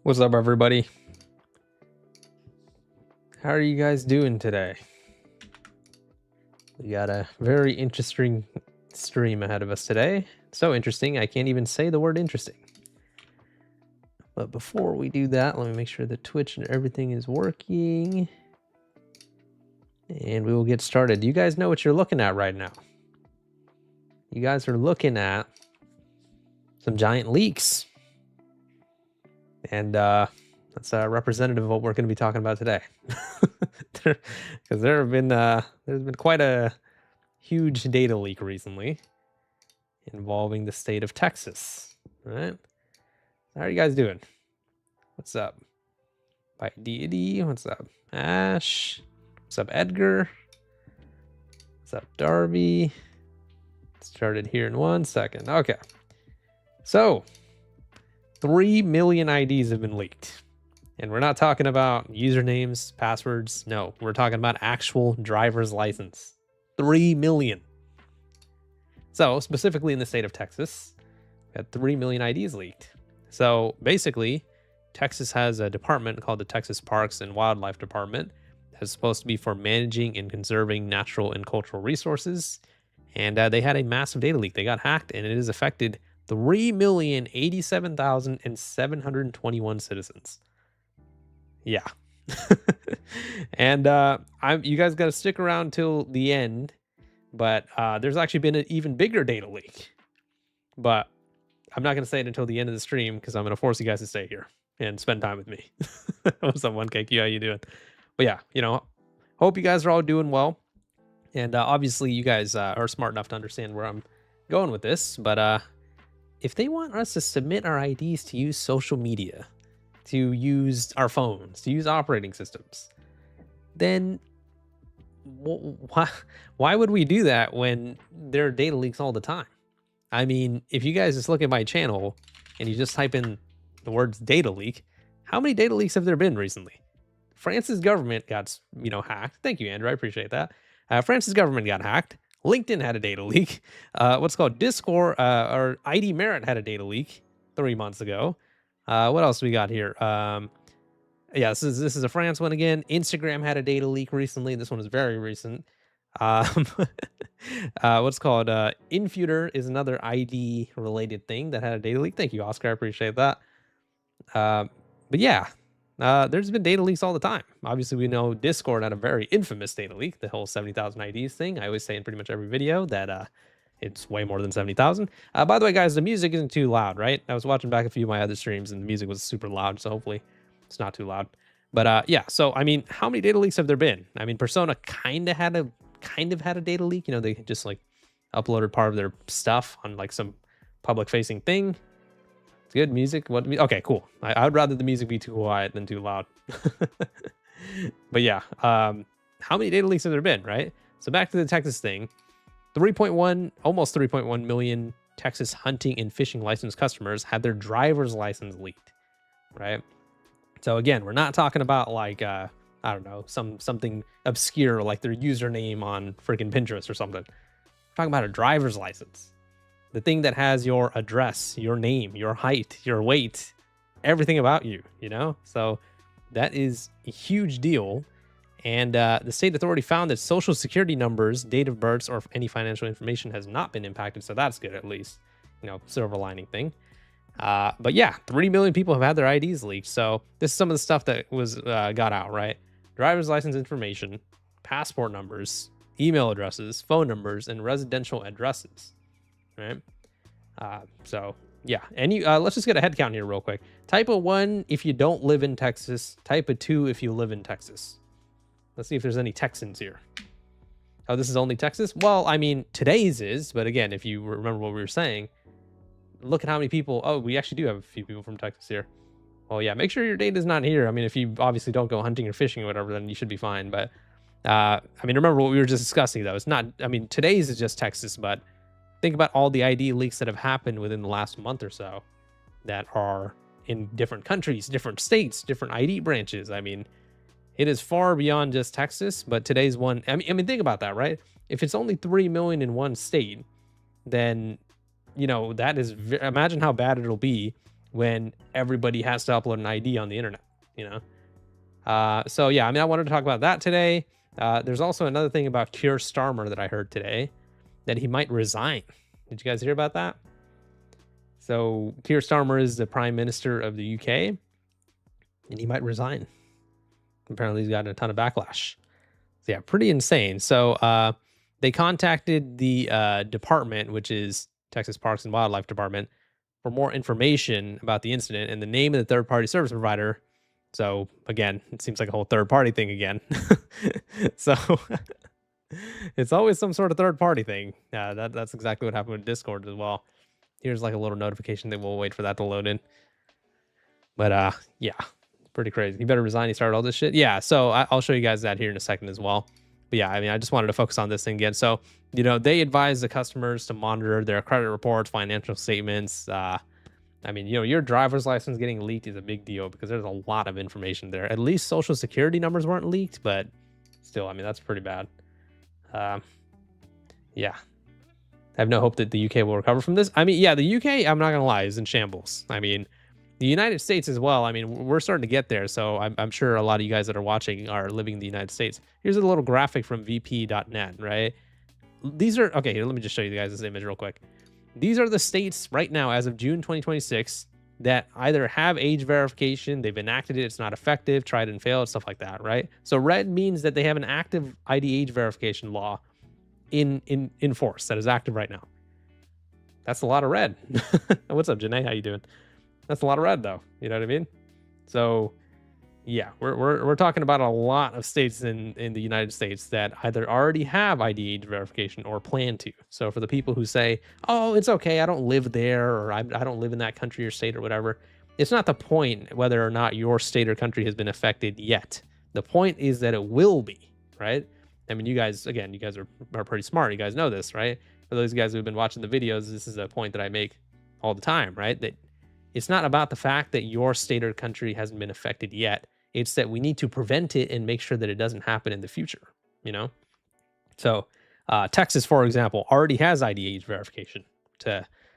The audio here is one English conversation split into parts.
What's up, everybody? How are you guys doing today? We got a very interesting stream ahead of us today. So interesting, I can't even say the word interesting. But before we do that, let me make sure the Twitch and everything is working. And we will get started. You guys know what you're looking at right now. You guys are looking at some giant leaks. And that's representative of what we're going to be talking about today. Because there's been quite a huge data leak recently involving the state of Texas. All right. How are you guys doing? What's up? By Deity. What's up? Ash. What's up, Edgar? What's up, Darby? Started here in 1 second. Okay. So 3 million IDs have been leaked. And we're not talking about usernames, passwords. No, we're talking about actual driver's license. 3 million. So specifically in the state of Texas, we had 3 million IDs leaked. So basically, Texas has a department called the Texas Parks and Wildlife Department that's supposed to be for managing and conserving natural and cultural resources. And they had a massive data leak. They got hacked, and it has affected 3,087,721 citizens. Yeah. And you guys got to stick around till the end, but there's actually been an even bigger data leak. But I'm not going to say it until the end of the stream because I'm going to force you guys to stay here and spend time with me. What's up, 1KQ? How you doing? But yeah, hope you guys are all doing well. And obviously you guys are smart enough to understand where I'm going with this. But if they want us to submit our IDs to use social media, to use our phones, to use operating systems, then why would we do that when there are data leaks all the time? I mean, if you guys just look at my channel and you just type in the words data leak, how many data leaks have there been recently? France's government got, hacked. Thank you, Andrew. I appreciate that. France's government got hacked. LinkedIn had a data leak. What's called Discord or ID Merit had a data leak 3 months ago. What else we got here? Yeah, this is a France one again. Instagram had a data leak recently. This one is very recent. What's called Infuter is another ID related thing that had a data leak. Thank you, Oscar. I appreciate that. But yeah, there's been data leaks all the time. Obviously, we know Discord had a very infamous data leak, the whole 70,000 IDs thing. I always say in pretty much every video that it's way more than 70,000. By the way, guys, the music isn't too loud, right? I was watching back a few of my other streams and the music was super loud, so hopefully it's not too loud. But yeah, so I mean, how many data leaks have there been? I mean, Persona kind of had a data leak. They just like uploaded part of their stuff on like some public facing thing. It's good music. Okay, cool. I would rather the music be too quiet than too loud. But yeah, how many data leaks have there been, right? So back to the Texas thing. 3.1, almost 3.1 million Texas hunting and fishing license customers had their driver's license leaked, right? So again, we're not talking about like, I don't know, something obscure like their username on freaking Pinterest or something. We're talking about a driver's license. The thing that has your address, your name, your height, your weight, everything about you, So that is a huge deal. And the state authority found that social security numbers, date of births, or any financial information has not been impacted. So that's good, at least, silver lining thing. But yeah, 3 million people have had their IDs leaked. So this is some of the stuff that was got out, right? Driver's license information, passport numbers, email addresses, phone numbers, and residential addresses, right? So yeah, and let's just get a head count here real quick. Type a 1 if you don't live in Texas. Type a 2 if you live in Texas. Let's see if there's any Texans here. Oh, this is only Texas? Well, I mean, today's is, but again, if you remember what we were saying, look at how many people. Oh, we actually do have a few people from Texas here. Oh yeah, make sure your data's not here. I mean, if you obviously don't go hunting or fishing or whatever, then you should be fine. But I mean, remember what we were just discussing though. It's not, I mean, today's is just Texas, but think about all the ID leaks that have happened within the last month or so that are in different countries, different states, different ID branches. I mean, it is far beyond just Texas, but today's one, I mean, think about that, right? If it's only 3 million in one state, then, that is, imagine how bad it'll be when everybody has to upload an ID on the internet, you know? So yeah, I mean, I wanted to talk about that today. There's also another thing about Keir Starmer that I heard today, that he might resign. Did you guys hear about that? So Keir Starmer is the Prime Minister of the UK, and he might resign. Apparently he's gotten a ton of backlash. So yeah, pretty insane. So they contacted the department, which is Texas Parks and Wildlife Department, for more information about the incident and the name of the third-party service provider. So again, it seems like a whole third-party thing again. So it's always some sort of third-party thing. That's exactly what happened with Discord as well. Here's like a little notification that we'll wait for that to load in. But yeah, pretty crazy. He better resign. He started all this shit. Yeah, so I'll show you guys that here in a second as well. But yeah, I mean, I just wanted to focus on this thing again. So, you know, they advise the customers to monitor their credit reports, financial statements. I mean, you know, your driver's license getting leaked is a big deal because there's a lot of information there. At least social security numbers weren't leaked, but still, I mean, that's pretty bad. Yeah. I have no hope that the UK will recover from this. I mean, yeah, the UK, I'm not going to lie, is in shambles. I mean, the United States as well. I mean, we're starting to get there. So I'm sure a lot of you guys that are watching are living in the United States. Here's a little graphic from vp.net, right? These are, okay, here, let me just show you guys this image real quick. These are the states right now, as of June 2026, that either have age verification, they've enacted it, it's not effective, tried and failed, stuff like that, right? So red means that they have an active ID age verification law in force that is active right now. That's a lot of red. What's up, Janae? How you doing? That's a lot of red, though. You know what I mean? So, yeah, we're talking about a lot of states in the United States that either already have ID age verification or plan to. So for the people who say, "Oh, it's okay, I don't live there," or "I don't live in that country or state or whatever," it's not the point whether or not your state or country has been affected yet. The point is that it will be, right? I mean, you guys, again, you guys are pretty smart. You guys know this, right? For those guys who've been watching the videos, this is a point that I make all the time, right? That it's not about the fact that your state or country hasn't been affected yet. It's that we need to prevent it and make sure that it doesn't happen in the future, you know? So Texas, for example, already has ID age verification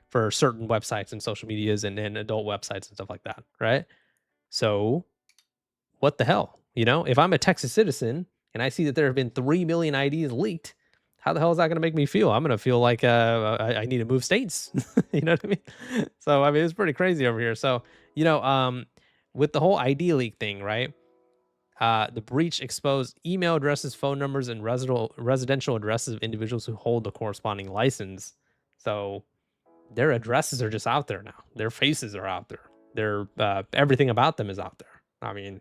for certain websites and social medias and adult websites and stuff like that, right? So what the hell? You know, if I'm a Texas citizen and I see that there have been 3 million IDs leaked, how the hell is that going to make me feel? I'm going to feel like I need to move states. You know what I mean? So, I mean, it's pretty crazy over here. So, you know, with the whole ID leak thing, right? The breach exposed email addresses, phone numbers, and residential addresses of individuals who hold the corresponding license. So their addresses are just out there now. Their faces are out there. Their everything about them is out there. I mean,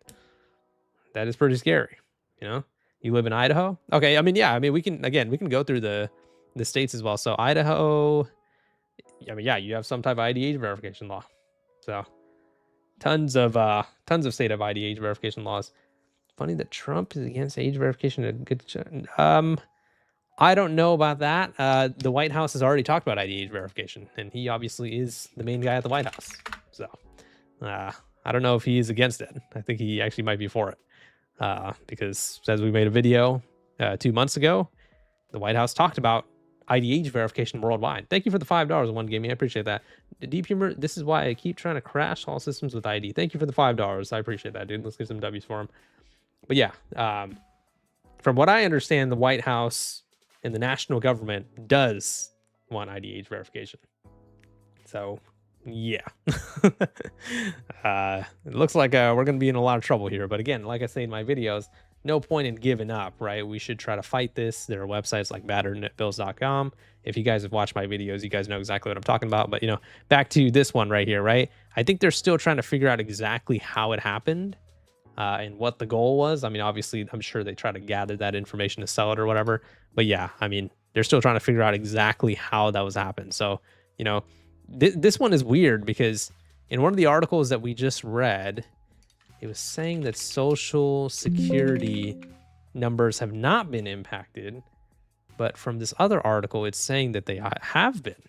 that is pretty scary, you know? You live in Idaho? Okay, I mean, yeah, I mean, we can go through the states as well. So Idaho, I mean, yeah, you have some type of ID age verification law. So tons of state of ID age verification laws. Funny that Trump is against age verification. I don't know about that. The White House has already talked about ID age verification, and he obviously is the main guy at the White House. So I don't know if he is against it. I think he actually might be for it. Because as we made a video 2 months ago, the White House talked about ID age verification worldwide. Thank you for the $5 One Gaming. I appreciate that. Deep Humor, this is why I keep trying to crash all systems with ID. Thank you for the $5. I appreciate that, dude. Let's give some W's for him. But yeah, from what I understand, the White House and the national government does want ID age verification. So yeah, it looks like we're going to be in a lot of trouble here. But again, like I say in my videos, no point in giving up, right? We should try to fight this. There are websites like batternetbills.com. If you guys have watched my videos, you guys know exactly what I'm talking about. But, you know, back to this one right here, right? I think they're still trying to figure out exactly how it happened and what the goal was. I mean, obviously, I'm sure they try to gather that information to sell it or whatever. But yeah, I mean, they're still trying to figure out exactly how that was happened. So, you know, this one is weird because in one of the articles that we just read, it was saying that social security numbers have not been impacted, but from this other article, it's saying that they have been.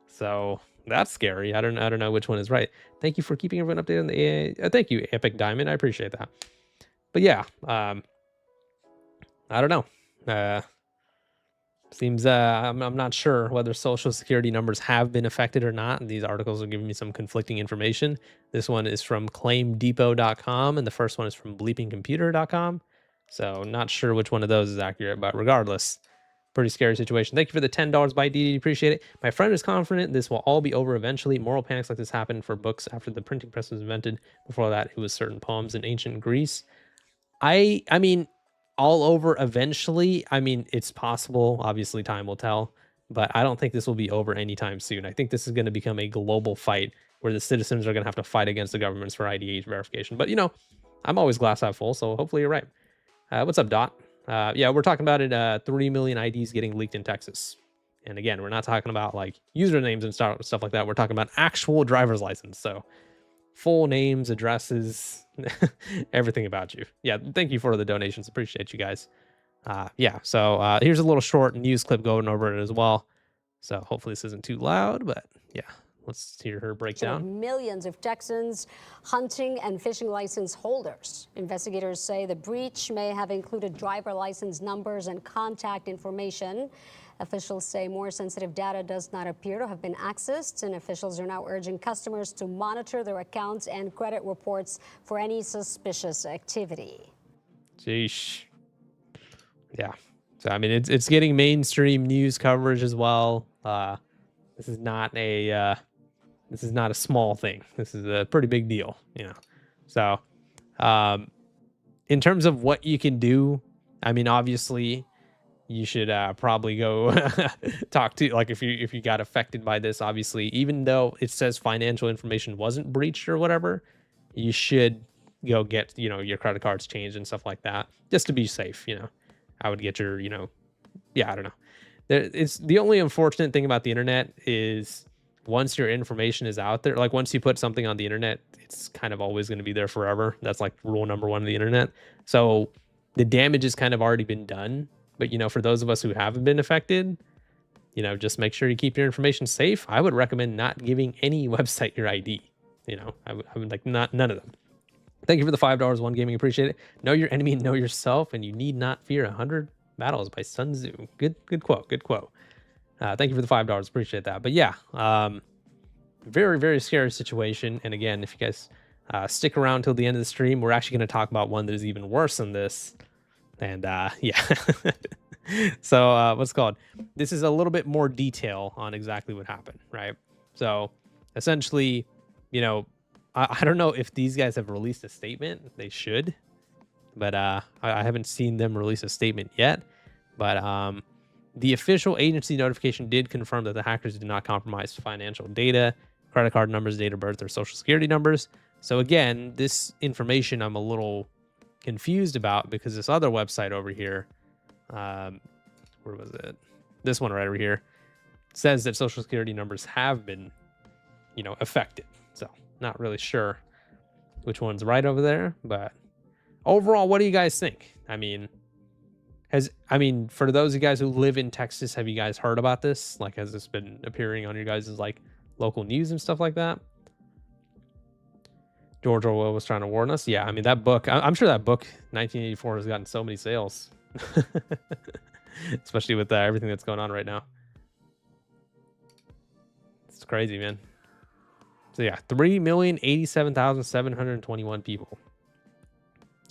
So that's scary. I don't know which one is right. Thank you for keeping everyone updated on the thank you, Epic Diamond. I appreciate that. But yeah, I don't know. Seems I'm not sure whether social security numbers have been affected or not. These articles are giving me some conflicting information. This one is from claimdepot.com and the first one is from bleepingcomputer.com. So not sure which one of those is accurate, but regardless, pretty scary situation. Thank you for the $10 by DD. Appreciate it. My friend is confident this will all be over eventually. Moral panics like this happened for books after the printing press was invented. Before that, it was certain poems in ancient Greece. I mean, all over eventually. I mean, it's possible. Obviously, time will tell. But I don't think this will be over anytime soon. I think this is going to become a global fight where the citizens are going to have to fight against the governments for IDH verification. But, I'm always glass half full, so hopefully you're right. What's up, Dot? Yeah, we're talking about it. 3 million IDs getting leaked in Texas. And again, we're not talking about like usernames and stuff like that. We're talking about actual driver's license. So full names, addresses, everything about you. Yeah, thank you for the donations. Appreciate you guys. Yeah, so here's a little short news clip going over it as well. So hopefully this isn't too loud, but yeah, let's hear her breakdown. Millions of Texans hunting and fishing license holders. Investigators say the breach may have included driver license numbers and contact information. Officials say more sensitive data does not appear to have been accessed, and officials are now urging customers to monitor their accounts and credit reports for any suspicious activity. Sheesh. Yeah. So, I mean, it's getting mainstream news coverage as well. This is not a small thing. This is a pretty big deal, So, in terms of what you can do, I mean, obviously, you should probably go talk to, like, if you got affected by this. Obviously, even though it says financial information wasn't breached or whatever, you should go get your credit cards changed and stuff like that, just to be safe. I would get your I don't know. It's the only unfortunate thing about the internet is once your information is out there, like once you put something on the internet, it's kind of always going to be there forever. That's like rule number one of the internet. So the damage has kind of already been done. But, for those of us who haven't been affected, just make sure you keep your information safe. I would recommend not giving any website your ID. I would like none of them. Thank you for the $5 one gaming. Appreciate it. Know your enemy, know yourself, and you need not fear 100 battles by Sun Tzu. Good quote. Good quote. Thank you for the $5. Appreciate that. But yeah, very, very scary situation. And again, if you guys stick around till the end of the stream, we're actually going to talk about one that is even worse than this. And yeah. So what's it called? This is a little bit more detail on exactly what happened, right? So essentially, I don't know if these guys have released a statement. They should, but I haven't seen them release a statement yet. But the official agency notification did confirm that the hackers did not compromise financial data, credit card numbers, date of birth, or social security numbers. So again, this information I'm a little confused about because this other website over here, where was it? This one right over here says that social security numbers have been, affected. So not really sure which one's right over there, but overall, what do you guys think? I mean, for those of you guys who live in Texas, have you guys heard about this? Like, has this been appearing on your guys' like local news and stuff like that? George Orwell was trying to warn us. Yeah, I mean, that book, I'm sure that book, 1984, has gotten so many sales. Especially with everything that's going on right now. It's crazy, man. So yeah, 3,087,721 people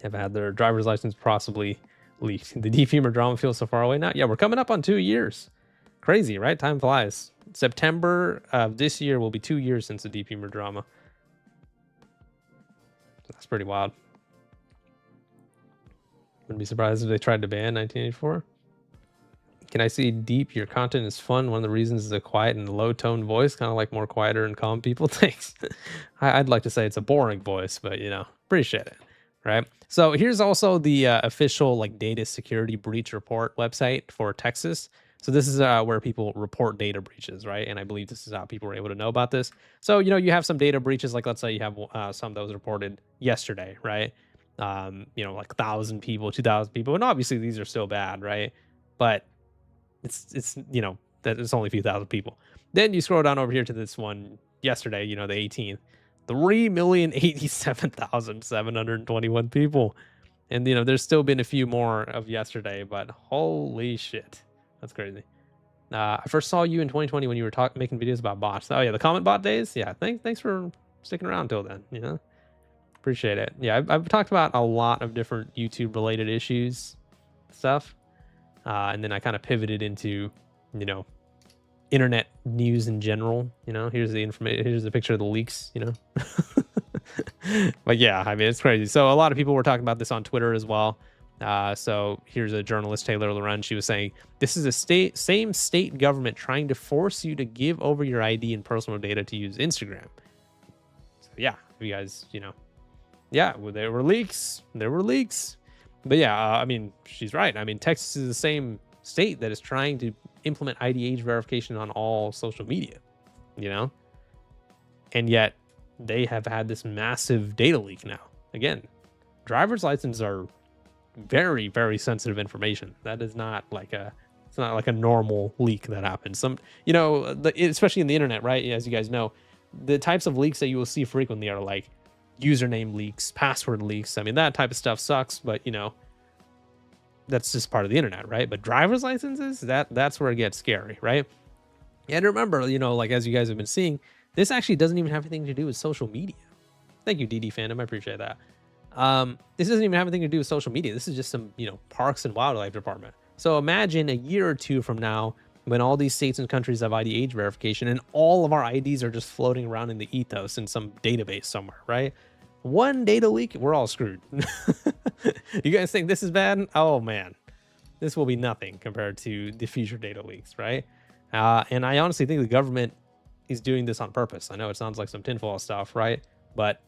have had their driver's license possibly leaked. The deep humor drama feels so far away now. Yeah, we're coming up on 2 years. Crazy, right? Time flies. September of this year will be 2 years since the deep humor drama. That's pretty wild. Wouldn't be surprised if they tried to ban 1984. Can I see deep? Your content is fun. One of the reasons is a quiet and low tone voice, kind of like more quieter and calm people. Thanks. I'd like to say it's a boring voice, but appreciate it. Right. So here's also the official like data security breach report website for Texas. So this is where people report data breaches, right? And I believe this is how people were able to know about this. So, you have some data breaches, like let's say you have some that was reported yesterday, right? Like 1,000 people, 2,000 people. And obviously these are still bad, right? But it's that it's only a few thousand people. Then you scroll down over here to this one yesterday, the 18th, 3,087,721 people. And, there's still been a few more of yesterday, but holy shit. That's crazy. I first saw you in 2020 when you were making videos about bots. Oh yeah, the comment bot days. Yeah, thanks for sticking around till then. Appreciate it. Yeah, I've talked about a lot of different YouTube related issues stuff, and then I kind of pivoted into you know internet news in general. Here's the information. Here's the picture of the leaks. But yeah, I mean it's crazy. So a lot of people were talking about this on Twitter as well. So here's a journalist, Taylor Loren. She was saying this is a same state government trying to force you to give over your ID and personal data to use Instagram. So yeah, you guys, yeah, well, there were leaks. There were leaks. But yeah, I mean, she's right. I mean, Texas is the same state that is trying to implement ID age verification on all social media, you know? And yet they have had this massive data leak now. Again, driver's licenses are very, very sensitive information. That is not like it's not like a normal leak that happens. Especially in the internet, right? As you guys know, the types of leaks that you will see frequently are like username leaks, password leaks. I mean, that type of stuff sucks, but that's just part of the internet, right? But driver's licenses, that's where it gets scary, right? And remember, like as you guys have been seeing, this actually doesn't even have anything to do with social media. Thank you, DD Fandom. I appreciate that. This doesn't even have anything to do with social media. This is just some, Parks and Wildlife Department. So imagine a year or two from now, when all these states and countries have ID age verification and all of our IDs are just floating around in the ethos in some database somewhere, right? One data leak, we're all screwed. You guys think this is bad? Oh man, this will be nothing compared to the future data leaks, right? And I honestly think the government is doing this on purpose. I know it sounds like some tinfoil stuff, right? But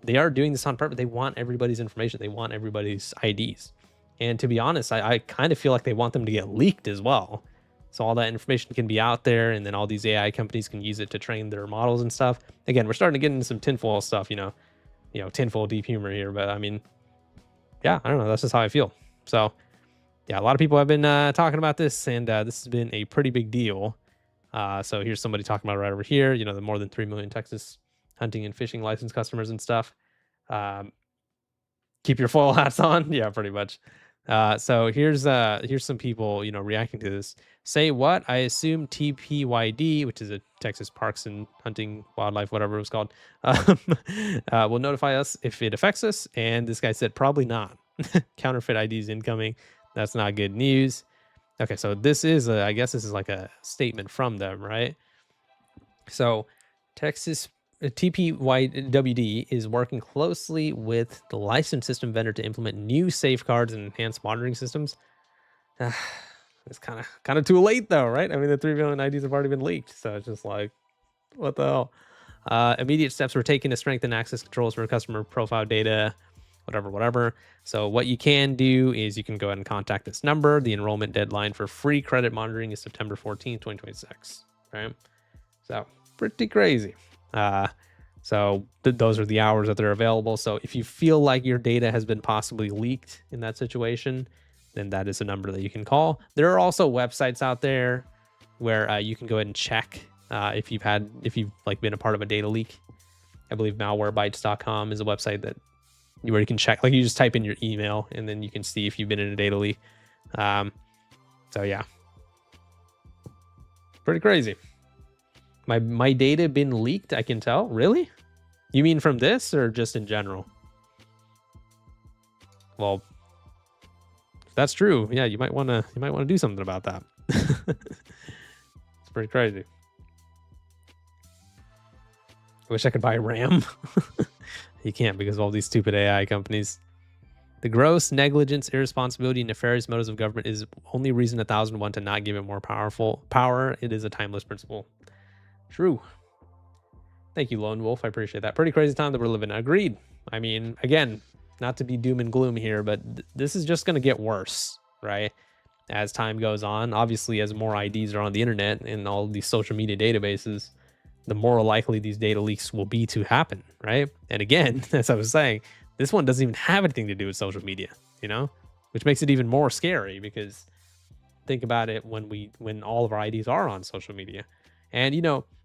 they are doing this on purpose. They want everybody's information. They want everybody's IDs. And to be honest, I kind of feel like they want them to get leaked as well. So all that information can be out there, and then all these AI companies can use it to train their models and stuff. Again, we're starting to get into some tinfoil stuff, tinfoil deep humor here. But I mean, yeah, I don't know. That's just how I feel. So yeah, a lot of people have been talking about this, and this has been a pretty big deal. So here's somebody talking about it right over here. The more than 3 million Texas hunting and fishing license customers and stuff. Keep your foil hats on. Yeah, pretty much. So here's some people, reacting to this. Say what? I assume TPYD, which is a Texas Parks and Hunting Wildlife, whatever it was called, will notify us if it affects us. And this guy said, probably not. Counterfeit IDs incoming. That's not good news. Okay, so this is, I guess this is like a statement from them, right? So Texas TPYWD is working closely with the license system vendor to implement new safeguards and enhanced monitoring systems. It's kind of too late though, right? I mean, the 3 million IDs have already been leaked, so it's just like, what the hell? Immediate steps were taken to strengthen access controls for customer profile data, whatever. So what you can do is you can go ahead and contact this number. The enrollment deadline for free credit monitoring is September 14th, 2026. Right? So pretty crazy. So those are the hours that they're available. So if you feel like your data has been possibly leaked in that situation, then that is a number that you can call. There are also websites out there where you can go ahead and check if you've been a part of a data leak. I believe malwarebytes.com is a website where you can check. Like, you just type in your email and then you can see if you've been in a data leak. So yeah, pretty crazy. My data been leaked? I can tell. Really? You mean from this or just in general? Well, if that's true, yeah, you might want to do something about that. It's pretty crazy. I wish I could buy RAM. You can't because of all these stupid AI companies. The gross negligence, irresponsibility, and nefarious motives of government is only reason 1001 to not give it more power. It is a timeless principle. True. Thank you, Lone Wolf. I appreciate that. Pretty crazy time that we're living in. Agreed. I mean, again, not to be doom and gloom here, but this is just going to get worse, right? As time goes on. Obviously, as more IDs are on the internet and all these social media databases, the more likely these data leaks will be to happen, right? And again, as I was saying, this one doesn't even have anything to do with social media, which makes it even more scary, because think about it when all of our IDs are on social media. And,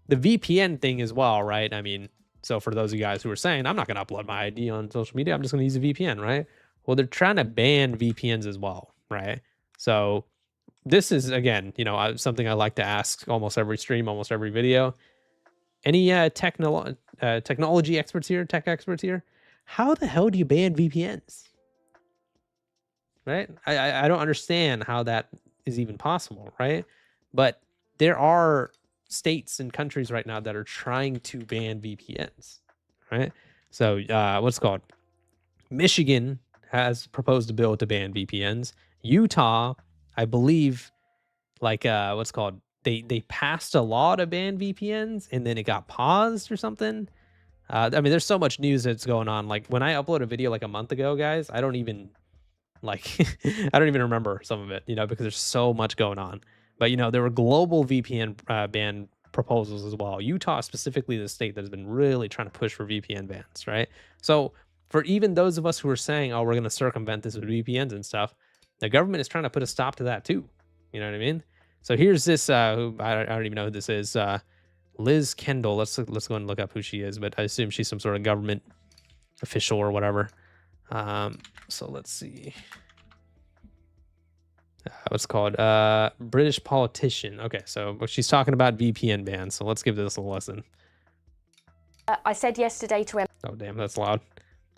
the VPN thing as well, right? I mean, so for those of you guys who are saying, I'm not going to upload my ID on social media, I'm just going to use a VPN, right? Well, they're trying to ban VPNs as well, right? So this is, again, something I like to ask almost every stream, almost every video. Any technology experts here, tech experts here? How the hell do you ban VPNs? Right? I don't understand how that is even possible, right? But there are states and countries right now that are trying to ban VPNs, right? So what's it called? Michigan has proposed a bill to ban VPNs. Utah, I believe, like what's it called? They passed a law to ban VPNs and then it got paused or something. I mean, there's so much news that's going on. Like when I upload a video like a month ago, guys, I don't even like I don't even remember some of it, because there's so much going on. But there were global VPN ban proposals as well. Utah specifically, the state that has been really trying to push for VPN bans, right? So for even those of us who are saying, oh, we're going to circumvent this with VPNs and stuff, the government is trying to put a stop to that too. You know what I mean? So here's this, who I don't even know who this is. Liz Kendall. Let's go and look up who she is, but I assume she's some sort of government official or whatever. So let's see. What's it called? British politician. Okay, so she's talking about VPN bans. So let's give this a listen. I said yesterday to Oh, damn, that's loud.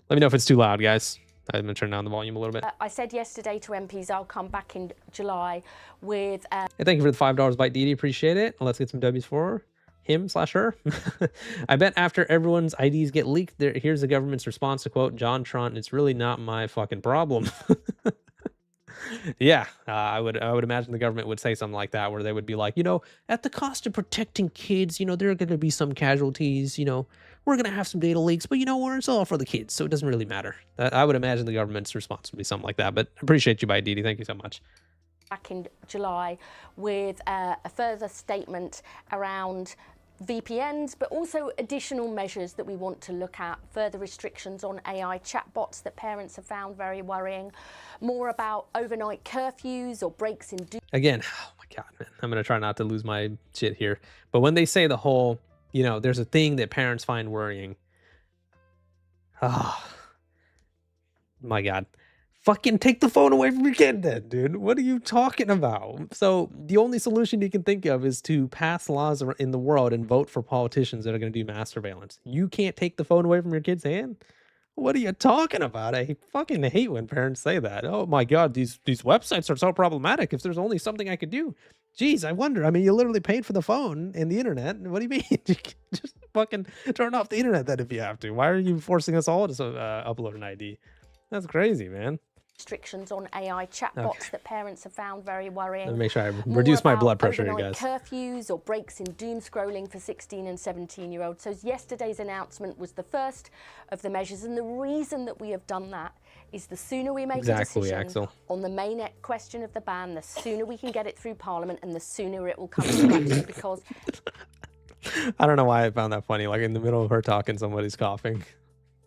Let me know if it's too loud, guys. I'm going to turn down the volume a little bit. I said yesterday to MPs I'll come back in July with... Hey, thank you for the $5 bite, Didi. Appreciate it. Let's get some W's for him/her. I bet after everyone's IDs get leaked, here's the government's response to quote John Trump, "It's really not my fucking problem." Yeah, I would imagine the government would say something like that, where they would be like, at the cost of protecting kids, there are going to be some casualties, we're going to have some data leaks, but it's all for the kids, so it doesn't really matter. I would imagine the government's response would be something like that, but appreciate you, by Didi. Thank you so much. Back in July with a further statement around VPNs, but also additional measures that we want to look at, further restrictions on AI chatbots that parents have found very worrying, more about overnight curfews or breaks in... Again, oh my God, man, I'm going to try not to lose my shit here. But when they say the whole, there's a thing that parents find worrying. Oh, my God. Fucking take the phone away from your kid then, dude. What are you talking about? So the only solution you can think of is to pass laws in the world and vote for politicians that are going to do mass surveillance. You can't take the phone away from your kid's hand? What are you talking about? I fucking hate when parents say that. Oh my God, these websites are so problematic. If there's only something I could do. Geez, I wonder. I mean, you literally paid for the phone and the internet. What do you mean? You can just fucking turn off the internet then if you have to. Why are you forcing us all to upload an ID? That's crazy, man. Restrictions on AI chatbots that parents have found very worrying. Let me make sure I reduce my blood pressure here, guys. Curfews or breaks in doom scrolling for 16 and 17-year-olds. So yesterday's announcement was the first of the measures, and the reason that we have done that is the sooner we make a decision on the main question of the ban, the sooner we can get it through Parliament, and the sooner it will come to practice. Because I don't know why I found that funny. Like in the middle of her talking, somebody's coughing.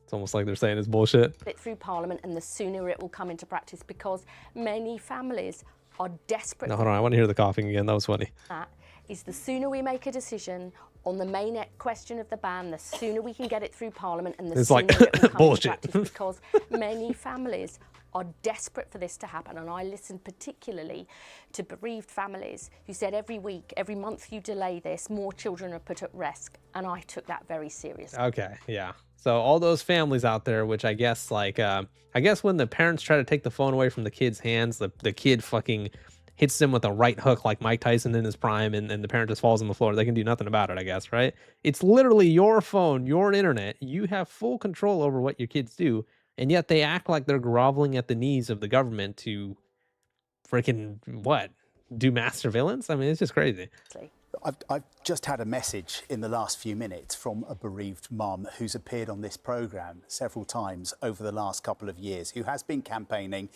It's almost like they're saying it's bullshit. It through Parliament, and the sooner it will come into practice, because many families are desperate. No, hold on. I want to hear the coughing again. That was funny. That is the sooner we make a decision on the main question of the ban, the sooner we can get it through Parliament, and the sooner it will come bullshit. into practice, because many families are desperate for this to happen. And I listened particularly to bereaved families who said every week, every month you delay this, more children are put at risk. And I took that very seriously. Okay, yeah. So all those families out there, which I guess I guess when the parents try to take the phone away from the kid's hands, the kid fucking hits them with a right hook like Mike Tyson in his prime, and the parent just falls on the floor. They can do nothing about it, I guess, right? It's literally your phone, your internet. You have full control over what your kids do, and yet they act like they're groveling at the knees of the government to freaking, what, do mass surveillance? I mean, it's just crazy. I've just had a message in the last few minutes from a bereaved mum who's appeared on this programme several times over the last couple of years, who has been campaigning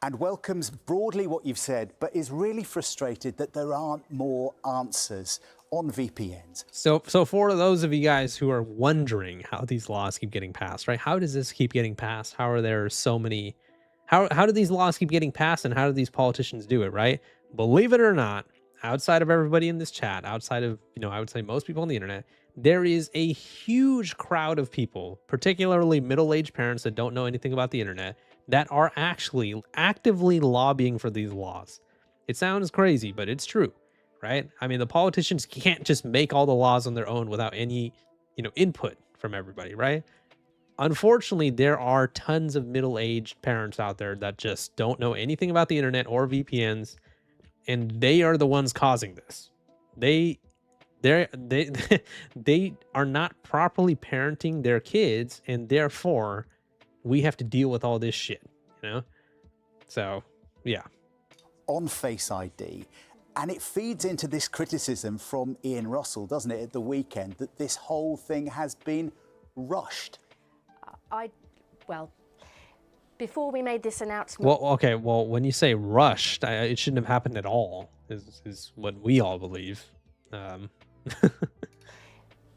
and welcomes broadly what you've said, but is really frustrated that there aren't more answers on VPNs. So for those of you guys who are wondering how these laws keep getting passed, right? How does this keep getting passed? How are there so many... How do these laws keep getting passed, and how do these politicians do it, right? Believe it or not, outside of everybody in this chat, outside of, I would say most people on the internet, there is a huge crowd of people, particularly middle-aged parents that don't know anything about the internet, that are actually actively lobbying for these laws. It sounds crazy, but it's true, right? I mean, the politicians can't just make all the laws on their own without any, input from everybody, right? Unfortunately, there are tons of middle-aged parents out there that just don't know anything about the internet or VPNs, and they are the ones causing this. They they are not properly parenting their kids, and therefore we have to deal with all this shit, you know? So, yeah. On Face ID, and it feeds into this criticism from Ian Russell, doesn't it, at the weekend, that this whole thing has been rushed. Well, before we made this announcement... Well, okay, well, when you say rushed, it shouldn't have happened at all, is what we all believe.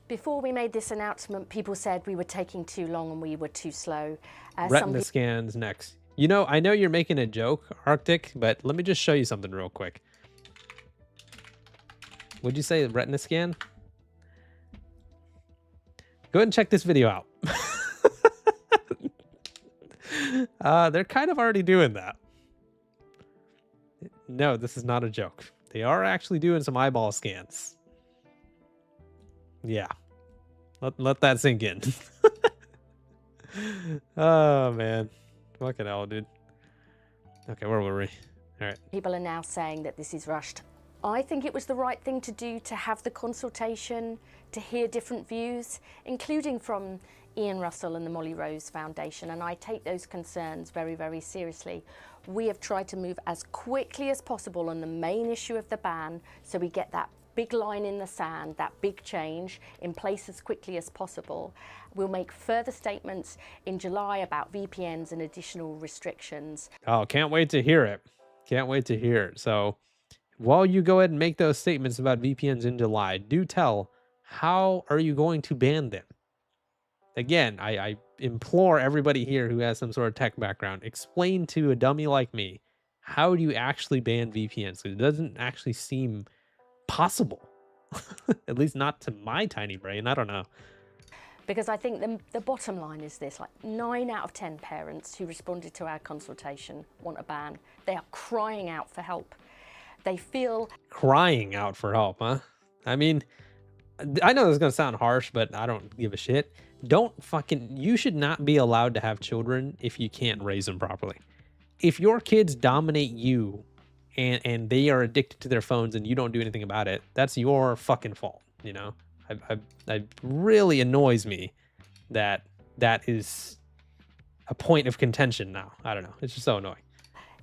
Before we made this announcement, people said we were taking too long and we were too slow. Retina scans next. You know, I know you're making a joke, Arctic, but let me just show you something real quick. Would you say retina scan? Go ahead and check this video out. They're kind of already doing that. No, this is not a joke. They are actually doing some eyeball scans. Yeah. Let that sink in. Oh, man. Fucking hell, dude. Okay, where were we? All right. People are now saying that this is rushed. I think it was the right thing to do, to have the consultation, to hear different views, including from Ian Russell and the Molly Rose Foundation, and I take those concerns very, very seriously. We have tried to move as quickly as possible on the main issue of the ban, so we get that big line in the sand, that big change in place as quickly as possible. We'll make further statements in July about VPNs and additional restrictions. Oh, can't wait to hear it. Can't wait to hear it. So while you go ahead and make those statements about VPNs in July, do tell, how are you going to ban them? Again, I implore everybody here who has some sort of tech background, explain to a dummy like me, how do you actually ban VPNs? Because it doesn't actually seem possible. At least not to my tiny brain. I don't know. Because I think the bottom line is this, like 9 out of 10 parents who responded to our consultation want a ban. They are crying out for help. They feel... Crying out for help, huh? I mean, I know this is going to sound harsh, but I don't give a shit. You should not be allowed to have children if you can't raise them properly. If your kids dominate you and they are addicted to their phones and you don't do anything about it, that's your fucking fault, you know? It really annoys me that is a point of contention now. I don't know. It's just so annoying.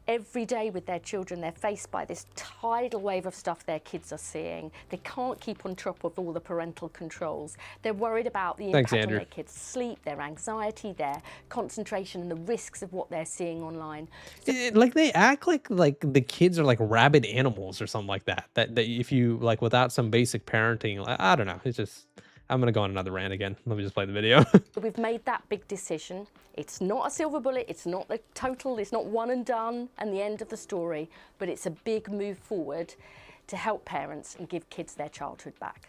Every day with their children, they're faced by this tidal wave of stuff their kids are seeing. They can't keep on top of all the parental controls. They're worried about the impact on their kids' sleep, their anxiety, their concentration, and the risks of what they're seeing online. Like they act like the kids are like rabid animals or something like that. That if you like without some basic parenting, I don't know. It's just, I'm gonna go on another rant again. Let me just play the video. We've made that big decision. It's not a silver bullet, it's not the total, it's not one and done and the end of the story, but it's a big move forward to help parents and give kids their childhood back.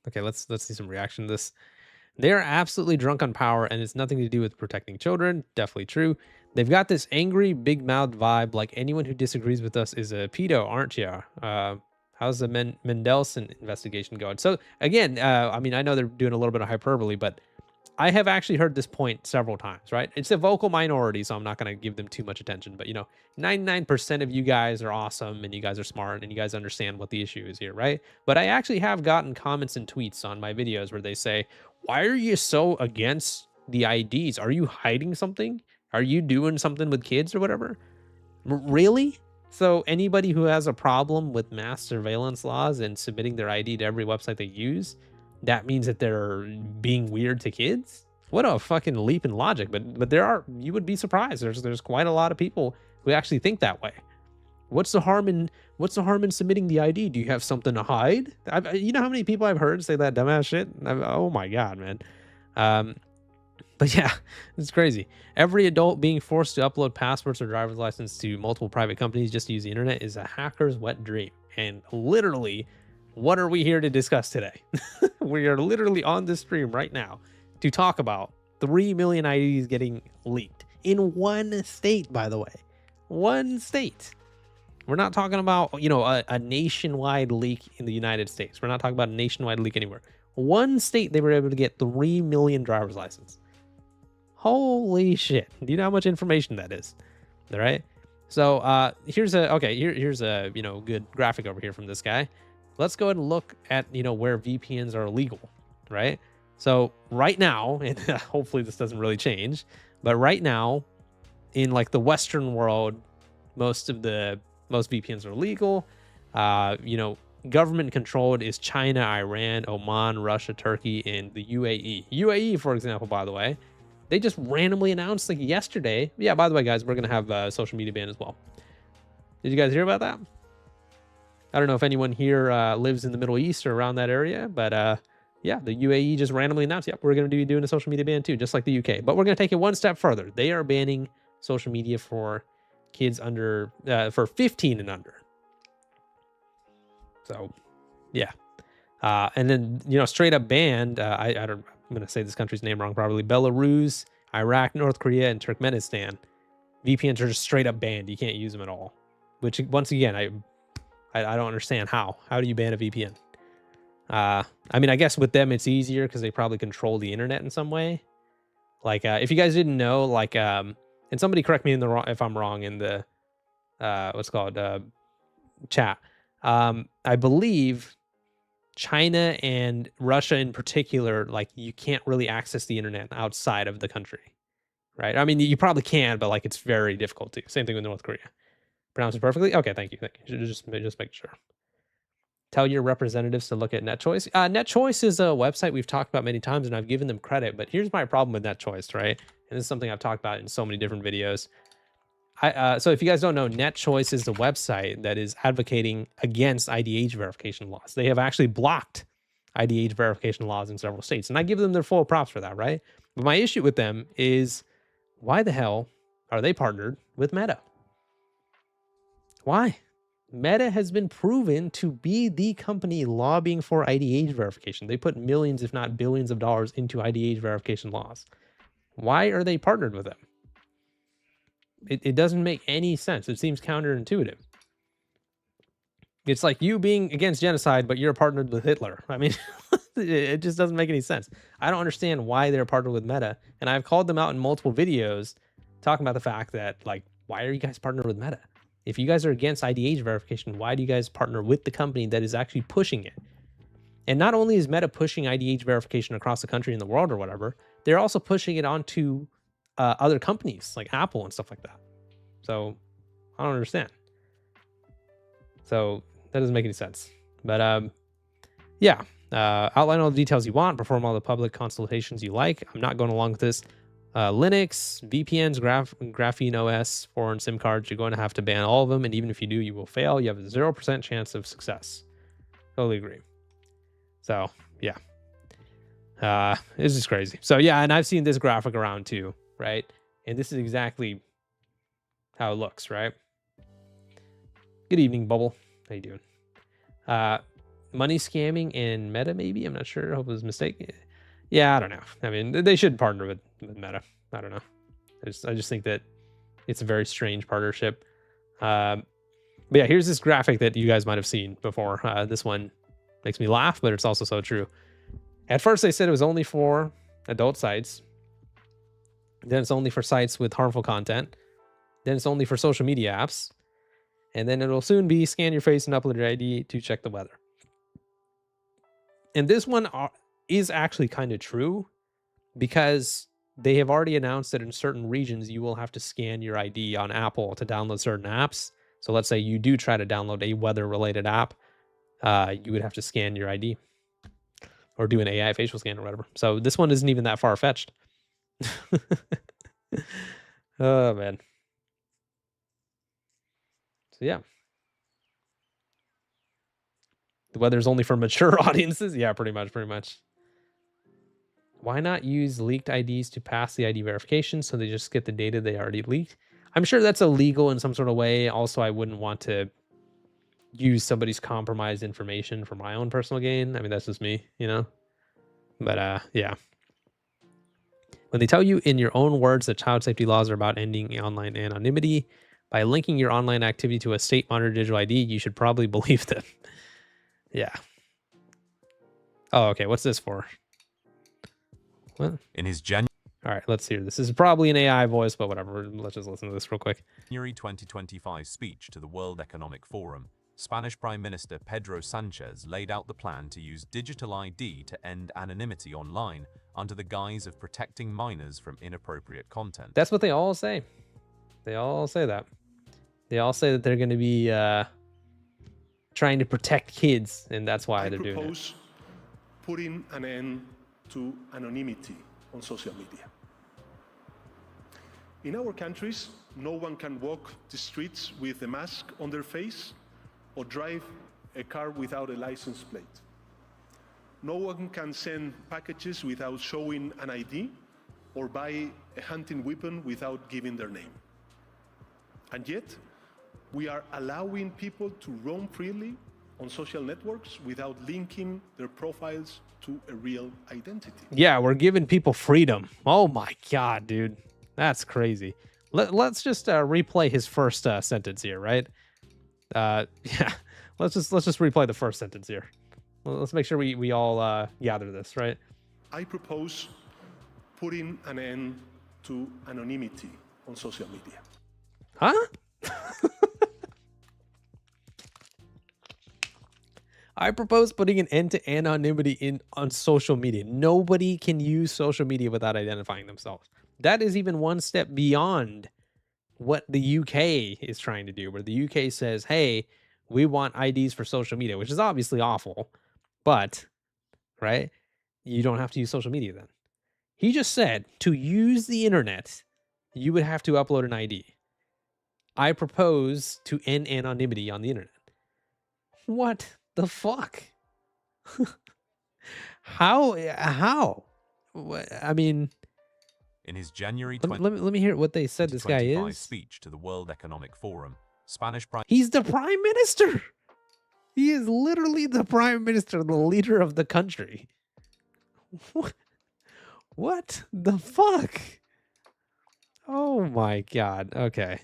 Okay, let's see some reaction to this. They're absolutely drunk on power, and it's nothing to do with protecting children. Definitely true. They've got this angry, big-mouthed vibe, like anyone who disagrees with us is a pedo, aren't you? How's the Mendelsohn investigation going? So again, I mean, I know they're doing a little bit of hyperbole, but I have actually heard this point several times, right? It's a vocal minority, so I'm not going to give them too much attention. But, 99% of you guys are awesome, and you guys are smart, and you guys understand what the issue is here, right? But I actually have gotten comments and tweets on my videos where they say, why are you so against the IDs? Are you hiding something? Are you doing something with kids or whatever? Really? So anybody who has a problem with mass surveillance laws and submitting their ID to every website they use, that means that they're being weird to kids? What a fucking leap in logic. But you would be surprised. There's quite a lot of people who actually think that way. What's the harm in submitting the ID? Do you have something to hide? You know how many people I've heard say that dumbass shit? Oh my God, man. But yeah, it's crazy. Every adult being forced to upload passports or driver's license to multiple private companies just to use the internet is a hacker's wet dream. And literally, what are we here to discuss today? We are literally on this stream right now to talk about 3 million IDs getting leaked in one state, by the way. One state. We're not talking about, you know, a nationwide leak in the United States. We're not talking about a nationwide leak anywhere. One state, they were able to get 3 million driver's license. Holy shit. Do you know how much information that is? All right. So here's a, you know, good graphic over here from this guy. Let's go ahead and look at, you know, where VPNs are illegal, right? So right now, and hopefully this doesn't really change, but right now in like the Western world, most VPNs are legal. You know, government controlled is China, Iran, Oman, Russia, Turkey, and the UAE. UAE, for example, by the way, they just randomly announced like yesterday. Yeah, by the way, guys, we're going to have a social media ban as well. Did you guys hear about that? I don't know if anyone here lives in the Middle East or around that area, but yeah, the UAE just randomly announced, yep, we're going to be doing a social media ban too, just like the UK. But we're going to take it one step further. They are banning social media for kids under, for 15 and under. So, yeah. And then, you know, straight up banned, I'm going to say this country's name wrong probably, Belarus, Iraq, North Korea, and Turkmenistan. VPNs are just straight up banned. You can't use them at all. Which, once again, I don't understand how. How do you ban a VPN? I mean, I guess with them it's easier because they probably control the internet in some way. Like, if you guys didn't know, like, and somebody correct me if I'm wrong in the what's called chat. I believe China and Russia in particular, like, you can't really access the internet outside of the country, right? I mean, you probably can, but like it's very difficult to. Same thing with North Korea. Pronounce it perfectly? Okay, thank you. Just make sure. Tell your representatives to look at NetChoice. NetChoice is a website we've talked about many times, and I've given them credit. But here's my problem with NetChoice, right? And this is something I've talked about in so many different videos. So if you guys don't know, NetChoice is the website that is advocating against IDH verification laws. They have actually blocked IDH verification laws in several states, and I give them their full props for that, right? But my issue with them is, why the hell are they partnered with Meta? Why? Meta has been proven to be the company lobbying for IDH verification. They put millions, if not billions of dollars into IDH verification laws. Why are they partnered with them? It doesn't make any sense. It seems counterintuitive. It's like you being against genocide, but you're partnered with Hitler. I mean, it just doesn't make any sense. I don't understand why they're partnered with Meta. And I've called them out in multiple videos talking about the fact that, like, why are you guys partnered with Meta? If you guys are against IDH verification, why do you guys partner with the company that is actually pushing it? And not only is Meta pushing IDH verification across the country and the world or whatever, they're also pushing it onto other companies like Apple and stuff like that. So I don't understand. So that doesn't make any sense. But yeah, outline all the details you want, perform all the public consultations you like. I'm not going along with this. Linux, VPNs, Graphene OS, foreign SIM cards, you're going to have to ban all of them. And even if you do, you will fail. You have a 0% chance of success. Totally agree. So, yeah. It's just crazy. So, yeah, and I've seen this graphic around too, right? And this is exactly how it looks, right? Good evening, Bubble. How you doing? Money scamming and Meta, maybe? I'm not sure. I hope it was a mistake. Yeah, I don't know. I mean, they should partner with Meta. I don't know. I just think that it's a very strange partnership. But yeah, here's this graphic that you guys might have seen before. This one makes me laugh, but it's also so true. At first, they said it was only for adult sites. Then it's only for sites with harmful content. Then it's only for social media apps. And then it'll soon be scan your face and upload your ID to check the weather. And this one is actually kind of true, because they have already announced that in certain regions you will have to scan your ID on Apple to download certain apps. So let's say you do try to download a weather-related app, you would have to scan your ID or do an AI facial scan or whatever. So this one isn't even that far-fetched. Oh, man. So yeah. The weather's only for mature audiences? Yeah, pretty much. Why not use leaked IDs to pass the ID verification so they just get the data they already leaked? I'm sure that's illegal in some sort of way. Also, I wouldn't want to use somebody's compromised information for my own personal gain. I mean, that's just me, you know? But yeah. When they tell you in your own words that child safety laws are about ending online anonymity, By linking your online activity to a state-monitored digital ID, you should probably believe them. Yeah. Oh, okay. What's this for? What? In his All right, let's hear. This is probably an AI voice, but whatever. Let's just listen to this real quick. January 2025 speech to the World Economic Forum, Spanish Prime Minister Pedro Sanchez laid out the plan to use digital ID to end anonymity online under the guise of protecting minors from inappropriate content. That's what they all say. They all say that. They all say that they're going to be trying to protect kids, and that's why they're doing it. I propose putting an end to anonymity on social media. In our countries, no one can walk the streets with a mask on their face or drive a car without a license plate. No one can send packages without showing an ID or buy a hunting weapon without giving their name. And yet, we are allowing people to roam freely on social networks without linking their profiles to a real identity. Yeah, we're giving people freedom. Oh my God, dude. That's crazy. Let's just replay his first sentence here, right? Yeah, let's just replay the first sentence here. Let's make sure we all gather this, right? I propose putting an end to anonymity on social media. Huh? I propose putting an end to anonymity on social media. Nobody can use social media without identifying themselves. That is even one step beyond what the UK is trying to do, where the UK says, hey, we want IDs for social media, which is obviously awful, but, right, you don't have to use social media then. He just said to use the internet, you would have to upload an ID. I propose to end anonymity on the internet. What the fuck? How? I mean, in his January let me hear what they said this guy is. Speech to the World Economic Forum, Spanish Prime. He's the prime minister. He is literally the prime minister, the leader of the country. What the fuck? Oh my God. Okay.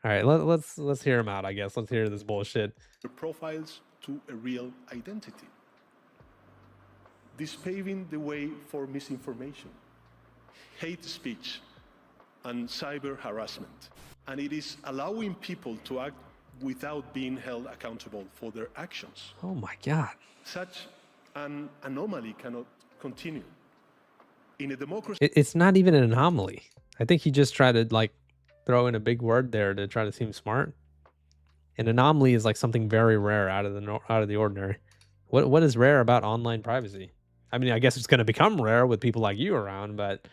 All right, let's hear him out, I guess. Let's hear this bullshit. The profiles to a real identity. This paving the way for misinformation, hate speech, and cyber harassment. And it is allowing people to act without being held accountable for their actions. Oh my God. Such an anomaly cannot continue. In a democracy... It's not even an anomaly. I think he just tried to like throw in a big word there to try to seem smart. An anomaly is like something very rare out of the ordinary. What is rare about online privacy? I mean, I guess it's going to become rare with people like you around, but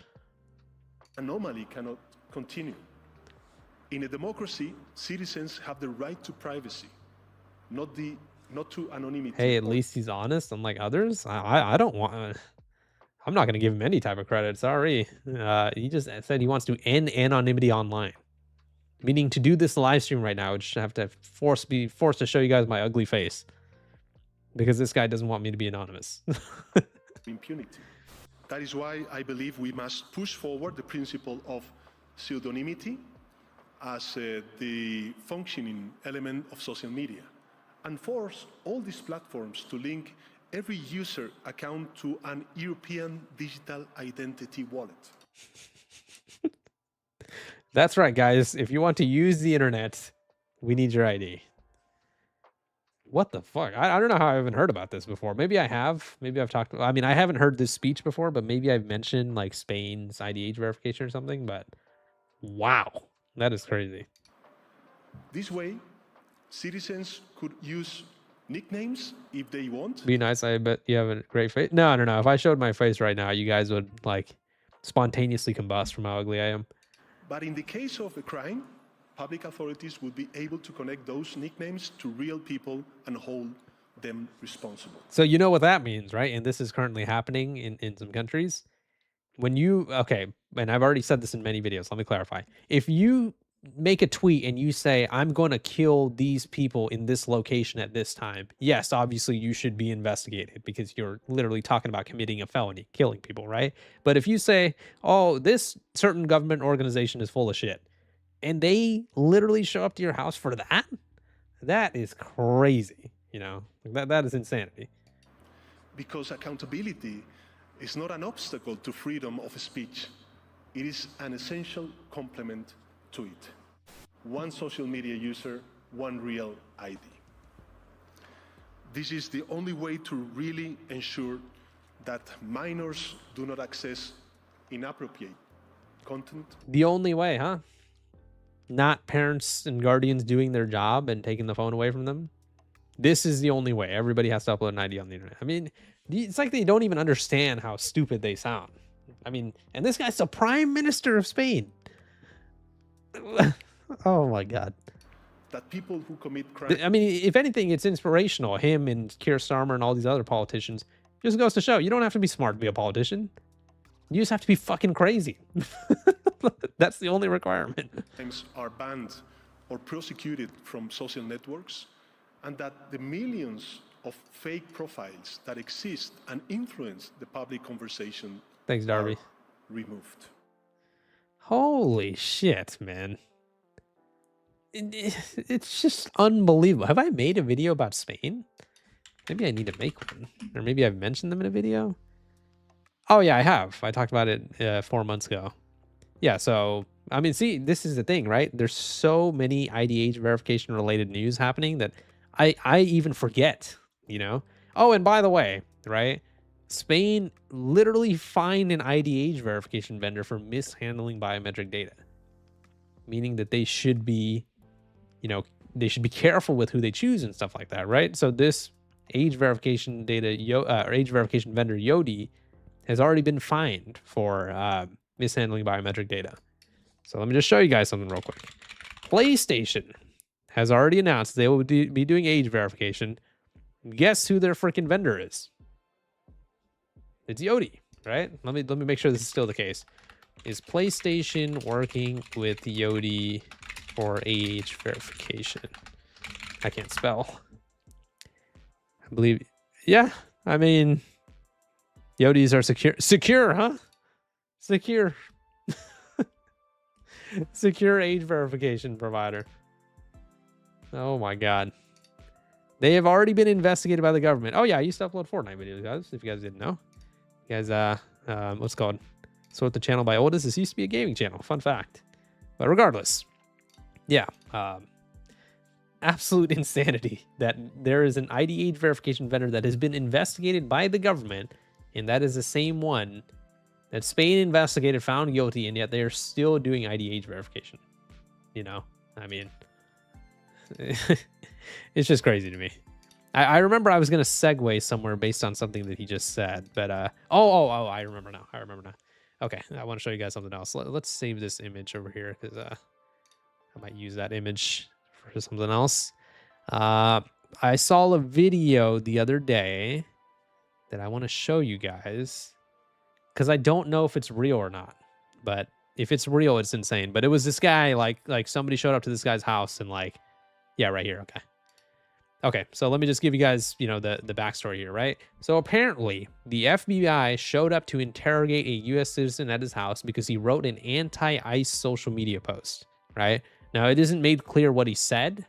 anomaly cannot continue. In a democracy, citizens have the right to privacy, not to anonymity. Hey, at least he's honest, unlike others. I don't want. I'm not going to give him any type of credit. Sorry. He just said he wants to end anonymity online. Meaning to do this live stream right now, I would just have to be forced to show you guys my ugly face. Because this guy doesn't want me to be anonymous. Impunity. That is why I believe we must push forward the principle of pseudonymity as the functioning element of social media and force all these platforms to link every user account to an European digital identity wallet. That's right, guys. If you want to use the internet, we need your ID. What the fuck? I don't know how I haven't heard about this before. Maybe I have. Maybe I've talked. I mean, I haven't heard this speech before, but maybe I've mentioned like Spain's IDH verification or something. But wow, that is crazy. This way, citizens could use nicknames if they want. Be nice. I bet you have a great face. No. If I showed my face right now, you guys would like spontaneously combust from how ugly I am. But in the case of a crime, public authorities would be able to connect those nicknames to real people and hold them responsible. So you know what that means, right? And this is currently happening in some countries. When you, okay, and I've already said this in many videos, let me clarify. If you make a tweet and you say, I'm going to kill these people in this location at this time, yes, obviously you should be investigated because you're literally talking about committing a felony, killing people, right? But if you say, oh, this certain government organization is full of shit, And they literally show up to your house for that? That is crazy. You know, that is insanity. Because accountability is not an obstacle to freedom of speech. It is an essential complement to it. One social media user, one real ID. This is the only way to really ensure that minors do not access inappropriate content. The only way, huh? Not parents and guardians doing their job and taking the phone away from them. This is the only way. Everybody has to upload an ID on the internet. I mean, it's like they don't even understand how stupid they sound. I mean, and this guy's the prime minister of Spain. Oh my God. That people who commit crimes. I mean, if anything, it's inspirational. Him and Keir Starmer and all these other politicians. Just goes to show you don't have to be smart to be a politician. You just have to be fucking crazy. That's the only requirement. Are banned or prosecuted from social networks, and that the millions of fake profiles that exist and influence the public conversation Thanks, Darby. are removed. Holy shit, man. It's just unbelievable. Have I made a video about Spain? Maybe I need to make one. Or maybe I've mentioned them in a video. Oh, yeah, I have. I talked about it 4 months ago. Yeah, so, I mean, see, this is the thing, right? There's so many IDH verification related news happening that I even forget, you know? Oh, and by the way, right? Spain literally fined an IDH verification vendor for mishandling biometric data. Meaning that they should be, you know, they should be careful with who they choose and stuff like that, right? So this age verification data, or age verification vendor Yodi has already been fined for mishandling biometric data. So let me just show you guys something real quick. PlayStation has already announced they will be doing age verification. Guess who their freaking vendor is? It's Yodi, right? Let me make sure this is still the case. Is PlayStation working with Yodi for age verification? I can't spell. I believe, yeah. I mean, Yodis are secure, huh? Secure. Secure age verification provider. Oh my God. They have already been investigated by the government. Oh yeah, I used to upload Fortnite videos, guys, if you guys didn't know. You guys, what's it called? Sort the channel by oldest. This used to be a gaming channel. Fun fact. But regardless, yeah, absolute insanity that there is an ID age verification vendor that has been investigated by the government, and that is the same one that Spain investigated, found guilty, and yet they are still doing ID age verification. You know, I mean, it's just crazy to me. I remember I was going to segue somewhere based on something that he just said, but I remember now. Okay, I want to show you guys something else. Let's save this image over here because I might use that image for something else. I saw a video the other day that I want to show you guys because I don't know if it's real or not. But if it's real, it's insane. But it was this guy, like somebody showed up to this guy's house and like, yeah, right here. Okay, so let me just give you guys, you know, the backstory here, right? So apparently, the FBI showed up to interrogate a U.S. citizen at his house because he wrote an anti-ICE social media post, right? Now, it isn't made clear what he said,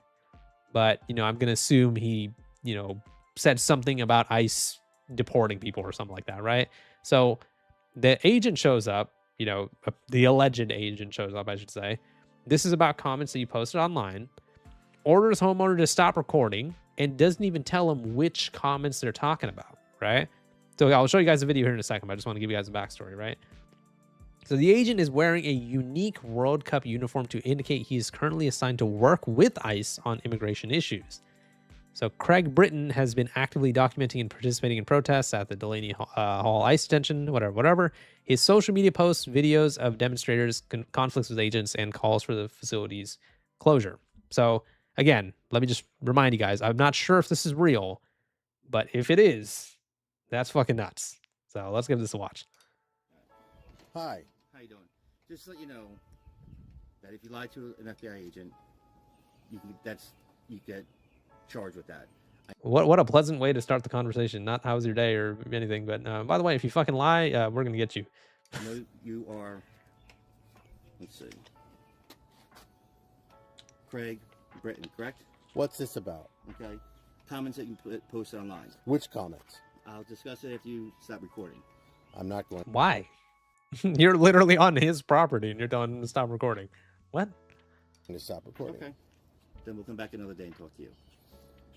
but, you know, I'm going to assume he, you know, said something about ICE deporting people or something like that, right? So the agent shows up, you know, the alleged agent shows up, I should say. This is about comments that you posted online. Orders homeowner to stop recording and doesn't even tell him which comments they're talking about, right? So I'll show you guys a video here in a second, but I just want to give you guys a backstory, right? So the agent is wearing a unique World Cup uniform to indicate he is currently assigned to work with ICE on immigration issues. So Craig Britton has been actively documenting and participating in protests at the Delaney Hall ICE detention, whatever. His social media posts videos of demonstrators, conflicts with agents, and calls for the facility's closure. So again, let me just remind you guys, I'm not sure if this is real, but if it is, that's fucking nuts. So let's give this a watch. Hi. How you doing? Just to let you know that if you lie to an FBI agent, you get charged with that. What a pleasant way to start the conversation. Not how's your day or anything, but by the way, if you fucking lie, we're gonna get you. I know you are. Let's see. Craig Britton, correct? What's this about? Okay. Comments that you post online. Which comments? I'll discuss it after you stop recording. I'm not going. Why? You're literally on his property and you're telling him to stop recording. What? To stop recording. Okay. Then we'll come back another day and talk to you.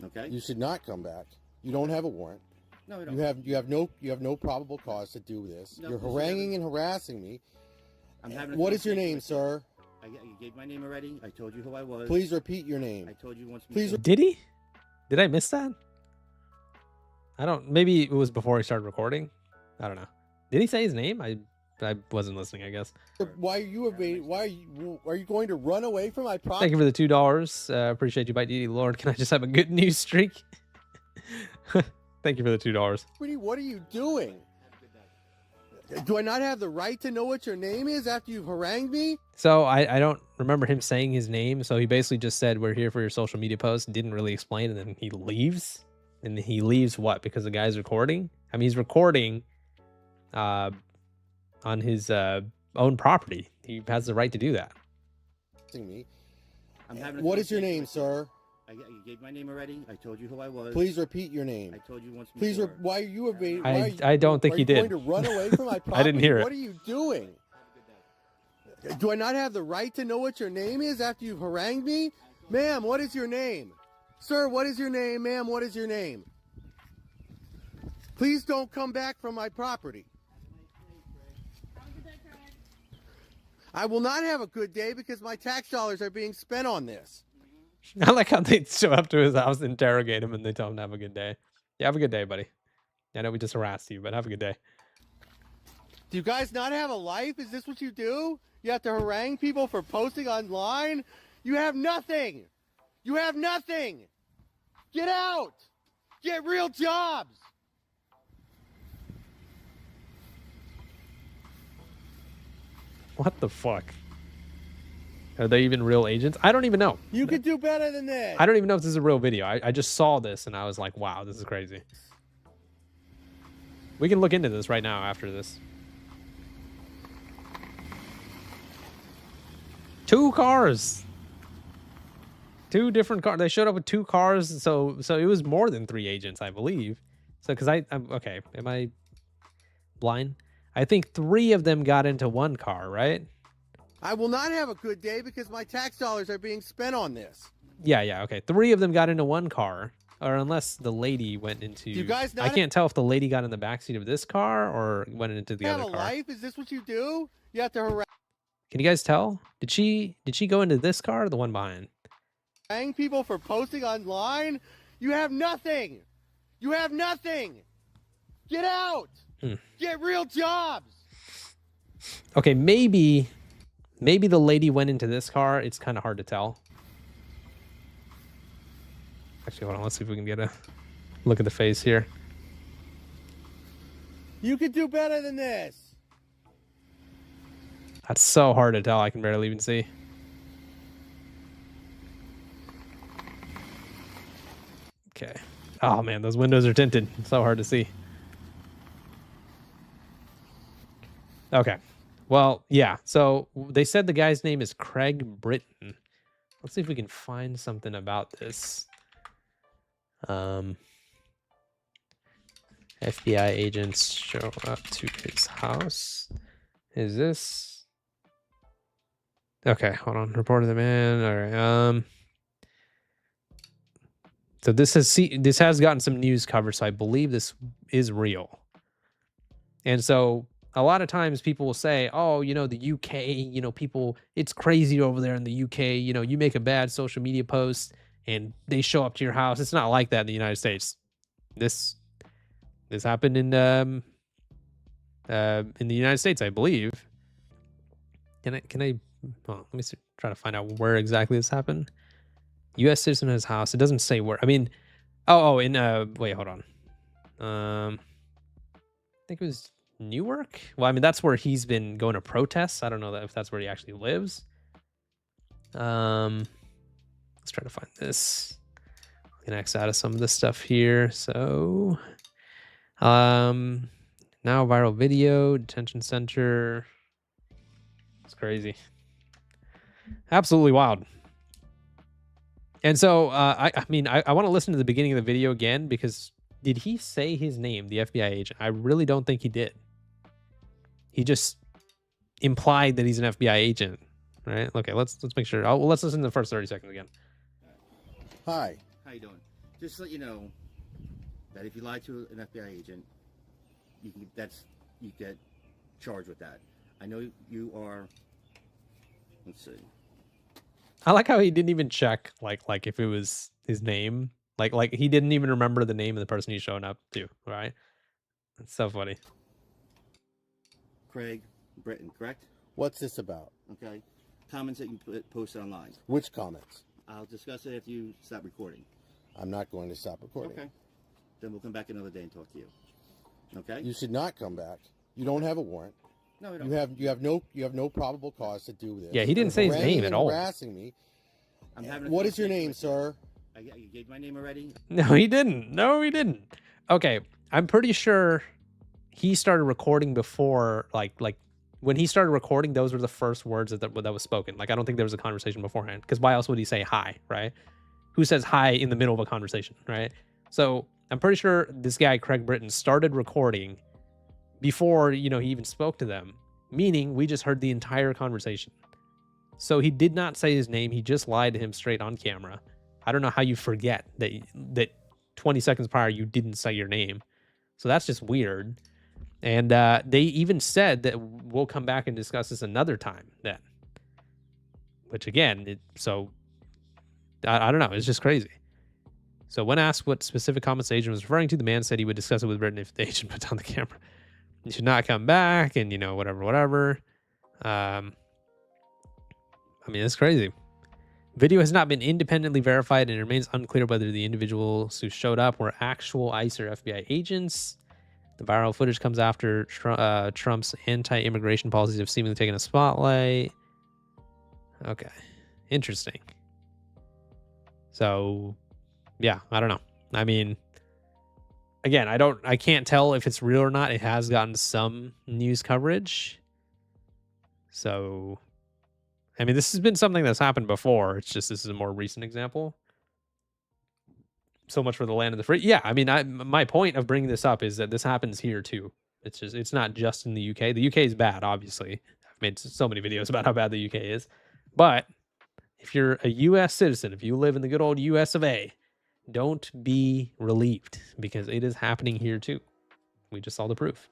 Okay? You should not come back. You don't have a warrant. No, we don't. You have no probable cause to do this. No, You're because haranguing and harassing me. I'm having a What is your conversation name, with you. sir? I gave my name already. I told you who I was. Please repeat your name. I told you once Please before. Did he? Did I miss that? I don't. Maybe it was before he started recording. I don't know. Did he say his name? I wasn't listening, I guess. Why are you evading? Why are you going to run away from my property? Thank you for the $2. Appreciate you, Bite Didi. Lord, can I just have a good news streak? Thank you for the $2. What are you doing? Do I not have the right to know what your name is after you've harangued me? So I don't remember him saying his name. So he basically just said, we're here for your social media post. Didn't really explain. And then he leaves. And he leaves what? Because the guy's recording? I mean, he's recording on his own property. He has the right to do that. Me. I'm having a What is your conversation name, with you. sir? I gave my name already. I told you who I was. Please repeat your name. I told you once Please. before. Why are you evading? I don't think he did. Going to run away from my property? I didn't hear it. What are you doing? Do I not have the right to know what your name is after you've harangued me? Ma'am, what is your name? Sir, what is your name? Ma'am, what is your name? Please don't come back from my property. I will not have a good day because my tax dollars are being spent on this. I like how they show up to his house, interrogate him, and they tell him to have a good day. Yeah, have a good day, buddy. I know we just harassed you, but have a good day. Do you guys not have a life? Is this what you do? You have to harangue people for posting online? You have nothing. You have nothing. Get out. Get real jobs. What the fuck? Are they even real agents? I don't even know. You could do better than this. I don't even know if this is a real video. I just saw this and I was like, wow, this is crazy. We can look into this right now after this. 2 cars. 2 different cars. They showed up with 2 cars. So it was more than 3 agents, I believe. So because I'm okay. Am I blind? I think 3 of them got into 1 car, right? I will not have a good day because my tax dollars are being spent on this. Yeah, okay. 3 of them got into 1 car, or unless the lady went into. You guys not I can't tell if the lady got in the backseat of this car or went into the have other a car. life? Is this what you do? You have to Can you guys tell? Did she go into this car or the one behind? harangue people for posting online? You have nothing. You have nothing. Get out. Get real jobs. Okay, maybe the lady went into this car. It's kind of hard to tell. Actually, hold on. Let's see if we can get a look at the face here. You could do better than this. That's so hard to tell. I can barely even see. Okay. Oh man, those windows are tinted. It's so hard to see. Okay. Well, yeah. So they said the guy's name is Craig Britton. Let's see if we can find something about this. FBI agents show up to his house. Is this? Okay, hold on. Report of the man. All right. So this has gotten some news coverage, so I believe this is real. And so a lot of times people will say, oh, you know, the UK, you know, people, it's crazy over there in the UK. You know, you make a bad social media post and they show up to your house. It's not like that in the United States. This happened in the United States, I believe. Can I well, let me see, try to find out where exactly this happened. U.S. citizen in his house. It doesn't say where. I mean, in wait, hold on. I think it was Newark. Well, I mean, that's where he's been going to protests. I don't know if that's where he actually lives. Let's try to find this. We can X out of some of this stuff here. So, now viral video, detention center. It's crazy. Absolutely wild. And so I mean, I want to listen to the beginning of the video again, because did he say his name, the FBI agent? I really don't think he did. He just implied that he's an FBI agent, right? Okay, let's make sure. Well, let's listen to the first 30 seconds again. Hi. How you doing? Just to let you know that if you lie to an FBI agent, you get charged with that. I know you are. Let's see. I like how he didn't even check like if it was his name. Like he didn't even remember the name of the person he's showing up to, right? It's so funny. Craig Britton, correct? What's this about? Okay. Comments that you post online. Which comments? I'll discuss it if you stop recording. I'm not going to stop recording. Okay. Then we'll come back another day and talk to you. Okay? You should not come back. You don't have a warrant. No, we don't. You have no probable cause to do this. Yeah, he didn't say his name at all. Harassing me. I'm having a What is your conversation name, with you. sir? You gave my name already? No, he didn't. No, he didn't. Okay, I'm pretty sure he started recording before, like when he started recording, those were the first words that was spoken. Like, I don't think there was a conversation beforehand, because why else would he say hi, right? Who says hi in the middle of a conversation, right? So I'm pretty sure this guy, Craig Britton, started recording before, he even spoke to them, meaning we just heard the entire conversation. So he did not say his name. He just lied to him straight on camera. I don't know how you forget that 20 seconds prior you didn't say your name. So that's just weird. And they even said that we'll come back and discuss this another time then. Which again, I don't know. It's just crazy. So when asked what specific comments the agent was referring to, the man said he would discuss it with Britton if the agent put down the camera. You should not come back, and whatever. I mean, it's crazy. Video has not been independently verified, and it remains unclear whether the individuals who showed up were actual ICE or FBI agents. The viral footage comes after Trump's anti-immigration policies have seemingly taken a spotlight. Okay, interesting. So, yeah, I don't know. I mean, again, I can't tell if it's real or not. It has gotten some news coverage. So, I mean, this has been something that's happened before. It's just this is a more recent example. So much for the land of the free. Yeah, I mean, my point of bringing this up is that this happens here too. It's not just in the UK. The UK is bad, obviously. I've made so many videos about how bad the UK is. But if you're a US citizen, if you live in the good old US of A, don't be relieved, because it is happening here too. We just saw the proof.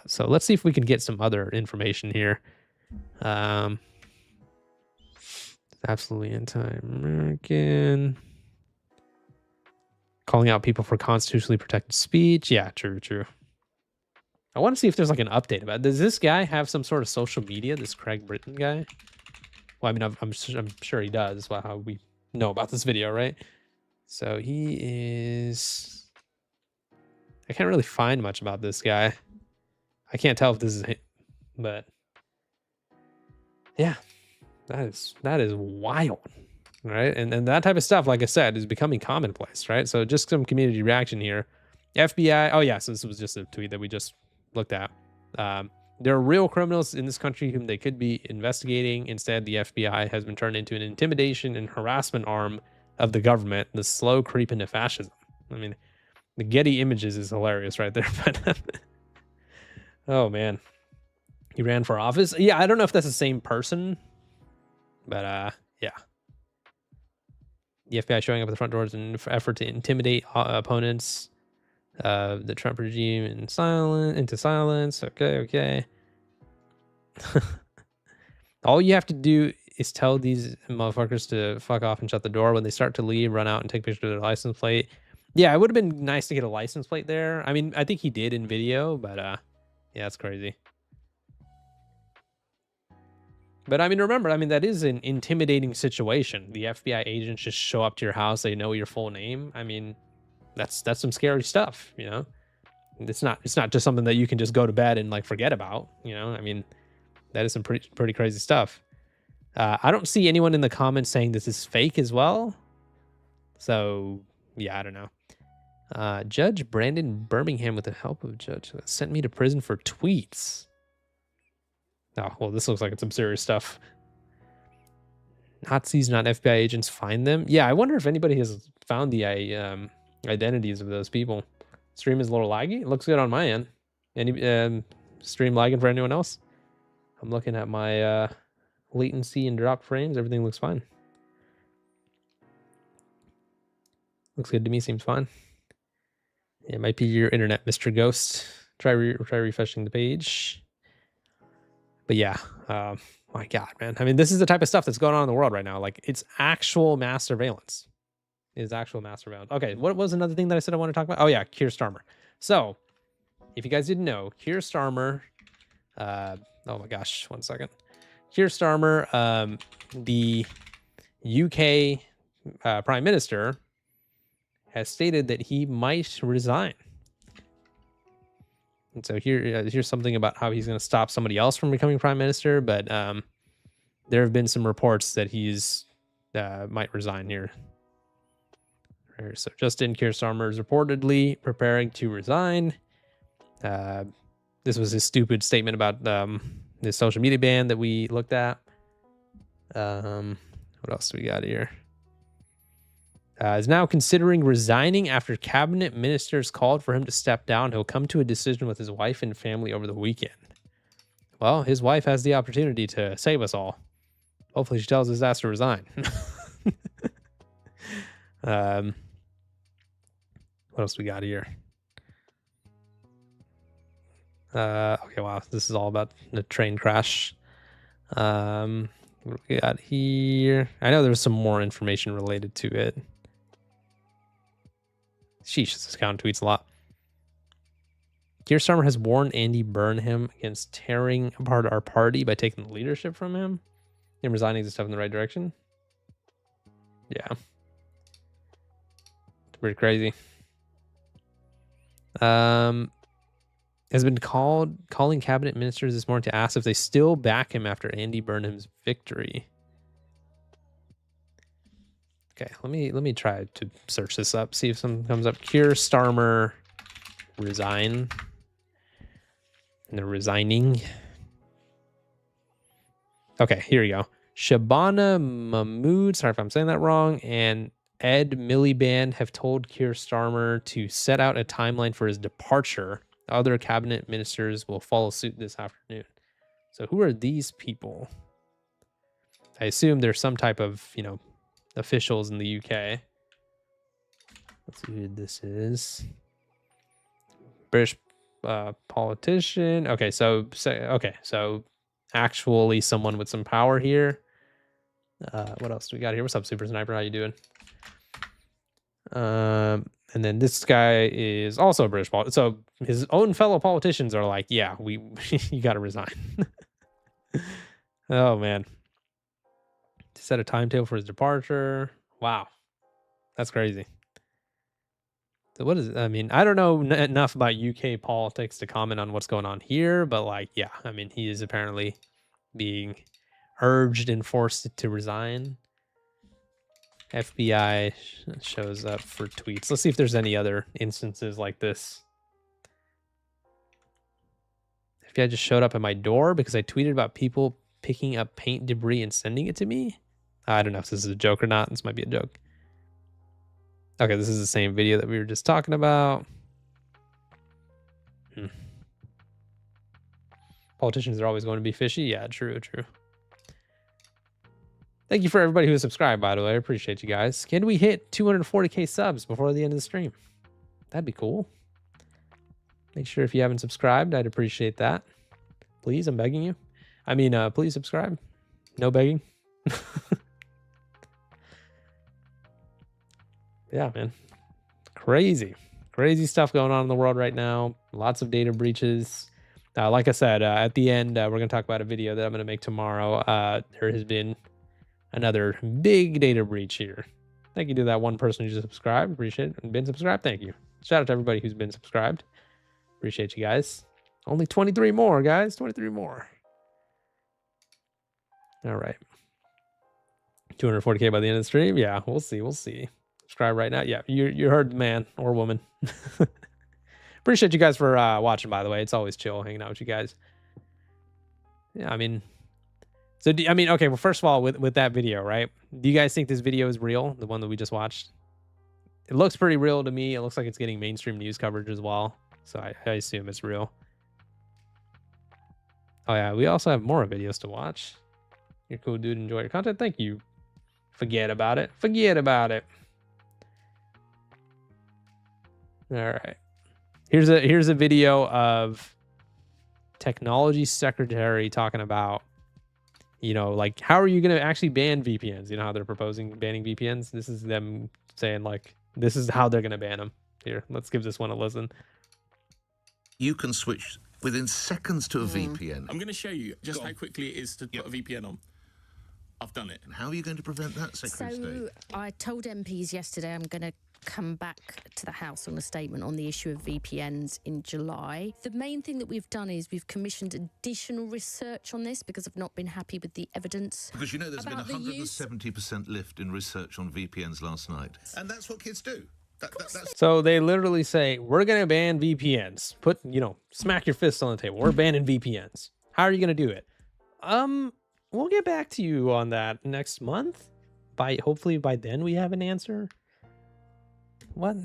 So let's see if we can get some other information here. Absolutely anti-American. Calling out people for constitutionally protected speech. Yeah, true. I want to see if there's like an update about it. Does this guy have some sort of social media, this Craig Britton guy? Well, I mean, I'm sure he does. Well, how we know about this video, right? So he is... I can't really find much about this guy. I can't tell if this is him, but... yeah, that is wild, right? And that type of stuff, like I said, is becoming commonplace, right? So just some community reaction here. FBI, oh yeah, so this was just a tweet that we just looked at. There are real criminals in this country whom they could be investigating. Instead, the FBI has been turned into an intimidation and harassment arm of the government, the slow creep into fascism. I mean, the Getty images is hilarious right there, but oh man. He ran for office. Yeah, I don't know if that's the same person, but yeah. The FBI showing up at the front doors in an effort to intimidate opponents of the Trump regime into silence. Okay. All you have to do is tell these motherfuckers to fuck off and shut the door. When they start to leave, run out and take pictures of their license plate. Yeah, it would have been nice to get a license plate there. I mean, I think he did in video, but yeah, it's crazy. But I mean, remember, that is an intimidating situation. The FBI agents just show up to your house. They know your full name. I mean, that's some scary stuff, It's not just something that you can just go to bed and like forget about, I mean, that is some pretty crazy stuff. I don't see anyone in the comments saying this is fake as well. So yeah, I don't know. Judge Brandon Birmingham, with the help of judge, sent me to prison for tweets. Oh, well, this looks like it's some serious stuff. Nazis, not FBI agents, find them. Yeah, I wonder if anybody has found the identities of those people. Stream is a little laggy. It looks good on my end. Any stream lagging for anyone else? I'm looking at my latency and drop frames. Everything looks fine. Looks good to me. Seems fine. It might be your internet, Mr. Ghost. Try refreshing the page. But yeah, my God, man. I mean, this is the type of stuff that's going on in the world right now. Like, it's actual mass surveillance. It's actual mass surveillance. Okay, what was another thing that I said I want to talk about? Oh yeah, Keir Starmer. So, if you guys didn't know, Keir Starmer. Oh my gosh, 1 second. Keir Starmer, the UK Prime Minister, has stated that he might resign. And so here's something about how he's going to stop somebody else from becoming Prime Minister. But there have been some reports that he's might resign here. So Justin Keir Starmer is reportedly preparing to resign. This was his stupid statement about the social media ban that we looked at. What else do we got here? Is now considering resigning after cabinet ministers called for him to step down. He'll come to a decision with his wife and family over the weekend. Well, his wife has the opportunity to save us all. Hopefully she tells his ass to resign. What else we got here? Okay, wow, this is all about the train crash. What do we got here? I know there's some more information related to it. Sheesh, this account tweets a lot. Keir Starmer has warned Andy Burnham against tearing apart our party by taking the leadership from him and resigning is a step in the right direction. Yeah. It's pretty crazy. Has been calling cabinet ministers this morning to ask if they still back him after Andy Burnham's victory. Okay, let me try to search this up, see if something comes up. Keir Starmer resign. And they're resigning. Okay, here we go. Shabana Mahmood, sorry if I'm saying that wrong, and Ed Miliband have told Keir Starmer to set out a timeline for his departure. Other cabinet ministers will follow suit this afternoon. So who are these people? I assume there's some type of, officials in the UK. Let's see who this is. British politician. Okay, so actually someone with some power here. What else do we got here? What's up, Super Sniper? How you doing? And then this guy is also a British politician. So his own fellow politicians are like, yeah, you got to resign. Oh, man. To set a timetable for his departure. Wow. That's crazy. So what is it? I mean, I don't know enough about UK politics to comment on what's going on here, but yeah, I mean, he is apparently being urged and forced to resign. FBI shows up for tweets. Let's see if there's any other instances like this. FBI just showed up at my door because I tweeted about people picking up paint debris and sending it to me. I don't know if this is a joke or not. This might be a joke. Okay, this is the same video that we were just talking about. Politicians are always going to be fishy. Yeah, true. Thank you for everybody who has subscribed, by the way. I appreciate you guys. Can we hit 240k subs before the end of the stream? That'd be cool. Make sure if you haven't subscribed, I'd appreciate that. Please, I'm begging you. I mean, please subscribe. No begging. Yeah, man. Crazy stuff going on in the world right now. Lots of data breaches. Like I said, at the end, we're going to talk about a video that I'm going to make tomorrow. There has been another big data breach here. Thank you to that one person who just subscribed. Appreciate it. And been subscribed. Thank you. Shout out to everybody who's been subscribed. Appreciate you guys. Only 23 more, guys. 23 more. All right. 240k by the end of the stream. Yeah, we'll see. Subscribe right now. Yeah, you heard man or woman. Appreciate you guys for watching, by the way. It's always chill hanging out with you guys. Yeah, I mean, So, I mean, okay, well, first of all, with that video, right? Do you guys think this video is real? The one that we just watched? It looks pretty real to me. It looks like it's getting mainstream news coverage as well. So I assume it's real. Oh, yeah, we also have more videos to watch. You're cool, dude. Enjoy your content. Thank you. Forget about it. Forget about it. All right. Here's a video of technology secretary talking about, you know, like, how are you going to actually ban VPNs? You know how they're proposing banning VPNs? This is them saying, like, this is how they're going to ban them. Here, let's give this one a listen. You can switch within seconds to a VPN. I'm going to show you just how quickly it is to put a VPN on. I've done it. And how are you going to prevent that, Secretary of State? I told MPs yesterday I'm going to come back to the House on a statement on the issue of VPNs in July. The main thing that we've done is we've commissioned additional research on this because I've not been happy with the evidence. Because you know there's been a about the 170% lift in research on VPNs last night. And that's what kids do. That's... So they literally say, we're going to ban VPNs. Put, you know, smack your fist on the table. We're banning VPNs. How are you going to do it? We'll get back to you on that next month. Hopefully by then we have an answer. What?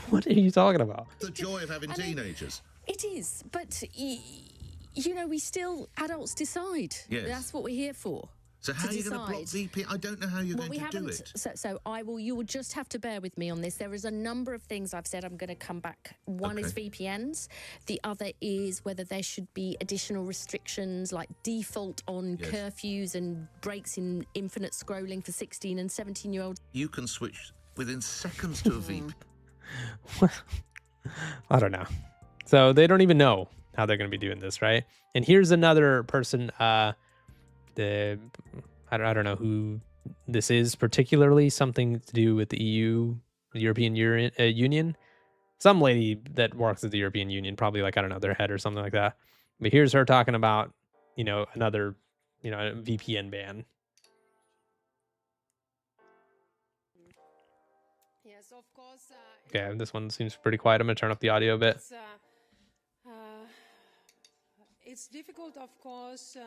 What are you talking about? The joy of having teenagers. It is, but you know, adults decide. Yes. That's what we're here for. So how are you going to block VPN? I don't know how you're going to do it. So you will just have to bear with me on this. There is a number of things I've said I'm going to come back. One is VPNs. The other is whether there should be additional restrictions like default on curfews and breaks in infinite scrolling for 16 and 17-year-olds. You can switch within seconds to a VPN. I don't know. So they don't even know how they're going to be doing this, right? And here's another person, I don't know who this is particularly, something to do with the EU, the European Union. Some lady that works at the European Union, probably like, I don't know, their head or something like that. But here's her talking about, you know, another, you know, VPN ban. Yes, of course. Okay, this one seems pretty quiet. I'm going to turn up the audio a bit. It's difficult, of course,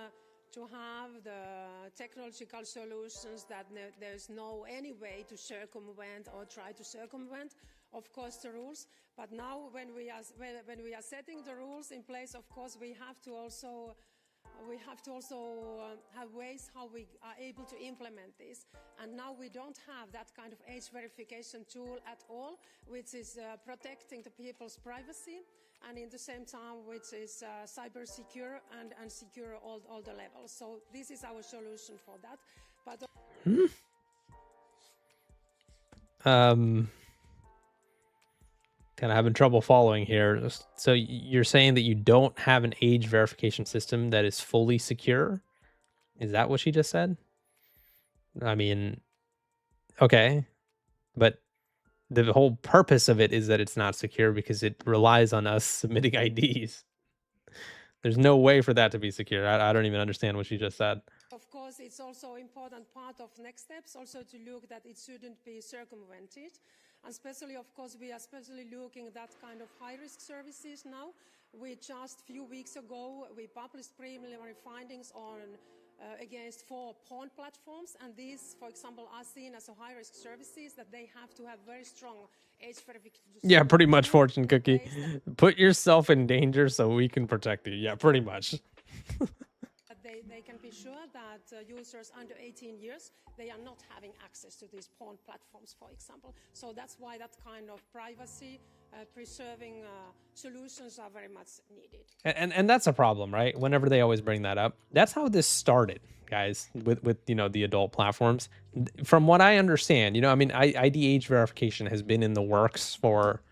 to have the technological solutions that there's no any way to circumvent or try to circumvent, of course, the rules. But now, when we are setting the rules in place, of course, we have to also have ways how we are able to implement this. And now we don't have that kind of age verification tool at all, which is protecting the people's privacy, and in the same time, which is cyber secure and secure all the levels. So this is our solution for that. But kind of having trouble following here. So you're saying that you don't have an age verification system that is fully secure? Is that what she just said? I mean, okay, but the whole purpose of it is that it's not secure because it relies on us submitting IDs. There's no way for that to be secure. I don't even understand what she just said. of course, it's also important part of next steps, also to look that it shouldn't be circumvented. And especially, of course, we are especially looking at that kind of high-risk services now. We just a few weeks ago, we published preliminary findings on against 4 porn platforms, and these, for example, are seen as a high-risk services that they have to have very strong age verification. Yeah, pretty much, Fortune Cookie. Put yourself in danger so we can protect you. Yeah, pretty much. They can be sure that users under 18 years, they are not having access to these porn platforms, for example. So that's why that kind of privacy preserving solutions are very much needed. And that's a problem, right? Whenever they always bring that up. That's how this started, guys, with you know, the adult platforms. From what I understand, you know, I mean, ID age verification has been in the works for,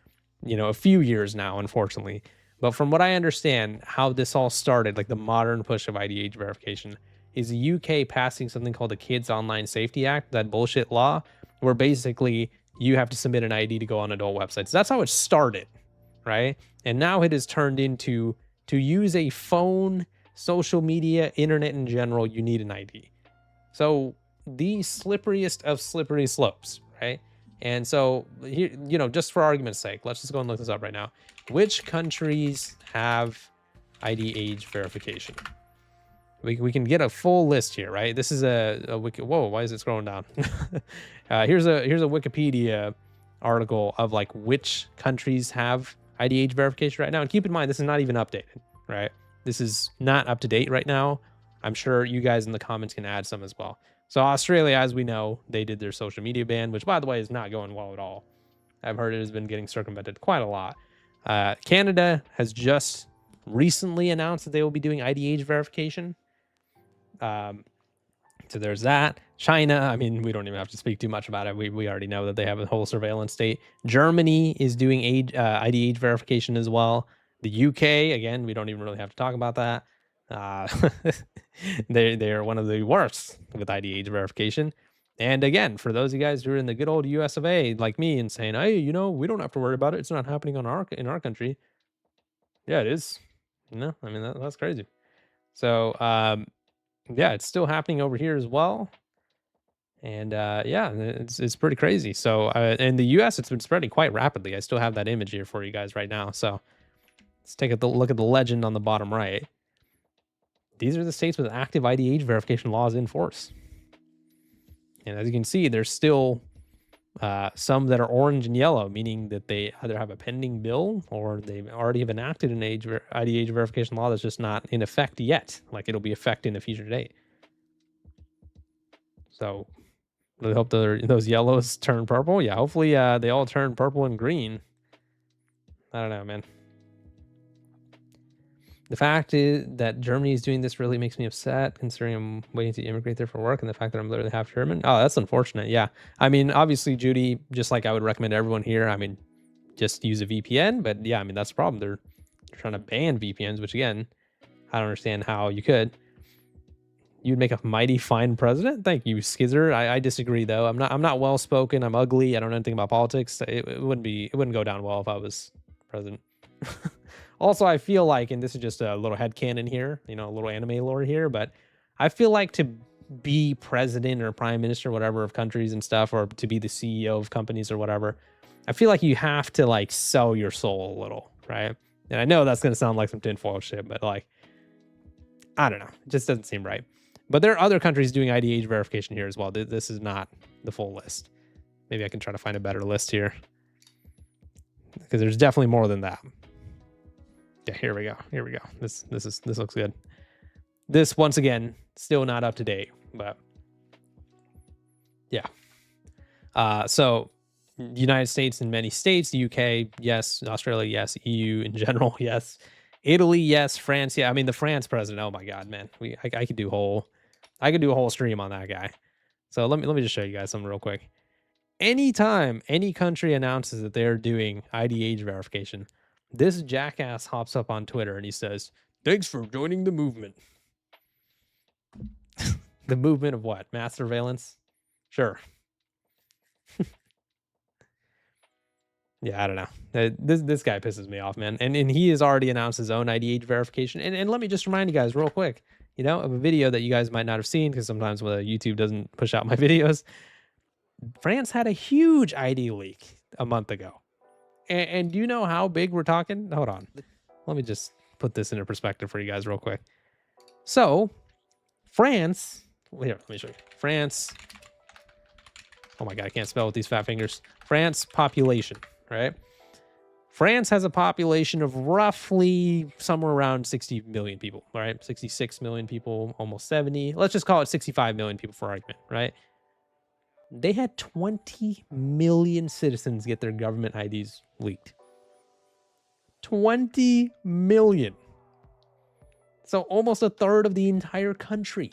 you know, a few years now, unfortunately. But from what I understand, how this all started, like the modern push of ID age verification, is the UK passing something called the Kids Online Safety Act, that bullshit law, where basically you have to submit an ID to go on adult websites. That's how it started, right? And now it has turned into, to use a phone, social media, internet in general, you need an ID. So the slipperiest of slippery slopes, right? And so, here, you know, just for argument's sake, let's just go and look this up right now. Which countries have ID age verification? we can get a full list here, right? This is a wiki. Whoa, why is it scrolling down? Here's a Wikipedia article of like which countries have IDH verification right now. And keep in mind, this is not even updated, right? This is not up to date right now. I'm sure you guys in the comments can add some as well. So Australia, as we know, they did their social media ban, which by the way is not going well at all. I've heard it has been getting circumvented quite a lot. Canada has just recently announced that they will be doing IDH verification. So there's that. China, I mean, we don't even have to speak too much about it. We already know that they have a whole surveillance state. Germany is doing IDH verification as well. The UK, again, we don't even really have to talk about that. They are one of the worst with IDH verification. And again, for those of you guys who are in the good old US of A, like me, and saying, hey, you know, we don't have to worry about it. It's not happening in our country. Yeah, it is. No, I mean, that's crazy. So, yeah, it's still happening over here as well. And yeah, it's pretty crazy. So in the US, it's been spreading quite rapidly. I still have that image here for you guys right now. So let's take a look at the legend on the bottom right. These are the states with active IDH verification laws in force. And as you can see, there's still some that are orange and yellow, meaning that they either have a pending bill or they already have enacted an IDH verification law that's just not in effect yet. Like it'll be effect in a future date. So really hope those yellows turn purple. Yeah, hopefully they all turn purple and green. I don't know, man. The fact is that Germany is doing this really makes me upset, considering I'm waiting to immigrate there for work, and the fact that I'm literally half German. Oh, that's unfortunate. Yeah. I mean, obviously, Judy, just like I would recommend everyone here, I mean, just use a VPN. But yeah, I mean, that's the problem. They're trying to ban VPNs, which again, I don't understand how you could. You'd make a mighty fine president. Thank you, Skizzer. I disagree though. I'm not well spoken. I'm ugly. I don't know anything about politics. It wouldn't go down well if I was president. Also, I feel like, and this is just a little headcanon here, you know, a little anime lore here, but I feel like to be president or prime minister, whatever, of countries and stuff, or to be the CEO of companies or whatever, I feel like you have to like sell your soul a little, right? And I know that's going to sound like some tinfoil shit, but like, I don't know. It just doesn't seem right. But there are other countries doing IDH verification here as well. This is not the full list. Maybe I can try to find a better list here, because there's definitely more than that. Yeah, here we go. Here we go. This looks good. This, once again, still not up to date, but yeah. So United States and many states, the UK, yes. Australia, yes. EU in general, yes. Italy, yes. France, yeah. I mean, the France president, oh my God, man. I could do a whole stream on that guy. So let me just show you guys something real quick. Anytime any country announces that they're doing IDH verification, this jackass hops up on Twitter and he says, "Thanks for joining the movement." The movement of what? Mass surveillance? Sure. Yeah, I don't know. This guy pisses me off, man. And he has already announced his own IDH verification. And let me just remind you guys real quick, you know, of a video that you guys might not have seen, because sometimes when YouTube doesn't push out my videos. France had a huge ID leak a month ago. And do you know how big we're talking? Hold on. Let me just put this into perspective for you guys real quick. So, France, here, let me show you. France, oh my God, I can't spell with these fat fingers. France population, right? France has a population of roughly somewhere around 60 million people, right? 66 million people, almost 70. Let's just call it 65 million people for argument, right? They had 20 million citizens get their government IDs leaked. 20 million. So almost a third of the entire country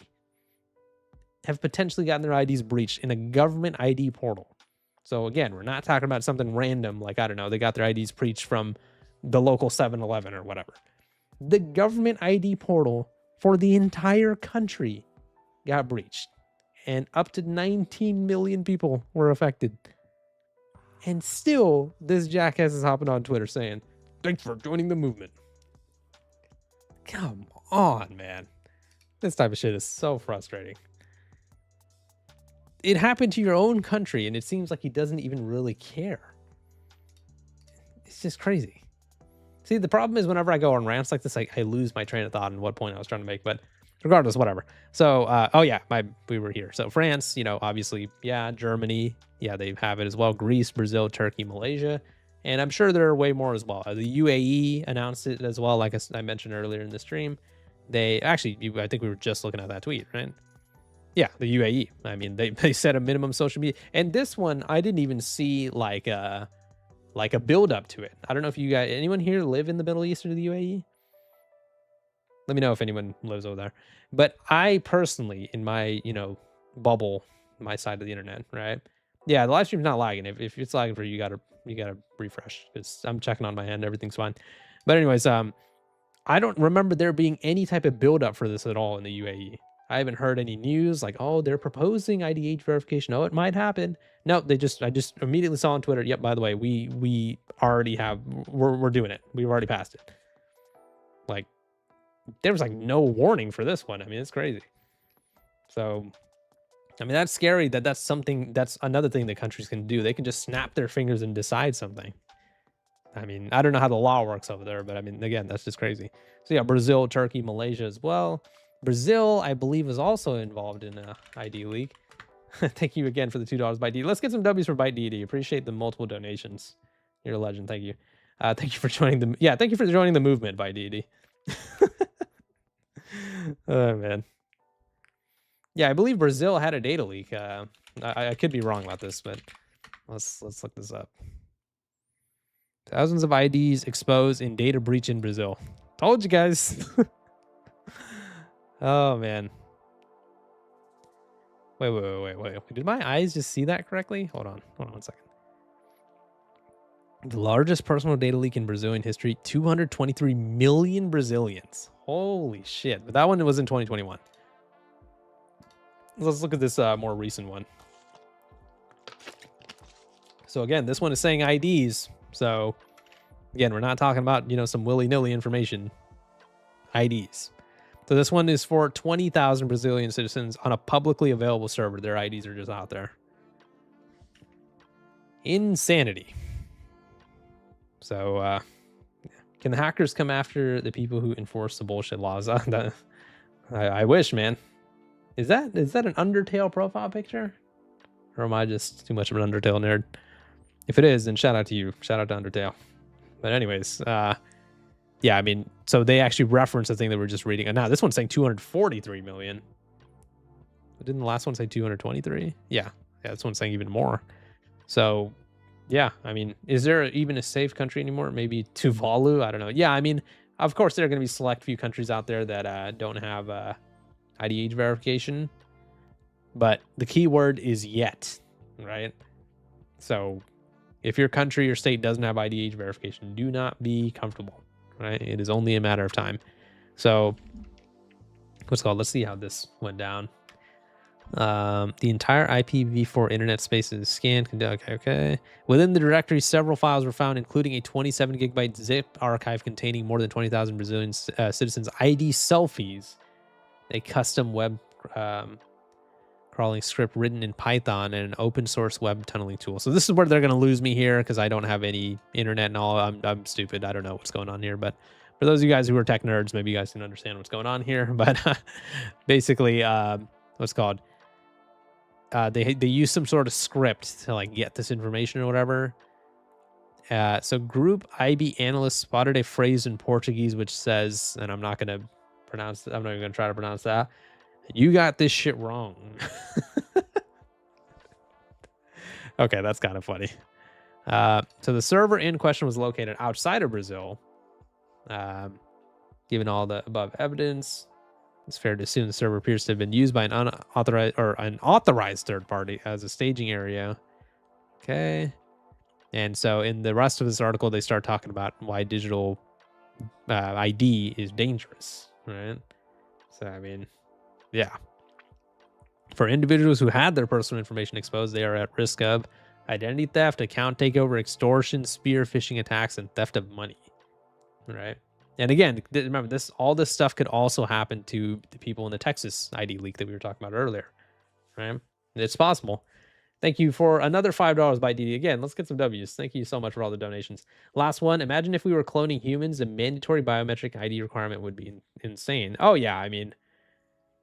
have potentially gotten their IDs breached in a government ID portal. So again, we're not talking about something random like, I don't know, they got their IDs breached from the local 7-Eleven or whatever. The government ID portal for the entire country got breached. And up to 19 million people were affected. And still, this jackass is hopping on Twitter saying, "Thanks for joining the movement." Come on, man. This type of shit is so frustrating. It happened to your own country, and it seems like he doesn't even really care. It's just crazy. See, the problem is whenever I go on rants like this, I lose my train of thought and what point I was trying to make. But regardless, whatever. So, oh yeah, we were here. So France, obviously, yeah, Germany, yeah, they have it as well. Greece, Brazil, Turkey, Malaysia, and I'm sure there are way more as well. The UAE announced it as well, like I mentioned earlier in the stream. They actually, I think we were just looking at that tweet, right? Yeah, the UAE. I mean, they set a minimum social media, and this one I didn't even see like a build up to it. I don't know if anyone here live in the Middle East or the UAE. Let me know if anyone lives over there. But I personally, in my, bubble, my side of the internet, right? Yeah, the live stream's not lagging. If it's lagging for you, you gotta refresh, because I'm checking on my end, everything's fine. But anyways, I don't remember there being any type of build up for this at all in the UAE. I haven't heard any news like, oh, they're proposing IDH verification. Oh, it might happen. No, I just immediately saw on Twitter. Yep, by the way, we already have, we're doing it. We've already passed it. Like, there was like no warning for this one. I mean, it's crazy. So, I mean, that's scary that's another thing that countries can do. They can just snap their fingers and decide something. I mean, I don't know how the law works over there, but I mean, again, that's just crazy. So yeah, Brazil, Turkey, Malaysia as well. Brazil, I believe, is also involved in a ID leak. Thank you again for the $2 Byte DD. Let's get some W's for Byte DD. Appreciate the multiple donations. You're a legend. Thank you. Thank you for joining the thank you for joining the movement, Byte DD. Oh man. Yeah, I believe Brazil had a data leak. I could be wrong about this, but let's look this up. Thousands of IDs exposed in data breach in Brazil. Told you guys. Oh man. Wait. Did my eyes just see that correctly? Hold on 1 second. The largest personal data leak in Brazilian history, 223 million Brazilians. Holy shit. But that one was in 2021. Let's look at this more recent one. So again, this one is saying IDs. So again, we're not talking about, some willy-nilly information. IDs. So this one is for 20,000 Brazilian citizens on a publicly available server. Their IDs are just out there. Insanity. So, can the hackers come after the people who enforce the bullshit laws? I wish, man. Is that an Undertale profile picture? Or am I just too much of an Undertale nerd? If it is, then shout out to you. Shout out to Undertale. But anyways, yeah, I mean, so they actually reference the thing that we're just reading. And now this one's saying 243 million. Didn't the last one say 223? Yeah, this one's saying even more. So, yeah, I mean, is there even a safe country anymore? Maybe Tuvalu? I don't know. Yeah, I mean, of course, there are going to be select few countries out there that don't have IDH verification. But the key word is yet, right? So, if your country or state doesn't have IDH verification, do not be comfortable. Right, it is only a matter of time. So, let's see how this went down. The entire IPv4 internet space is scanned. Okay. Within the directory, several files were found, including a 27 gigabyte zip archive containing more than 20,000 Brazilian citizens' ID selfies, a custom web crawling script written in Python, and an open source web tunneling tool. So this is where they're going to lose me here, because I don't have any internet and all. I'm stupid. I don't know what's going on here. But for those of you guys who are tech nerds, maybe you guys can understand what's going on here. But basically, what's called? They use some sort of script to like get this information or whatever. So Group IB analyst spotted a phrase in Portuguese which says, and I'm not going to pronounce. I'm not even going to try to pronounce that. You got this shit wrong. Okay, that's kind of funny. So the server in question was located outside of Brazil. Given all the above evidence, it's fair to assume the server appears to have been used by an authorized third party as a staging area. Okay. And so in the rest of this article, they start talking about why digital ID is dangerous, right? So, I mean, yeah. For individuals who had their personal information exposed, they are at risk of identity theft, account takeover, extortion, spear phishing attacks, and theft of money. Right? And again, remember, all this stuff could also happen to the people in the Texas ID leak that we were talking about earlier. Right? It's possible. Thank you for another $5 by DD. Again, let's get some W's. Thank you so much for all the donations. Last one. Imagine if we were cloning humans, a mandatory biometric ID requirement would be insane. Oh, yeah. I mean,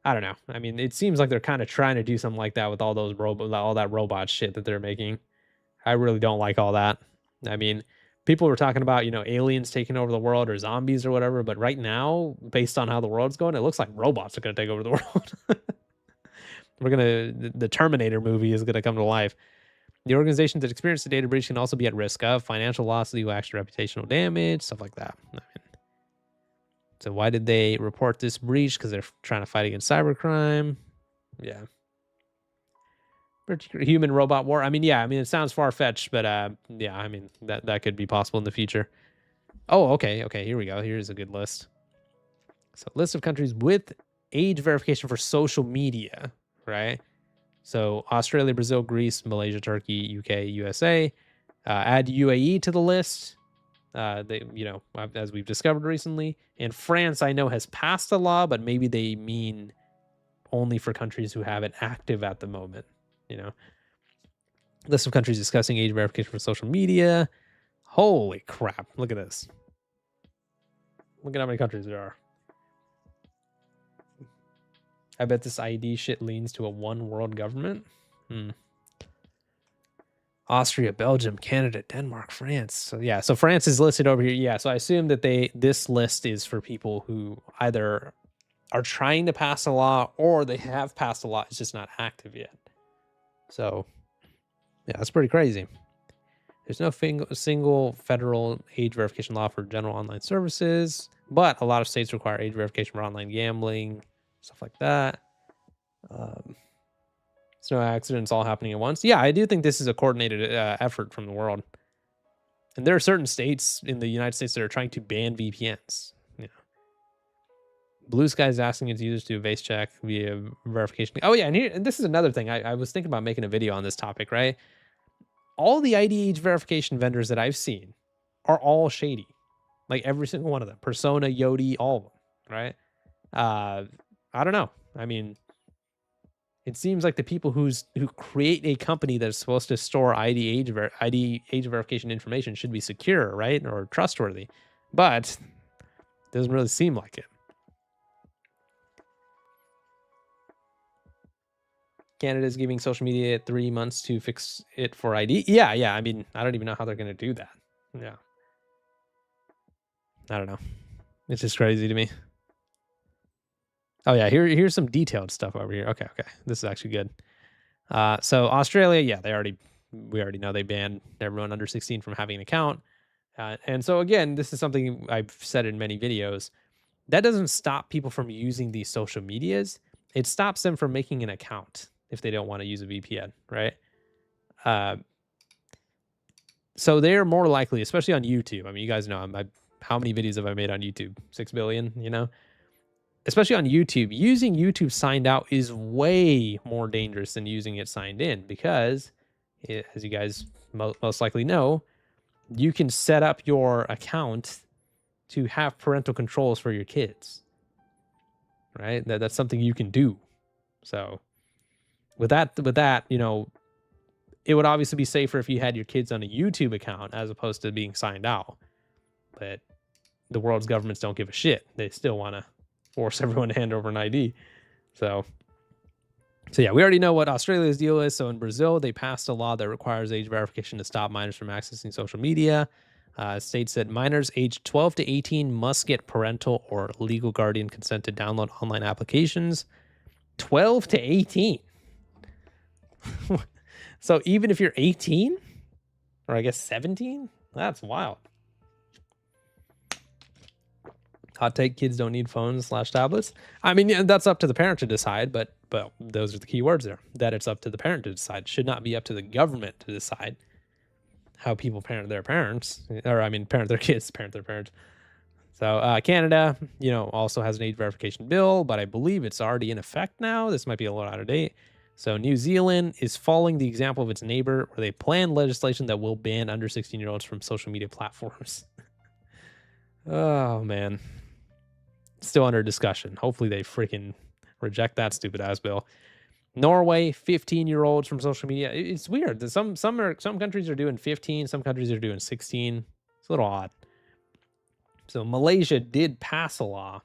I don't know. I mean, it seems like they're kind of trying to do something like that with all those all that robot shit that they're making. I really don't like all that. I mean, people were talking about, aliens taking over the world or zombies or whatever, but right now, based on how the world's going, it looks like robots are going to take over the world. The Terminator movie is going to come to life. The organizations that experience the data breach can also be at risk of financial loss, legal action, reputational damage, stuff like that. I mean, so why did they report this breach? Because they're trying to fight against cybercrime. Yeah. Particular human robot war. I mean, yeah, it sounds far-fetched, but yeah, I mean, that could be possible in the future. Oh, okay, here we go. Here's a good list. So, list of countries with age verification for social media, right? So, Australia, Brazil, Greece, Malaysia, Turkey, UK, USA. Add UAE to the list. They, as we've discovered recently. And France, I know, has passed a law, but maybe they mean only for countries who have it active at the moment. List of countries discussing age verification for social media. Holy crap. Look at this. Look at how many countries there are. I bet this ID shit leans to a one world government. Austria, Belgium, Canada, Denmark, France. So yeah, so France is listed over here. Yeah, so I assume that this list is for people who either are trying to pass a law or they have passed a law. It's just not active yet. So yeah, that's pretty crazy. There's no single federal age verification law for general online services, but a lot of states require age verification for online gambling, stuff like that. It's no accidents all happening at once. Yeah, I do think this is a coordinated effort from the world. And there are certain states in the United States that are trying to ban VPNs. Blue Sky is asking its users to evade check via verification. Oh yeah, and this is another thing. I was thinking about making a video on this topic, right? All the ID age verification vendors that I've seen are all shady. Like every single one of them. Persona, Yoti, all of them, right? I don't know. I mean, it seems like the people who create a company that's supposed to store ID age verification information should be secure, right? Or trustworthy. But it doesn't really seem like it. Canada is giving social media 3 months to fix it for ID. Yeah. I mean, I don't even know how they're going to do that. Yeah. I don't know. It's just crazy to me. Oh yeah, here's some detailed stuff over here. Okay. This is actually good. So Australia, yeah, we already know they banned everyone under 16 from having an account. And so again, this is something I've said in many videos. That doesn't stop people from using these social medias. It stops them from making an account if they don't want to use a VPN, right? So they're more likely, especially on YouTube. I mean, you guys know how many videos have I made on YouTube? 6 billion, Especially on YouTube, using YouTube signed out is way more dangerous than using it signed in because, as you guys most likely know, you can set up your account to have parental controls for your kids, right? That's something you can do. So with that, it would obviously be safer if you had your kids on a YouTube account as opposed to being signed out. But the world's governments don't give a shit. They still want to force everyone to hand over an ID. So yeah, we already know what Australia's deal is. So in Brazil, they passed a law that requires age verification to stop minors from accessing social media. States that minors aged 12 to 18 must get parental or legal guardian consent to download online applications. 12 to 18. So even if you're 18, or I guess 17, that's wild. Hot take: kids don't need phones / tablets. I mean, yeah, that's up to the parent to decide, but those are the key words there. That it's up to the parent to decide. It should not be up to the government to decide how people parent their parents, parent their kids, parent their parents. So Canada, also has an age verification bill, but I believe it's already in effect now. This might be a little out of date. So New Zealand is following the example of its neighbor, where they plan legislation that will ban under 16-year-olds from social media platforms. Oh man. Still under discussion. Hopefully they freaking reject that stupid ass bill. Norway, 15-year-olds from social media. It's weird. Some countries are doing 15, some countries are doing 16. It's a little odd. So Malaysia did pass a law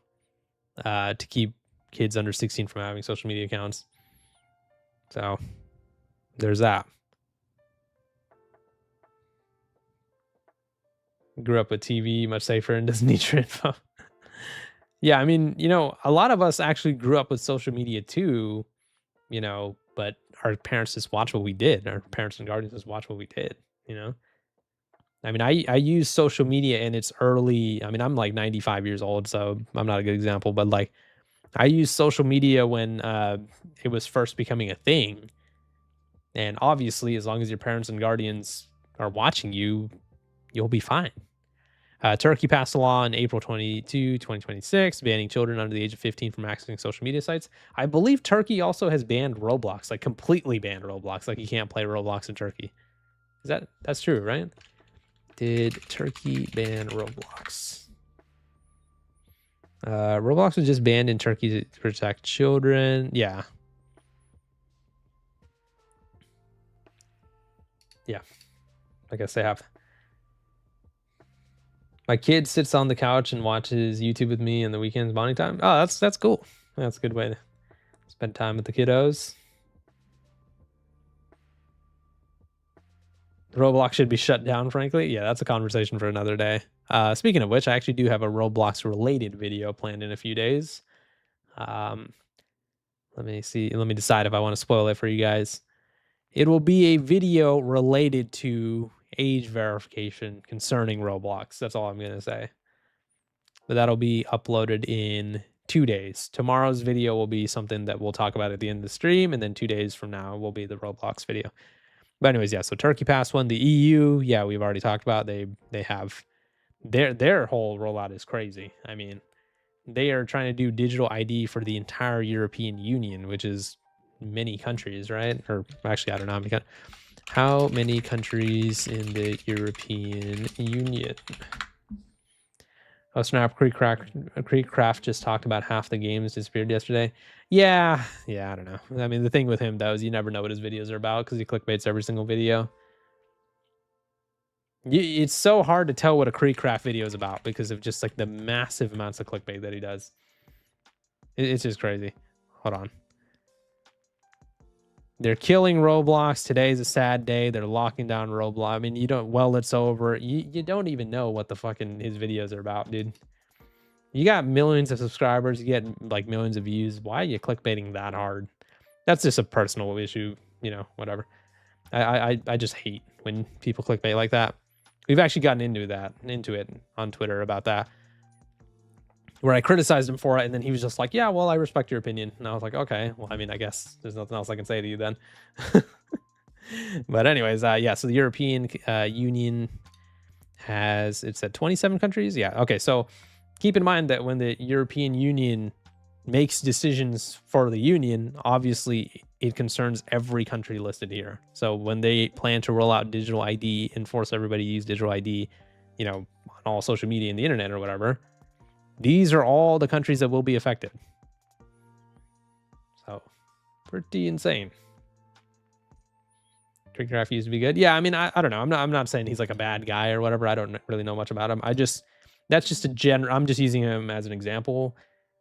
to keep kids under 16 from having social media accounts. So there's that. Grew up with TV, much safer and doesn't need your info. Yeah, I mean, you know, a lot of us actually grew up with social media too, you know, but our parents just watch what we did. Our parents and guardians just watch what we did, you know? I mean, I use social media in its early, I mean, I'm like 95 years old, so I'm not a good example, but like I used social media when it was first becoming a thing. And obviously, as long as your parents and guardians are watching you, you'll be fine. Turkey passed a law on April 22, 2026, banning children under the age of 15 from accessing social media sites. I believe Turkey also has banned Roblox, like completely banned Roblox. Like you can't play Roblox in Turkey. That's true, right? Did Turkey ban Roblox? Roblox was just banned in Turkey to protect children. Yeah. Yeah. I guess they have. My kid sits on the couch and watches YouTube with me on the weekends, bonding time. Oh, that's cool. That's a good way to spend time with the kiddos. Roblox should be shut down, frankly. Yeah, that's a conversation for another day. Speaking of which, I actually do have a Roblox-related video planned in a few days. Let me see. Let me decide if I want to spoil it for you guys. It will be a video related to age verification concerning Roblox. That's all I'm going to say. But that'll be uploaded in 2 days. Tomorrow's video will be something that we'll talk about at the end of the stream, and then 2 days from now will be the Roblox video. But anyways, yeah, so Turkey passed one. The EU, yeah, we've already talked about. They have their whole rollout is crazy. I mean, they are trying to do digital ID for the entire European Union, which is many countries, right? Or actually, I don't know how many countries in the European Union. Oh, snap! Creekcraft just talked about half the games disappeared yesterday. Yeah, I don't know. I mean, the thing with him though is you never know what his videos are about because he clickbaits every single video. It's so hard to tell what a Creekcraft video is about because of just like the massive amounts of clickbait that he does. It's just crazy. Hold on. They're killing Roblox. Today's a sad day. They're locking down Roblox. I mean, you don't, well, it's over. You don't even know what the fucking his videos are about, dude. You got millions of subscribers. You get like millions of views. Why are you clickbaiting that hard? That's just a personal issue, you know, whatever. I just hate when people clickbait like that. We've actually gotten into it on Twitter about that, where I criticized him for it, and then he was just like, yeah, well, I respect your opinion. And I was like, okay, well, I mean, I guess there's nothing else I can say to you then. But anyways, yeah, so the European Union has, it's at 27 countries. Yeah, okay, so keep in mind that when the European Union makes decisions for the Union, obviously it concerns every country listed here. So when they plan to roll out digital ID and force everybody to use digital ID, you know, on all social media and the internet or whatever, these are all the countries that will be affected. So, pretty insane. Creekcraft used to be good. Yeah, I mean, I don't know. I'm not saying he's like a bad guy or whatever. I don't really know much about him. That's just a general. I'm just using him as an example.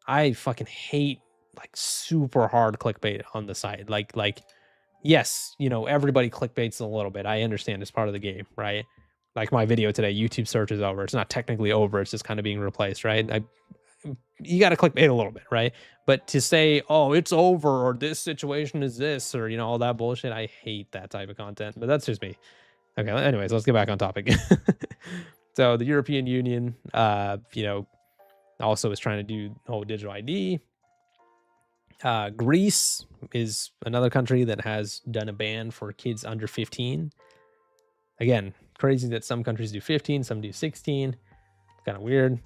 I fucking hate like super hard clickbait on the site. Like, yes, you know, everybody clickbaits a little bit. I understand it's part of the game, right? Like my video today, YouTube search is over. It's not technically over. It's just kind of being replaced, right? You got to clickbait a little bit, right? But to say, oh, it's over, or this situation is this, or, you know, all that bullshit, I hate that type of content. But that's just me. Okay, anyways, let's get back on topic. So the European Union, you know, also is trying to do the whole digital ID. Greece is another country that has done a ban for kids under 15. Again, crazy that some countries do 15, some do 16. It's kind of weird.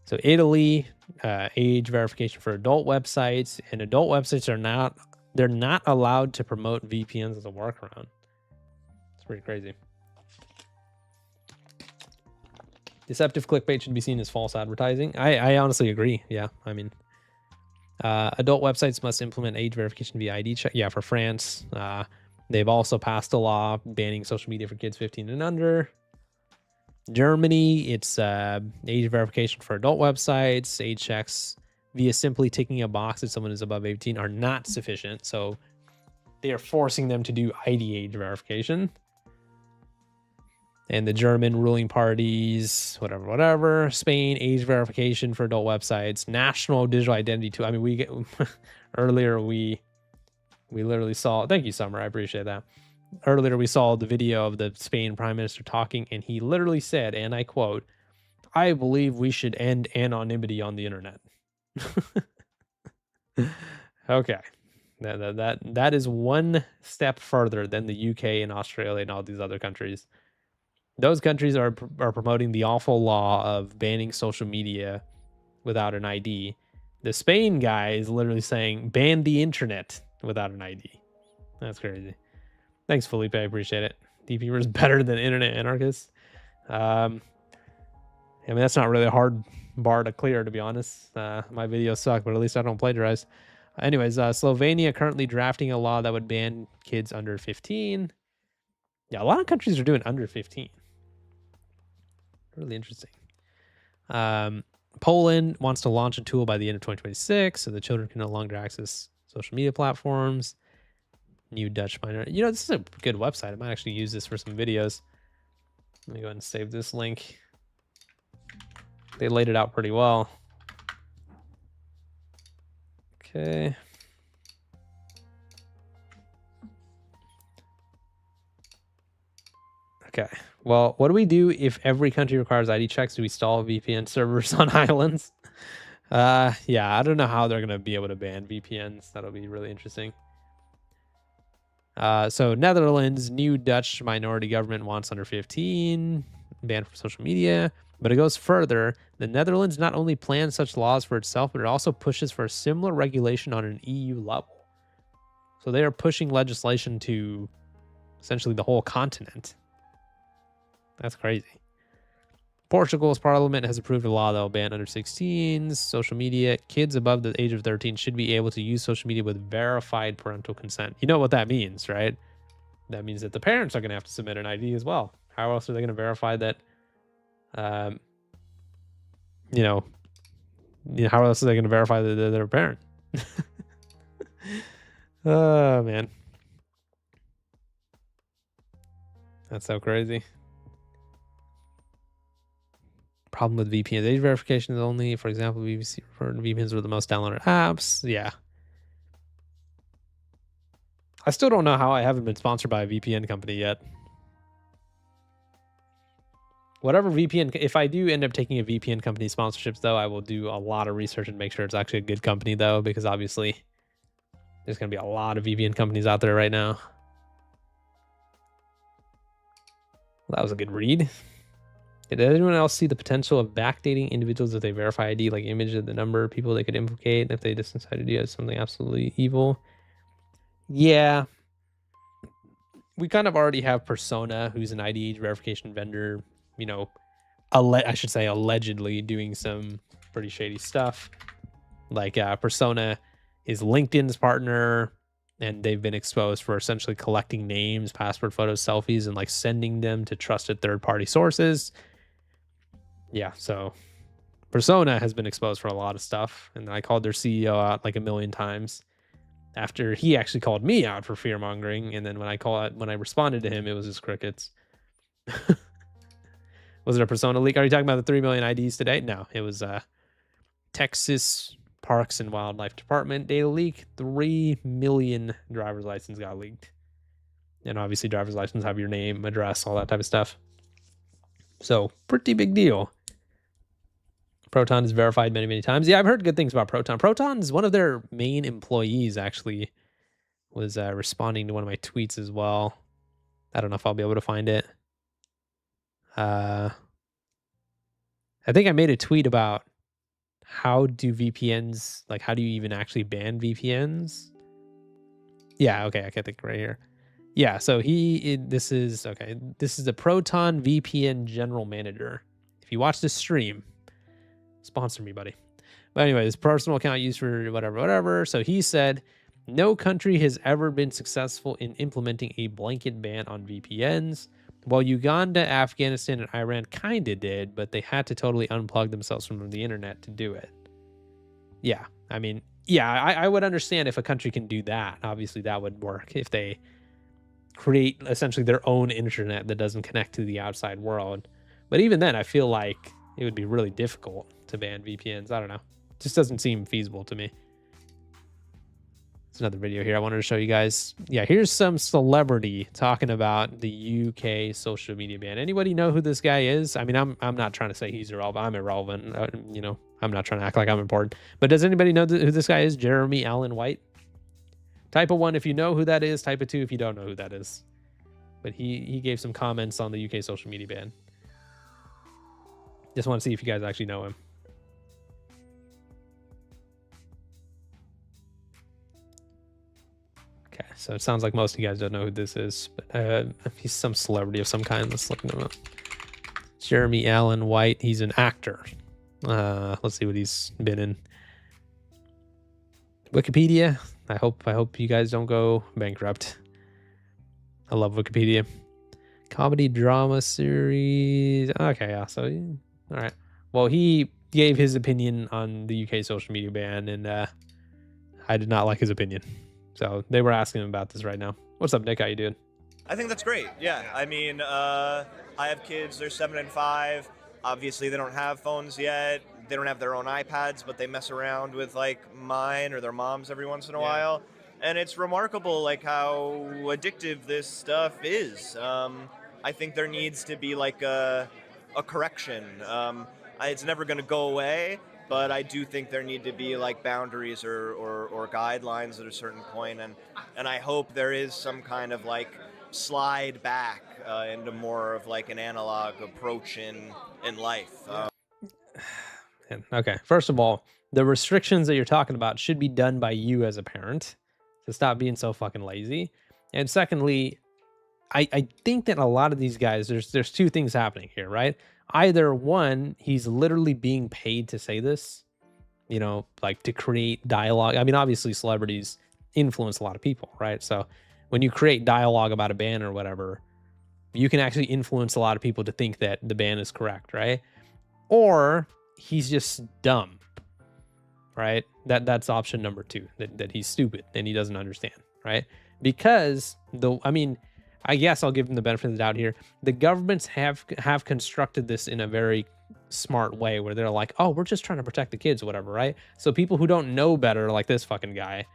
So Italy, age verification for adult websites, and adult websites they're not allowed to promote VPNs as a workaround. It's pretty crazy. Deceptive clickbait should be seen as false advertising. I honestly agree. Yeah, I mean, adult websites must implement age verification via ID check. Yeah, for France. They've also passed a law banning social media for kids 15 and under. Germany, it's age verification for adult websites, age checks via simply ticking a box that someone is above 18 are not sufficient. So they are forcing them to do ID age verification. And the German ruling parties, whatever. Spain, age verification for adult websites. National digital identity too. I mean, we get earlier we literally saw. Thank you, Summer. I appreciate that. Earlier we saw the video of the Spain Prime Minister talking, and he literally said, and I quote, "I believe we should end anonymity on the internet." Okay, that is one step further than the UK and Australia and all these other countries. Those countries are promoting the awful law of banning social media without an ID. The Spain guy is literally saying ban the internet without an ID. That's crazy. Thanks, Felipe. I appreciate it. DPer is better than internet anarchists. I mean, that's not really a hard bar to clear, to be honest. My videos suck, but at least I don't plagiarize. Anyways, Slovenia currently drafting a law that would ban kids under 15. Yeah, a lot of countries are doing under 15. Really interesting. Poland wants to launch a tool by the end of 2026 so the children can no longer access social media platforms. New Dutch minor. You know, this is a good website. I might actually use this for some videos. Let me go ahead and save this link. They laid it out pretty well. Okay. Okay. Well, what do we do if every country requires ID checks? Do we install VPN servers on islands? Yeah, I don't know how they're going to be able to ban VPNs. That'll be really interesting. So Netherlands, new Dutch minority government wants under 15, ban for social media, but it goes further. The Netherlands not only plans such laws for itself, but it also pushes for a similar regulation on an EU level. So they are pushing legislation to essentially the whole continent. That's crazy. Portugal's parliament has approved a law that will ban under 16s, social media. Kids above the age of 13 should be able to use social media with verified parental consent. You know what that means, right? That means that the parents are going to have to submit an ID as well. How else are they going to verify that, how else are they going to verify that they're a parent? Oh, man. That's so crazy. Problem with VPNs. Age verification is only, for example, BBC referred to VPNs were the most downloaded apps. Yeah. I still don't know how I haven't been sponsored by a VPN company yet. Whatever VPN, if I do end up taking a VPN company sponsorships, though, I will do a lot of research and make sure it's actually a good company, though, because obviously there's going to be a lot of VPN companies out there right now. Well, that was a good read. Did anyone else see the potential of backdating individuals if they verify ID, like image of the number of people they could implicate if they just decided to do something absolutely evil? Yeah. We kind of already have Persona, who's an ID verification vendor, you know, I should say allegedly doing some pretty shady stuff. Like Persona is LinkedIn's partner, and they've been exposed for essentially collecting names, passport photos, selfies, and like sending them to trusted third-party sources. Yeah, so Persona has been exposed for a lot of stuff, and I called their CEO out like a million times after he actually called me out for fear mongering, and then when I responded to him, it was just crickets. Was it a Persona leak? Are you talking about the 3 million IDs today? No, it was Texas Parks and Wildlife Department data leak. 3 million driver's license got leaked, and obviously driver's license have your name, address, all that type of stuff. So pretty big deal. Proton is verified many, many times. Yeah, I've heard good things about Proton. Proton is one of their main employees, actually, was responding to one of my tweets as well. I don't know if I'll be able to find it. I think I made a tweet about how do VPNs, like how do you even actually ban VPNs? Yeah, okay, I can think right here. Yeah, so this is the Proton VPN general manager. If you watch this stream, sponsor me, buddy. But anyways, personal account used for whatever. So he said, no country has ever been successful in implementing a blanket ban on VPNs. While Uganda, Afghanistan, and Iran kind of did, but they had to totally unplug themselves from the internet to do it. yeah, I mean, yeah, I would understand if a country can do that. Obviously, that would work if they create essentially their own internet that doesn't connect to the outside world. But even then, I feel like it would be really difficult to ban VPNs. I don't know. It just doesn't seem feasible to me. There's another video here I wanted to show you guys. Yeah, here's some celebrity talking about the UK social media ban. Anybody know who this guy is? I mean, I'm not trying to say he's irrelevant. I'm irrelevant. You know, I'm not trying to act like I'm important. But does anybody know who this guy is? Jeremy Allen White. Type a 1 if you know who that is. Type a 2 if you don't know who that is. But he gave some comments on the UK social media ban. Just want to see if you guys actually know him. Okay, so it sounds like most of you guys don't know who this is, but he's some celebrity of some kind. Let's look him up. Jeremy Allen White. He's an actor. Let's see what he's been in. Wikipedia. I hope you guys don't go bankrupt. I love Wikipedia. Comedy drama series. Okay, yeah. So, all right. Well, he gave his opinion on the UK social media ban, and I did not like his opinion. So they were asking him about this right now. What's up, Nick? How you doing? I think that's great. Yeah. I mean, I have kids. They're 7 and 5. Obviously, they don't have phones yet. They don't have their own iPads, but they mess around with like mine or their mom's every once in a while. And it's remarkable like how addictive this stuff is. I think there needs to be like a correction. It's never going to go away, but I do think there need to be like boundaries or guidelines at a certain point. And I hope there is some kind of like slide back into more of like an analog approach in life. Okay, first of all, the restrictions that you're talking about should be done by you as a parent. So stop being so fucking lazy. And secondly, I think that a lot of these guys, there's two things happening here, right? Either one, he's literally being paid to say this, you know, like to create dialogue. I mean, obviously celebrities influence a lot of people, right? So when you create dialogue about a ban or whatever, you can actually influence a lot of people to think that the ban is correct, right? Or he's just dumb, right? That's option number 2, that he's stupid and he doesn't understand, right? Because I guess I'll give him the benefit of the doubt here. The governments have constructed this in a very smart way where they're like, oh, we're just trying to protect the kids or whatever, right? So people who don't know better, like this fucking guy,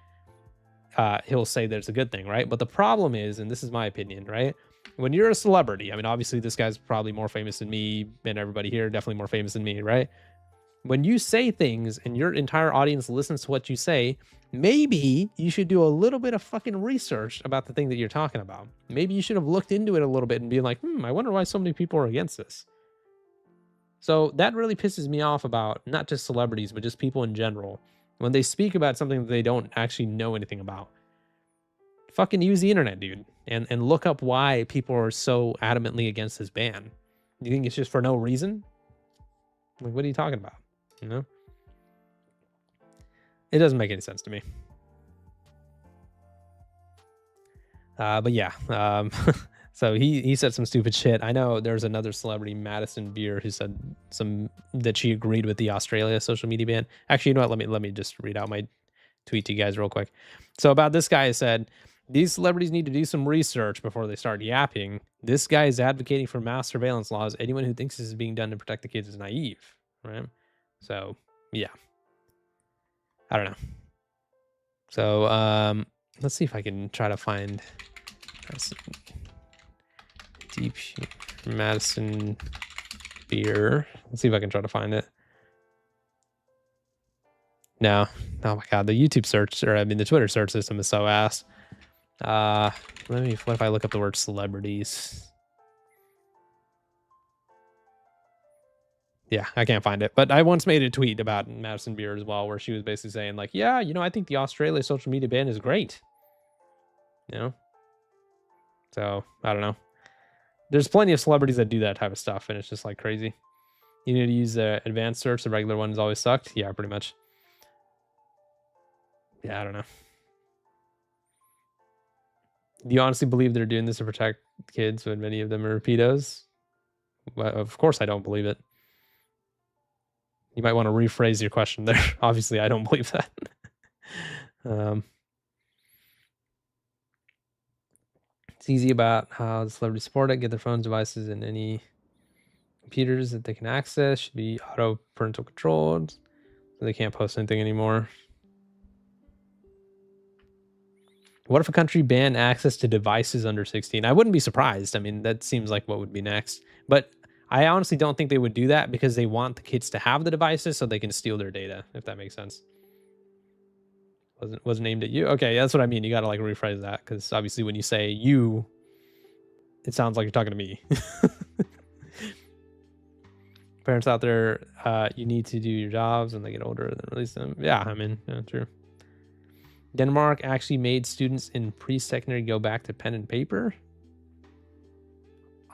he'll say that it's a good thing, right? But the problem is, and this is my opinion, right? When you're a celebrity, I mean, obviously this guy's probably more famous than me and everybody here, definitely more famous than me, right? When you say things and your entire audience listens to what you say, maybe you should do a little bit of fucking research about the thing that you're talking about. Maybe you should have looked into it a little bit and be like, I wonder why so many people are against this. So that really pisses me off about not just celebrities, but just people in general. When they speak about something that they don't actually know anything about. Fucking use the internet, dude, and look up why people are so adamantly against this ban. You think it's just for no reason? Like, what are you talking about? You know? It doesn't make any sense to me. But yeah, so he said some stupid shit. I know there's another celebrity, Madison Beer, who said that she agreed with the Australia social media ban. Actually, you know what? Let me just read out my tweet to you guys real quick. So about this guy, I said, these celebrities need to do some research before they start yapping. This guy is advocating for mass surveillance laws. Anyone who thinks this is being done to protect the kids is naive, right? So yeah, I don't know. So let's see if I can try to find deep Madison Beer. Let's see if I can try to find it. No. Oh my god, the YouTube search, or I mean the Twitter search system is so ass. What if I look up the word celebrities? Yeah, I can't find it. But I once made a tweet about Madison Beer as well, where she was basically saying like, yeah, you know, I think the Australia social media ban is great. You know? So, I don't know. There's plenty of celebrities that do that type of stuff, and it's just like crazy. You need to use the advanced search. The regular one's always sucked. Yeah, pretty much. Yeah, I don't know. Do you honestly believe they're doing this to protect kids when many of them are pedos? Well, of course I don't believe it. You might want to rephrase your question there. Obviously, I don't believe that. It's easy about how the celebrities support it. Get their phones, devices, and any computers that they can access. Should be auto parental controlled, so they can't post anything anymore. What if a country banned access to devices under 16? I wouldn't be surprised. I mean, that seems like what would be next. But I honestly don't think they would do that because they want the kids to have the devices so they can steal their data, if that makes sense. Wasn't aimed at you? Okay, that's what I mean. You got to like rephrase that because obviously when you say you, it sounds like you're talking to me. Parents out there, you need to do your jobs when they get older and then release them. Yeah, I mean, yeah, true. Denmark actually made students in pre-secondary go back to pen and paper.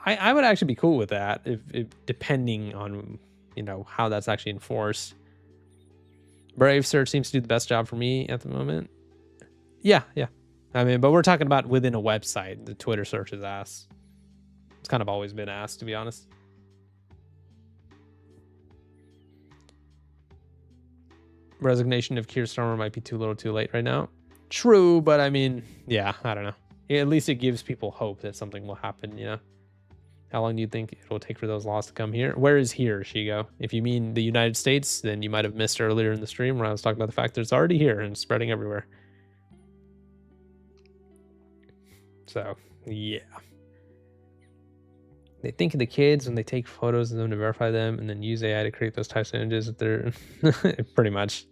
I would actually be cool with that if depending on, you know, how that's actually enforced. Brave Search seems to do the best job for me at the moment. Yeah. I mean, but we're talking about within a website. The Twitter search is ass. It's kind of always been ass, to be honest. Resignation of Keir Starmer might be too little too late right now. True, but I mean, yeah, I don't know. At least it gives people hope that something will happen, you know? How long do you think it will take for those laws to come here? Where is here, Shigo? If you mean the United States, then you might have missed earlier in the stream where I was talking about the fact that it's already here and spreading everywhere. So, yeah. They think of the kids when they take photos of them to verify them and then use AI to create those types of images that they're pretty much.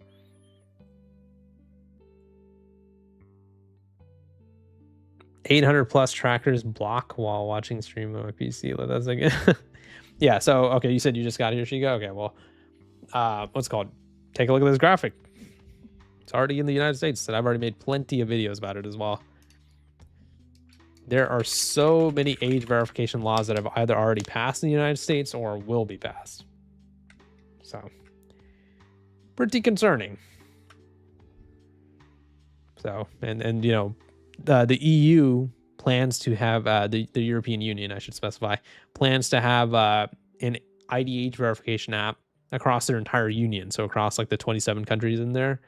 +800 trackers block while watching stream on my PC. That's again. Yeah, so okay, you said you just got here, Shigo. Okay, well, what's it called? Take a look at this graphic. It's already in the United States, and I've already made plenty of videos about it as well. There are so many age verification laws that have either already passed in the United States or will be passed. So, pretty concerning. So, and you know, the EU plans to have, the European Union, I should specify, plans to have an IDH verification app across their entire union. So across like the 27 countries in there.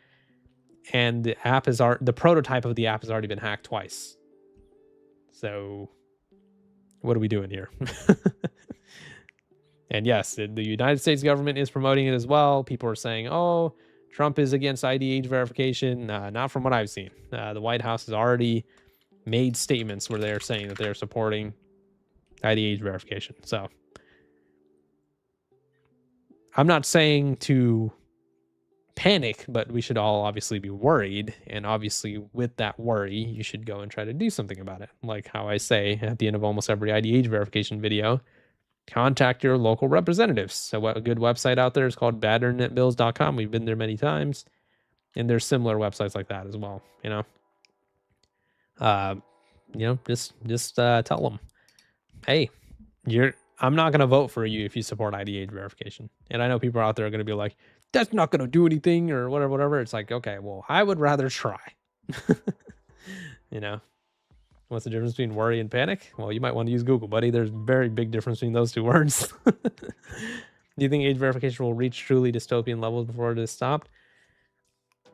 And the app is the prototype of the app has already been hacked twice. So what are we doing here? And yes, the United States government is promoting it as well. People are saying, oh, Trump is against IDH verification. Not from what I've seen. The White House has already made statements where they're saying that they're supporting IDH verification. So I'm not saying to panic, but we should all obviously be worried. And obviously with that worry, you should go and try to do something about it. Like how I say at the end of almost every IDH verification video, contact your local representatives. So a good website out there is called batternetbills.com. We've been there many times. And there's similar websites like that as well, you know. Just tell them, hey, I'm not going to vote for you if you support IDH verification. And I know people out there are going to be like, that's not going to do anything or whatever. It's like, okay, well, I would rather try. You know, what's the difference between worry and panic? Well, you might want to use Google, buddy. There's a very big difference between those two words. Do you think age verification will reach truly dystopian levels before it is stopped?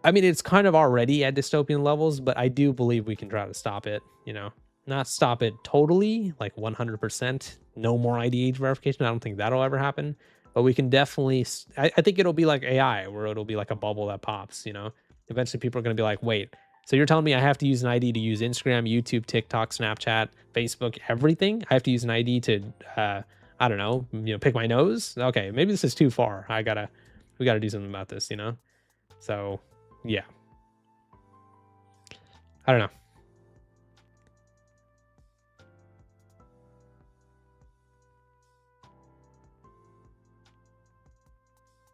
I mean, it's kind of already at dystopian levels, but I do believe we can try to stop it, you know, not stop it totally, like 100%, no more IDH verification. I don't think that'll ever happen, but we can definitely, I think it'll be like AI where it'll be like a bubble that pops, you know, eventually people are going to be like, wait, so you're telling me I have to use an ID to use Instagram, YouTube, TikTok, Snapchat, Facebook, everything? I have to use an ID to, I don't know, you know, pick my nose? Okay, maybe this is too far. We gotta do something about this, you know? So, yeah. I don't know.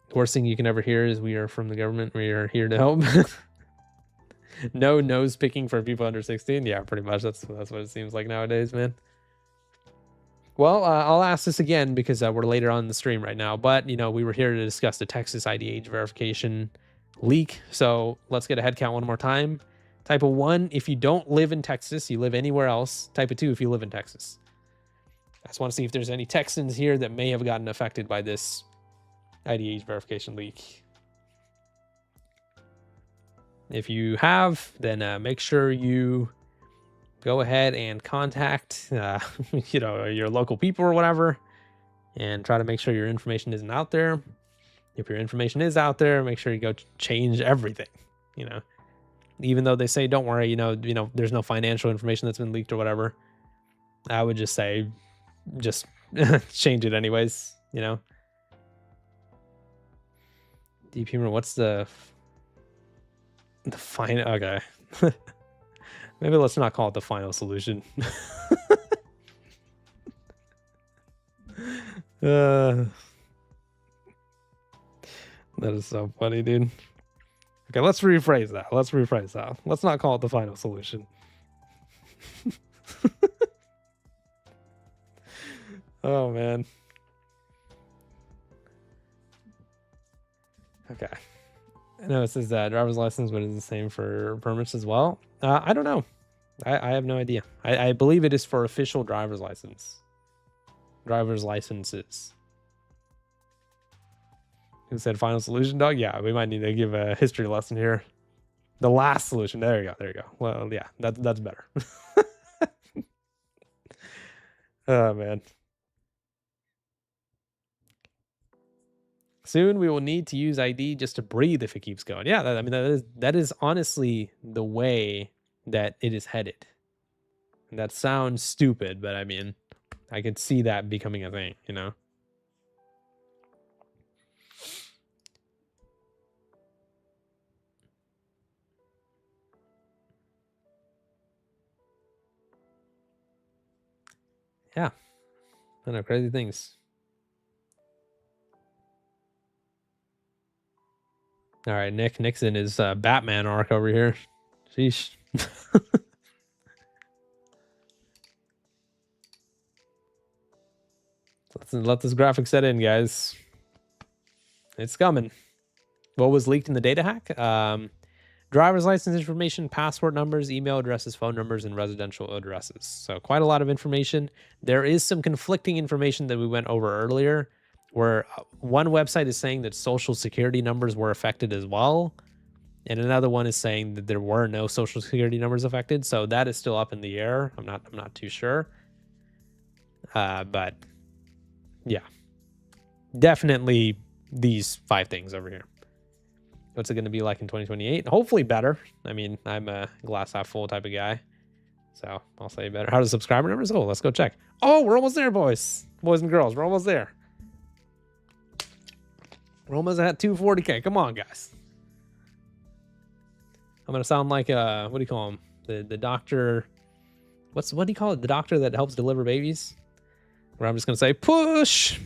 The worst thing you can ever hear is we are from the government. We are here to help. No nose picking for people under 16. Yeah, pretty much. That's what it seems like nowadays, man. Well, I'll ask this again because we're later on in the stream right now. But, you know, we were here to discuss the Texas IDH verification leak. So let's get a head count one more time. Type of 1, if you don't live in Texas, you live anywhere else. Type of 2, if you live in Texas. I just want to see if there's any Texans here that may have gotten affected by this ID verification leak. If you have, then make sure you go ahead and contact, you know, your local people or whatever, and try to make sure your information isn't out there. If your information is out there, make sure you go change everything. You know, even though they say don't worry, you know, there's no financial information that's been leaked or whatever. I would just say, just change it anyways. You know, deep humor. What's the final? Okay. Maybe let's not call it the final solution. That is so funny, dude. Okay, let's rephrase that. Let's not call it the final solution. Oh, man. Okay. I know it says driver's license, but it's the same for permits as well. I don't know. I have no idea. I believe it is for official driver's licenses. Who said final solution, dog? Yeah, we might need to give a history lesson here. The last solution. There you go. Well, yeah, that's better. Oh, man. Soon we will need to use ID just to breathe if it keeps going. Yeah, I mean, that is honestly the way that it is headed. And that sounds stupid, but I mean, I could see that becoming a thing, you know? Yeah. I know, crazy things. All right, Nick's in his Batman arc over here. Sheesh. Let's let this graphic set in, guys. It's coming. What was leaked in the data hack? Driver's license information, passport numbers, email addresses, phone numbers, and residential addresses. So quite a lot of information. There is some conflicting information that we went over earlier, where one website is saying that social security numbers were affected as well, and another one is saying that there were no social security numbers affected. So that is still up in the air. I'm not too sure. But yeah, definitely these 5 things over here. What's it going to be like in 2028? Hopefully better. I mean, I'm a glass half full type of guy, so I'll say better. How do subscriber numbers go? Let's go check. Oh, we're almost there, boys and girls. We're almost there. We're almost at 240K. Come on, guys. I'm gonna sound like what do you call him? The doctor. What do you call it? The doctor that helps deliver babies. Where I'm just gonna say push.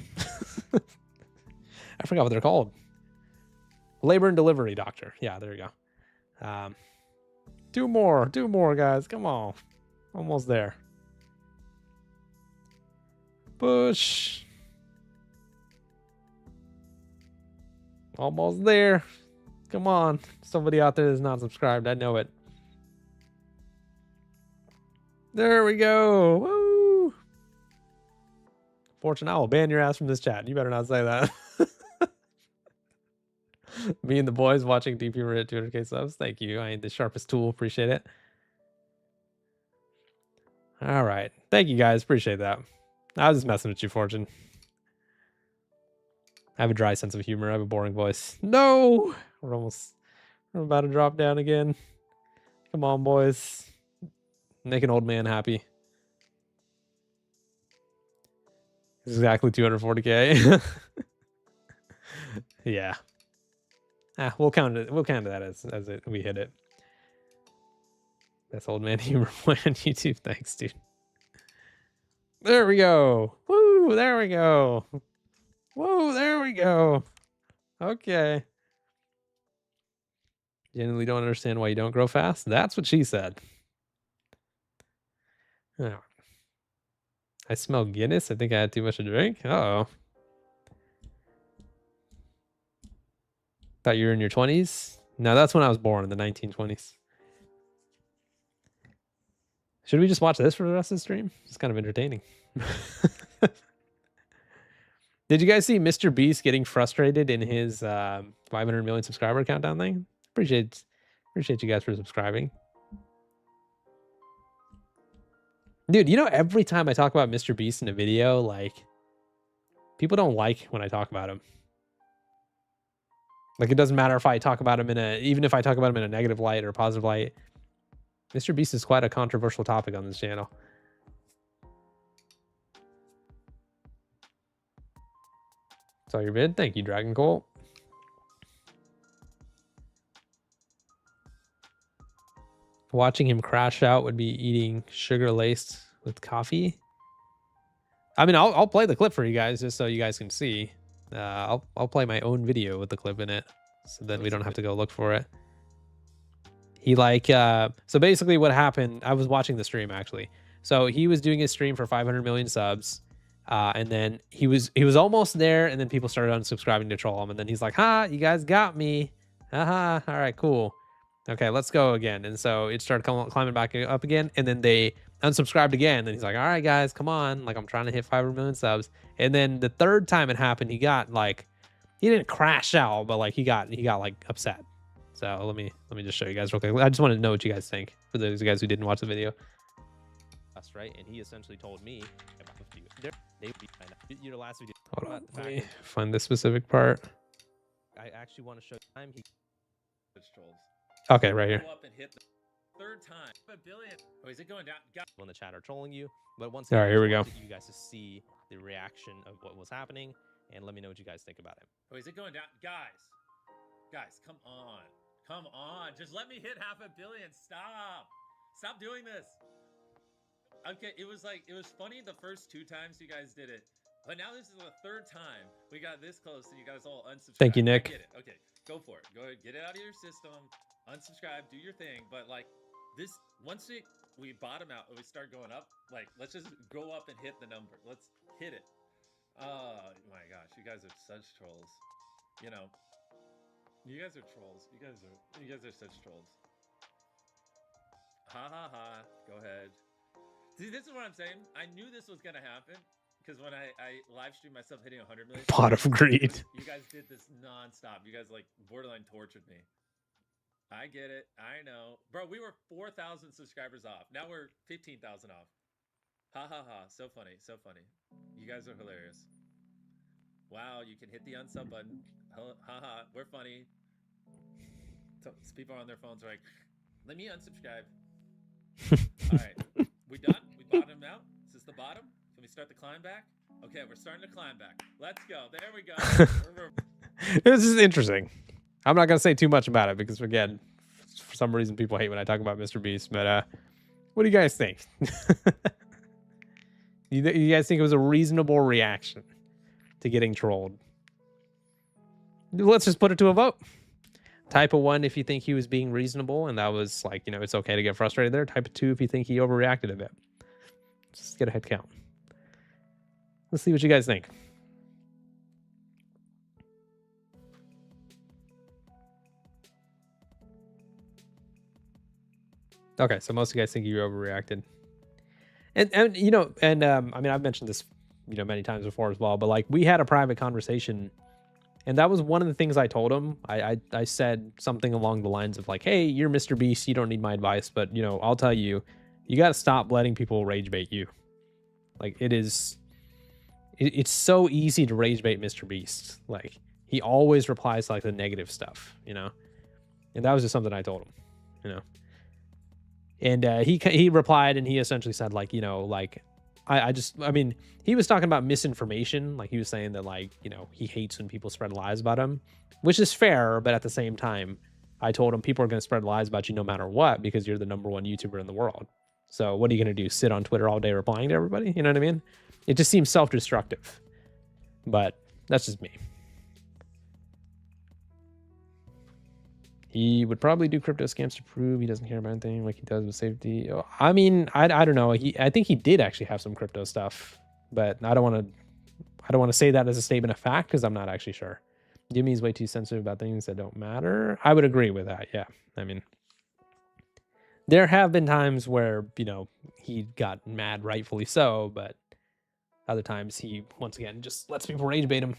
I forgot what they're called. Labor and delivery doctor. Yeah, there you go. 2 more, guys. Come on. Almost there. Push. Almost there. Come on. Somebody out there that's not subscribed. I know it. There we go. Woo. Fortune, I will ban your ass from this chat. You better not say that. Me and the boys watching Deep Humor at 200K subs. Thank you. I ain't the sharpest tool. Appreciate it. All right. Thank you, guys. Appreciate that. I was just messing with you, Fortune. I have a dry sense of humor. I have a boring voice. No! We're about to drop down again. Come on, boys. Make an old man happy. Exactly 240K. Yeah. We'll count it. We'll count that as we hit it. That's old man humor on YouTube. Thanks, dude. There we go. Woo! There we go. Whoa! There we go. Okay. Genuinely don't understand why you don't grow fast. That's what she said. Oh. I smell Guinness. I think I had too much to drink. Uh-oh. Thought you were in your 20s? No, that's when I was born, in the 1920s. Should we just watch this for the rest of the stream? It's kind of entertaining. Did you guys see Mr. Beast getting frustrated in his 500 million subscriber countdown thing? Appreciate you guys for subscribing. Dude, you know, every time I talk about Mr. Beast in a video, like, people don't like when I talk about him. Like, it doesn't matter if I talk about him even if I talk about him in a negative light or a positive light. Mr. Beast is quite a controversial topic on this channel. Saw your vid. Thank you, Dragon Colt. Watching him crash out would be eating sugar laced with coffee. I mean, I'll play the clip for you guys just so you guys can see. I'll play my own video with the clip in it, so then we don't have to go look for it. He so basically what happened, I was watching the stream actually. So he was doing his stream for 500 million subs. And then he was almost there, and then people started unsubscribing to troll him. And then he's like, "Ha, you guys got me. Haha, all right, cool. Okay, let's go again." And so it started climbing back up again, and then they unsubscribed again. And he's like, "All right, guys, come on. Like, I'm trying to hit 500 million subs." And then the third time it happened, he got like, he didn't crash out, but like he got like upset. So let me just show you guys real quick. I just want to know what you guys think for those guys who didn't watch the video. That's right, and he essentially told me about your last video. Hold on, let me find this specific part. I actually want to show time he okay, right here. Up and hit the third time. A billion. Oh, is it going down? On the chat are trolling you, but once All again, right, I here just we go. wanted you guys to see the reaction of what was happening, and let me know what you guys think about him. Oh, is it going down? Guys, come on. Come on. Just let me hit 500 million. Stop doing this. Okay, it was funny the first 2 times you guys did it, but now this is the 3rd time we got this close and you guys all unsubscribed. Thank you, Nick. I get it. Okay, go for it. Go ahead, get it out of your system, unsubscribe, do your thing. But like this, once we bottom out and we start going up, like let's just go up and hit the number. Let's hit it. Oh my gosh, you guys are such trolls. You know, you guys are trolls. You guys are such trolls. Ha ha ha. Go ahead. See, this is what I'm saying. I knew this was gonna happen because when I live streamed myself hitting 100 million. Pot of greed. You guys did this nonstop. You guys like borderline tortured me. I get it. I know, bro. We were 4,000 subscribers off. Now we're 15,000 off. Ha ha ha. So funny. So funny. You guys are hilarious. Wow. You can hit the unsub button. Ha ha. We're funny. So people on their phones are like, let me unsubscribe. All right. We done? We bottomed out? Is this the bottom? Can we start the climb back? Okay, we're starting to climb back. Let's go. There we go. This is interesting. I'm not gonna say too much about it because again, for some reason people hate when I talk about Mr. Beast. But what do you guys think? You guys think it was a reasonable reaction to getting trolled? Let's just put it to a vote. Type of 1 if you think he was being reasonable and that was like, you know, it's okay to get frustrated there. Type of 2 if you think he overreacted a bit. Just get a head count. Let's see what you guys think. Okay, so most of you guys think you overreacted. And you know, and I mean, I've mentioned this, you know, many times before as well, but like we had a private conversation. And that was one of the things I told him. I said something along the lines of like, hey, you're Mr. Beast. You don't need my advice. But, you know, I'll tell you, you got to stop letting people rage bait you. Like it's so easy to rage bait Mr. Beast. Like he always replies to like the negative stuff, you know? And that was just something I told him, you know? And he replied and he essentially said like, you know, like, I mean, he was talking about misinformation. Like he was saying that like, you know, he hates when people spread lies about him, which is fair. But at the same time, I told him people are going to spread lies about you no matter what, because you're the #1 YouTuber in the world. So what are you going to do? Sit on Twitter all day replying to everybody? You know what I mean? It just seems self-destructive, but that's just me. He would probably do crypto scams to prove he doesn't care about anything like he does with safety. I mean, I don't know. I think he did actually have some crypto stuff, but I don't want to say that as a statement of fact because I'm not actually sure. Jimmy's way too sensitive about things that don't matter. I would agree with that. Yeah. I mean, there have been times where, you know, he got mad, rightfully so, but Other times he, once again, just lets people rage bait him,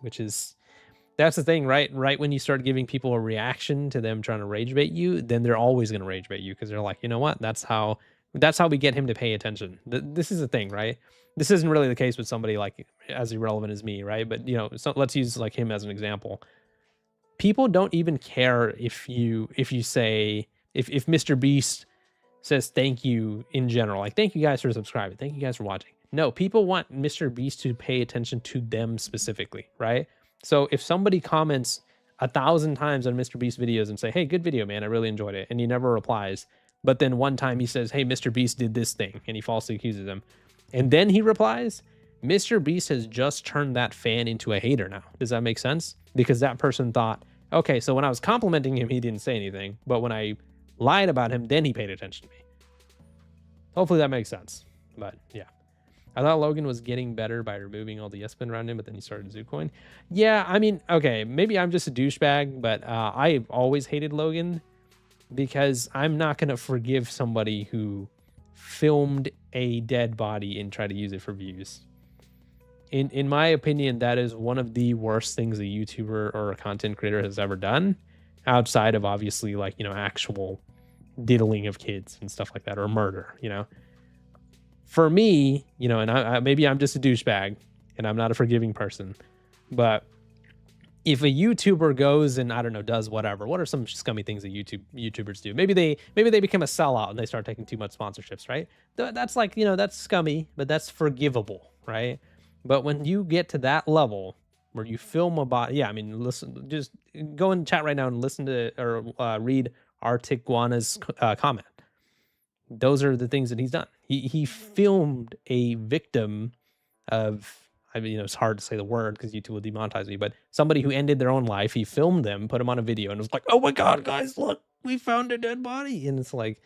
which is, that's the thing, right? Right when you start giving people a reaction to them trying to rage bait you, then they're always going to rage bait you because they're like, you know what? That's how we get him to pay attention. This is the thing, right? This isn't really the case with somebody like as irrelevant as me, right? But you know, so let's use like him as an example. People don't even care if you say if Mr. Beast says thank you in general, like thank you guys for subscribing, thank you guys for watching. No, people want Mr. Beast to pay attention to them specifically, right? So if somebody comments 1,000 times on Mr. Beast videos and say, hey, good video, man, I really enjoyed it, and he never replies, but then one time he says, hey, Mr. Beast did this thing, and he falsely accuses him, and then he replies, Mr. Beast has just turned that fan into a hater now. Does that make sense? Because that person thought, okay, so when I was complimenting him, he didn't say anything, but when I lied about him, then he paid attention to me. Hopefully that makes sense. But yeah, I thought Logan was getting better by removing all the yes spin around him, but then he started Zoocoin. Yeah, I mean, okay, maybe I'm just a douchebag, but I've always hated Logan because I'm not going to forgive somebody who filmed a dead body and tried to use it for views. In my opinion, that is one of the worst things a YouTuber or a content creator has ever done, outside of obviously like, you know, actual diddling of kids and stuff like that, or murder, you know. For me, you know, and I maybe I'm just a douchebag and I'm not a forgiving person, but if a YouTuber goes and I don't know, does whatever, what are some scummy things that YouTubers do? Maybe they become a sellout and they start taking too much sponsorships, right? That's like, you know, that's scummy, but that's forgivable, right? But when you get to that level where you film a body, yeah, I mean, listen, just go in chat right now and listen to or read Artiguana's comment. Those are the things that he's done. He filmed a victim of, I mean, you know, it's hard to say the word because YouTube will demonetize me, but somebody who ended their own life, he filmed them, put them on a video, and was like, oh my God, guys, look, we found a dead body. And it's like,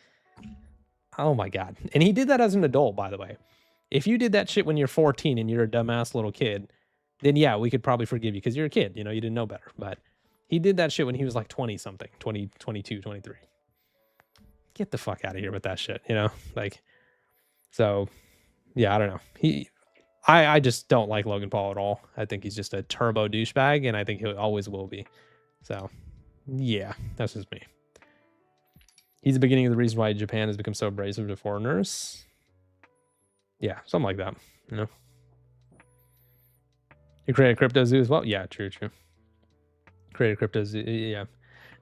oh my God. And he did that as an adult, by the way. If you did that shit when you're 14 and you're a dumbass little kid, then yeah, we could probably forgive you because you're a kid, you know, you didn't know better. But he did that shit when he was like 20 something, 20, 22, 23. Get the fuck out of here with that shit, you know? Like, so yeah, I don't know. I just don't like Logan Paul at all. I think he's just a turbo douchebag, and I think he always will be. So yeah, that's just me. He's the beginning of the reason why Japan has become so abrasive to foreigners. Yeah, something like that, you know. You created Crypto Zoo as well? Yeah, true. Created Crypto Zoo, yeah.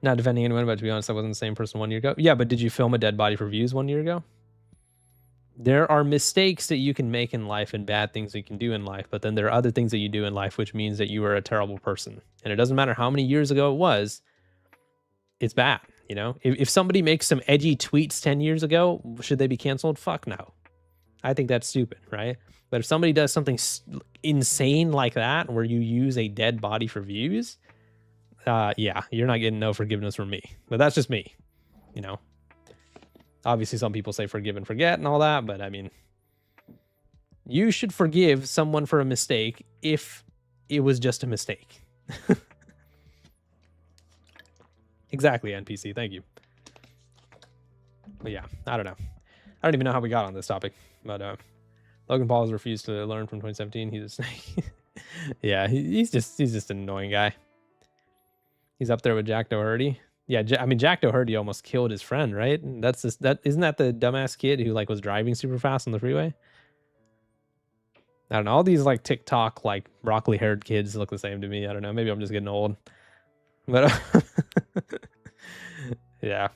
Not defending anyone, but to be honest, I wasn't the same person 1 year ago. Yeah, but did you film a dead body for views 1 year ago? There are mistakes that you can make in life and bad things that you can do in life, but then there are other things that you do in life, which means that you are a terrible person. And it doesn't matter how many years ago it was, it's bad, you know? If somebody makes some edgy tweets 10 years ago, should they be canceled? Fuck no. I think that's stupid, right? But if somebody does something insane like that, where you use a dead body for views, yeah, you're not getting no forgiveness from me. But that's just me, you know? Obviously, some people say forgive and forget and all that, but I mean, you should forgive someone for a mistake if it was just a mistake. Exactly, NPC. Thank you. But yeah, I don't know. I don't even know how we got on this topic, but Logan Paul has refused to learn from 2017. He's a snake. Yeah, he's just an annoying guy. He's up there with Jack Doherty. Yeah, I mean, Jack Doherty almost killed his friend, right? Isn't that the dumbass kid who like was driving super fast on the freeway? I don't know. All these like TikTok like broccoli haired kids look the same to me. I don't know. Maybe I'm just getting old. But yeah.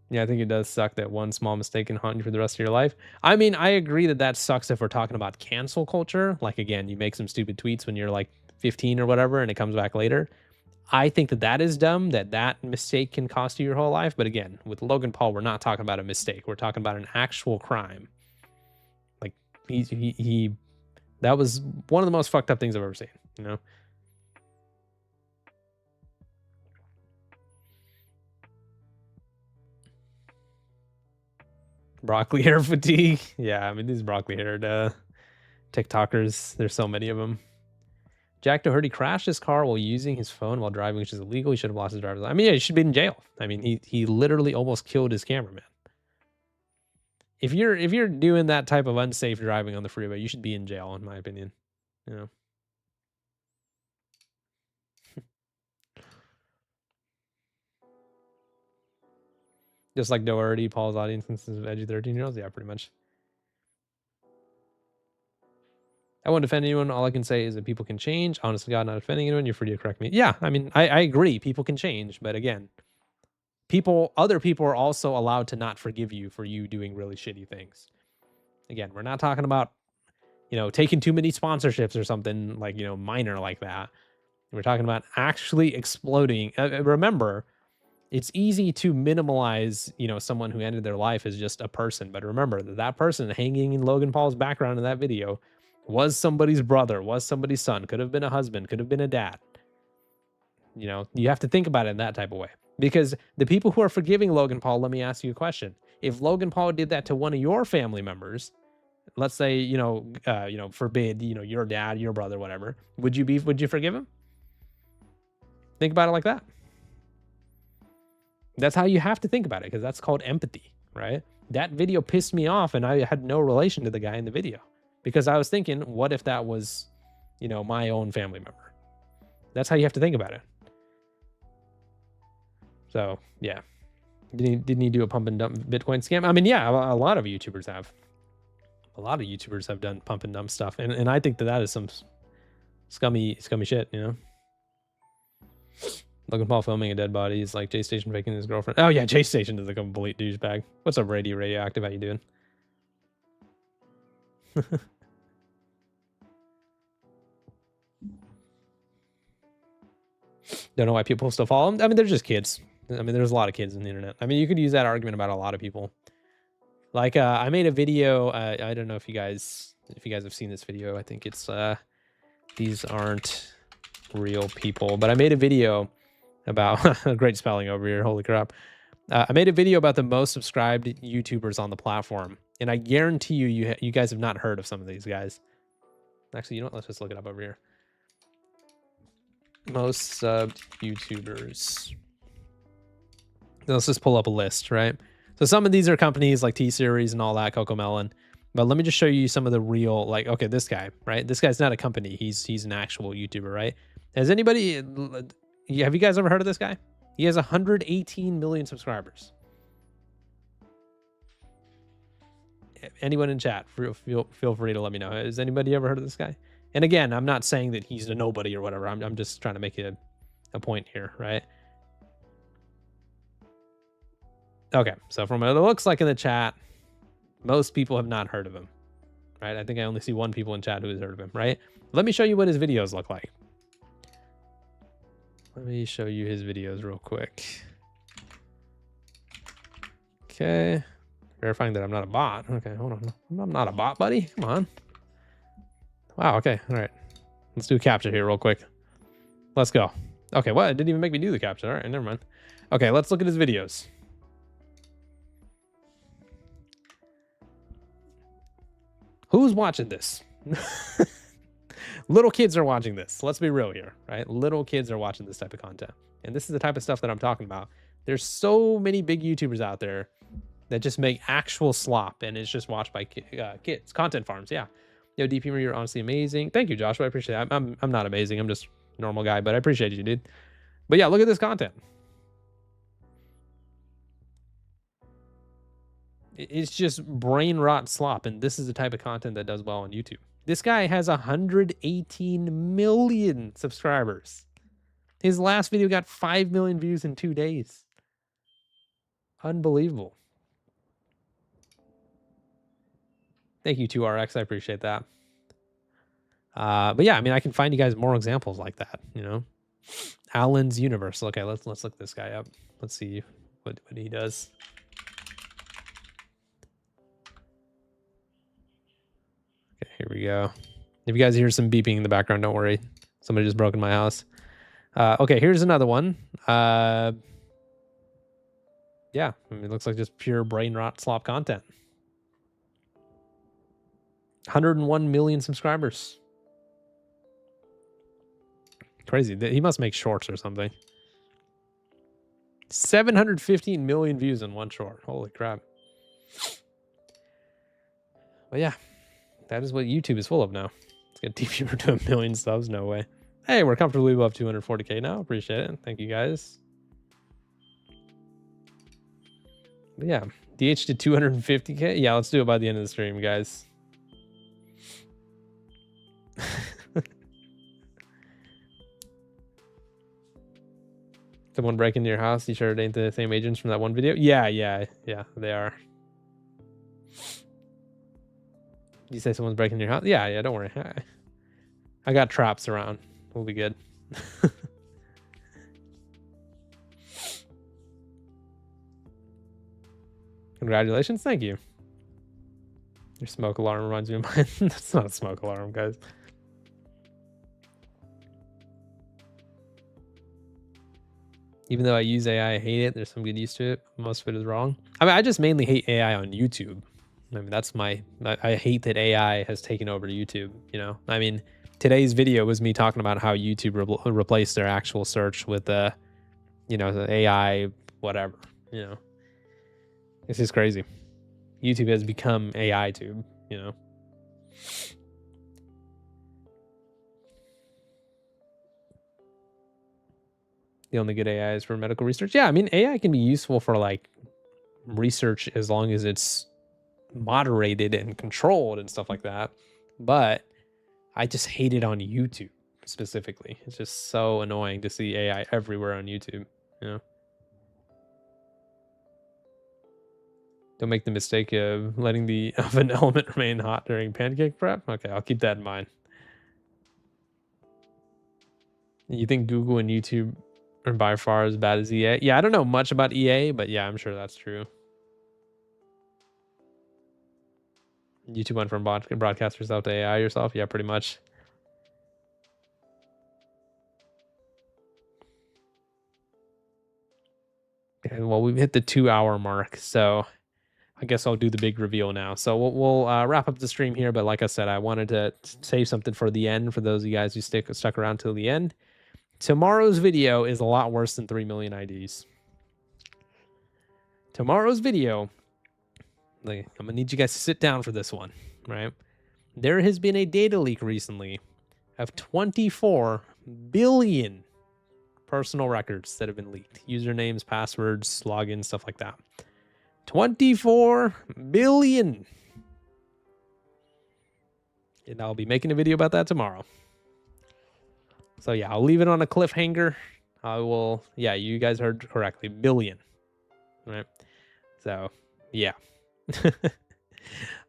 Yeah, I think it does suck that one small mistake can haunt you for the rest of your life. I mean, I agree that sucks if we're talking about cancel culture. Like, again, you make some stupid tweets when you're like 15 or whatever, and it comes back later. I think that is dumb, that mistake can cost you your whole life. But again, with Logan Paul, we're not talking about a mistake. We're talking about an actual crime. Like, that was one of the most fucked up things I've ever seen, you know? Broccoli hair fatigue. Yeah, I mean, these broccoli haired TikTokers, there's so many of them. Jack Doherty crashed his car while using his phone while driving, which is illegal. He should have lost his driver's license. I mean, yeah, he should be in jail. I mean, he literally almost killed his cameraman. if you're doing that type of unsafe driving on the freeway, you should be in jail, in my opinion. You know. Just like Doherty, Paul's audience consists of edgy 13-year-olds. Yeah, pretty much. I won't defend anyone. All I can say is that people can change. Honestly, God, not offending anyone. You're free to correct me. Yeah, I mean, I agree. People can change, but again, other people are also allowed to not forgive you for you doing really shitty things. Again, we're not talking about, taking too many sponsorships or something like, minor like that. We're talking about actually exploding. Remember, it's easy to minimalize, someone who ended their life as just a person. But remember that person hanging in Logan Paul's background in that video was somebody's brother, was somebody's son, could have been a husband, could have been a dad. You have to think about it in that type of way. Because the people who are forgiving Logan Paul, let me ask you a question. If Logan Paul did that to one of your family members, let's say, forbid, your dad, your brother, whatever, would you forgive him? Think about it like that. That's how you have to think about it, because that's called empathy, right? That video pissed me off, and I had no relation to the guy in the video because I was thinking, what if that was, my own family member? That's how you have to think about it. So, yeah. Didn't he do a pump and dump Bitcoin scam? I mean, yeah, a lot of YouTubers have. A lot of YouTubers have done pump and dump stuff, and I think that is some scummy shit, Logan Paul filming a dead body is like J Station faking his girlfriend. Oh yeah, J Station is a complete douchebag. What's up, Radioactive? How you doing? Don't know why people still follow him. I mean, they're just kids. I mean, there's a lot of kids on the internet. I mean, you could use that argument about a lot of people. Like, I made a video. I don't know if you guys have seen this video. I think it's these aren't real people, but I made a video about great spelling over here. Holy crap. I made a video about the most subscribed YouTubers on the platform. And I guarantee you guys have not heard of some of these guys. Actually, you know what? Let's just look it up over here. Most subbed YouTubers. Let's just pull up a list, right? So some of these are companies like T-Series and all that, Cocomelon. But let me just show you some of the real, like, okay, this guy, right? This guy's not a company. He's an actual YouTuber, right? Have you guys ever heard of this guy? He has 118 million subscribers. Anyone in chat, feel free to let me know. Has anybody ever heard of this guy? And again, I'm not saying that he's a nobody or whatever. I'm just trying to make a point here, right? Okay, so from what it looks like in the chat, most people have not heard of him, right? I think I only see one people in chat who has heard of him, right? Let me show you what his videos look like. Let me show you his videos real quick. Okay. Verifying that I'm not a bot. Okay, hold on. I'm not a bot, buddy. Come on. Wow, okay. All right. Let's do a captcha here real quick. Let's go. Okay, what? It didn't even make me do the captcha. All right, never mind. Okay, let's look at his videos. Who's watching this? Little kids are watching this. Let's be real here, right? Little kids are watching this type of content. And this is the type of stuff that I'm talking about. There's so many big YouTubers out there that just make actual slop, and it's just watched by kids. Content farms, yeah. Yo, DP, you're honestly amazing. Thank you, Joshua. I appreciate it. I'm not amazing. I'm just a normal guy, but I appreciate you, dude. But yeah, look at this content. It's just brain rot slop, and this is the type of content that does well on YouTube. This guy has 118 million subscribers. His last video got 5 million views in 2 days. Unbelievable. Thank you, 2RX. I appreciate that. But yeah, I mean, I can find you guys more examples like that, you know. Alan's Universe. Okay, let's look this guy up. Let's see what he does. Okay, here we go. If you guys hear some beeping in the background, don't worry. Somebody just broke in my house. Okay, here's another one. Yeah, I mean, it looks like just pure brain rot slop content. 101 million subscribers. Crazy. He must make shorts or something. 715 million views in one short. Holy crap. But yeah, that is what YouTube is full of now. Let's get TViewer to 1 million subs. No way. Hey, we're comfortably above 240K now. Appreciate it. Thank you guys. But yeah, DH to 250K. Yeah, let's do it by the end of the stream, guys. Someone break into your house. You sure it ain't the same agents from that one video? Yeah, they are. You say someone's breaking your house? Yeah, don't worry. I got traps around. We'll be good. Congratulations. Thank you. Your smoke alarm reminds me of mine. That's not a smoke alarm, guys. Even though I use AI, I hate it. There's some good use to it. Most of it is wrong. I mean, I just mainly hate AI on YouTube. I mean, that's I hate that AI has taken over YouTube, you know? I mean, today's video was me talking about how YouTube replaced their actual search with the AI, whatever, you know? It's just crazy. YouTube has become AI tube, you know? The only good AI is for medical research. Yeah, I mean, AI can be useful for like research as long as it's moderated and controlled and stuff like that. But I just hate it on YouTube specifically. It's just so annoying to see AI everywhere on YouTube, you know? Don't make the mistake of letting the oven element remain hot during pancake prep. Okay, I'll keep that in mind. You think Google and YouTube are by far as bad as EA? Yeah, I don't know much about EA, but yeah, I'm sure that's true. YouTube went from broadcast yourself to AI yourself? Yeah, pretty much. Okay, well, we've hit the 2-hour mark, so I guess I'll do the big reveal now. So we'll wrap up the stream here, but like I said, I wanted to save something for the end for those of you guys who stuck around till the end. Tomorrow's video is a lot worse than 3 million IDs. Tomorrow's video, I'm gonna need you guys to sit down for this one, right? There has been a data leak recently of 24 billion personal records that have been leaked. Usernames, passwords, logins, stuff like that. 24 billion. And I'll be making a video about that tomorrow. So yeah, I'll leave it on a cliffhanger. I will, yeah, you guys heard correctly, billion. Right? So, yeah.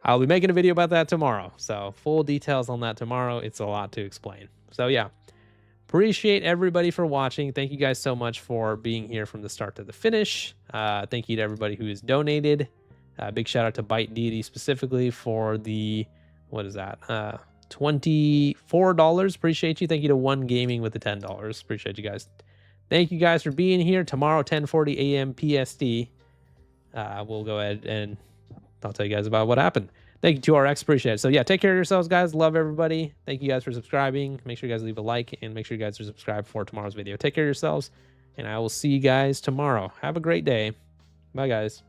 I'll be making a video about that tomorrow. So, full details on that tomorrow. It's a lot to explain. So, yeah. Appreciate everybody for watching. Thank you guys so much for being here from the start to the finish. Thank you to everybody who has donated. Big shout out to Bite Deity specifically for the, what is that? $24. Appreciate you. Thank you to One Gaming with the $10. Appreciate you guys. Thank you guys for being here. Tomorrow, 10:40 a.m. PST. We'll go ahead and I'll tell you guys about what happened. Thank you to RX. Appreciate it. So yeah, take care of yourselves, guys. Love everybody. Thank you guys for subscribing. Make sure you guys leave a like and make sure you guys are subscribed for tomorrow's video. Take care of yourselves, and I will see you guys tomorrow. Have a great day. Bye, guys.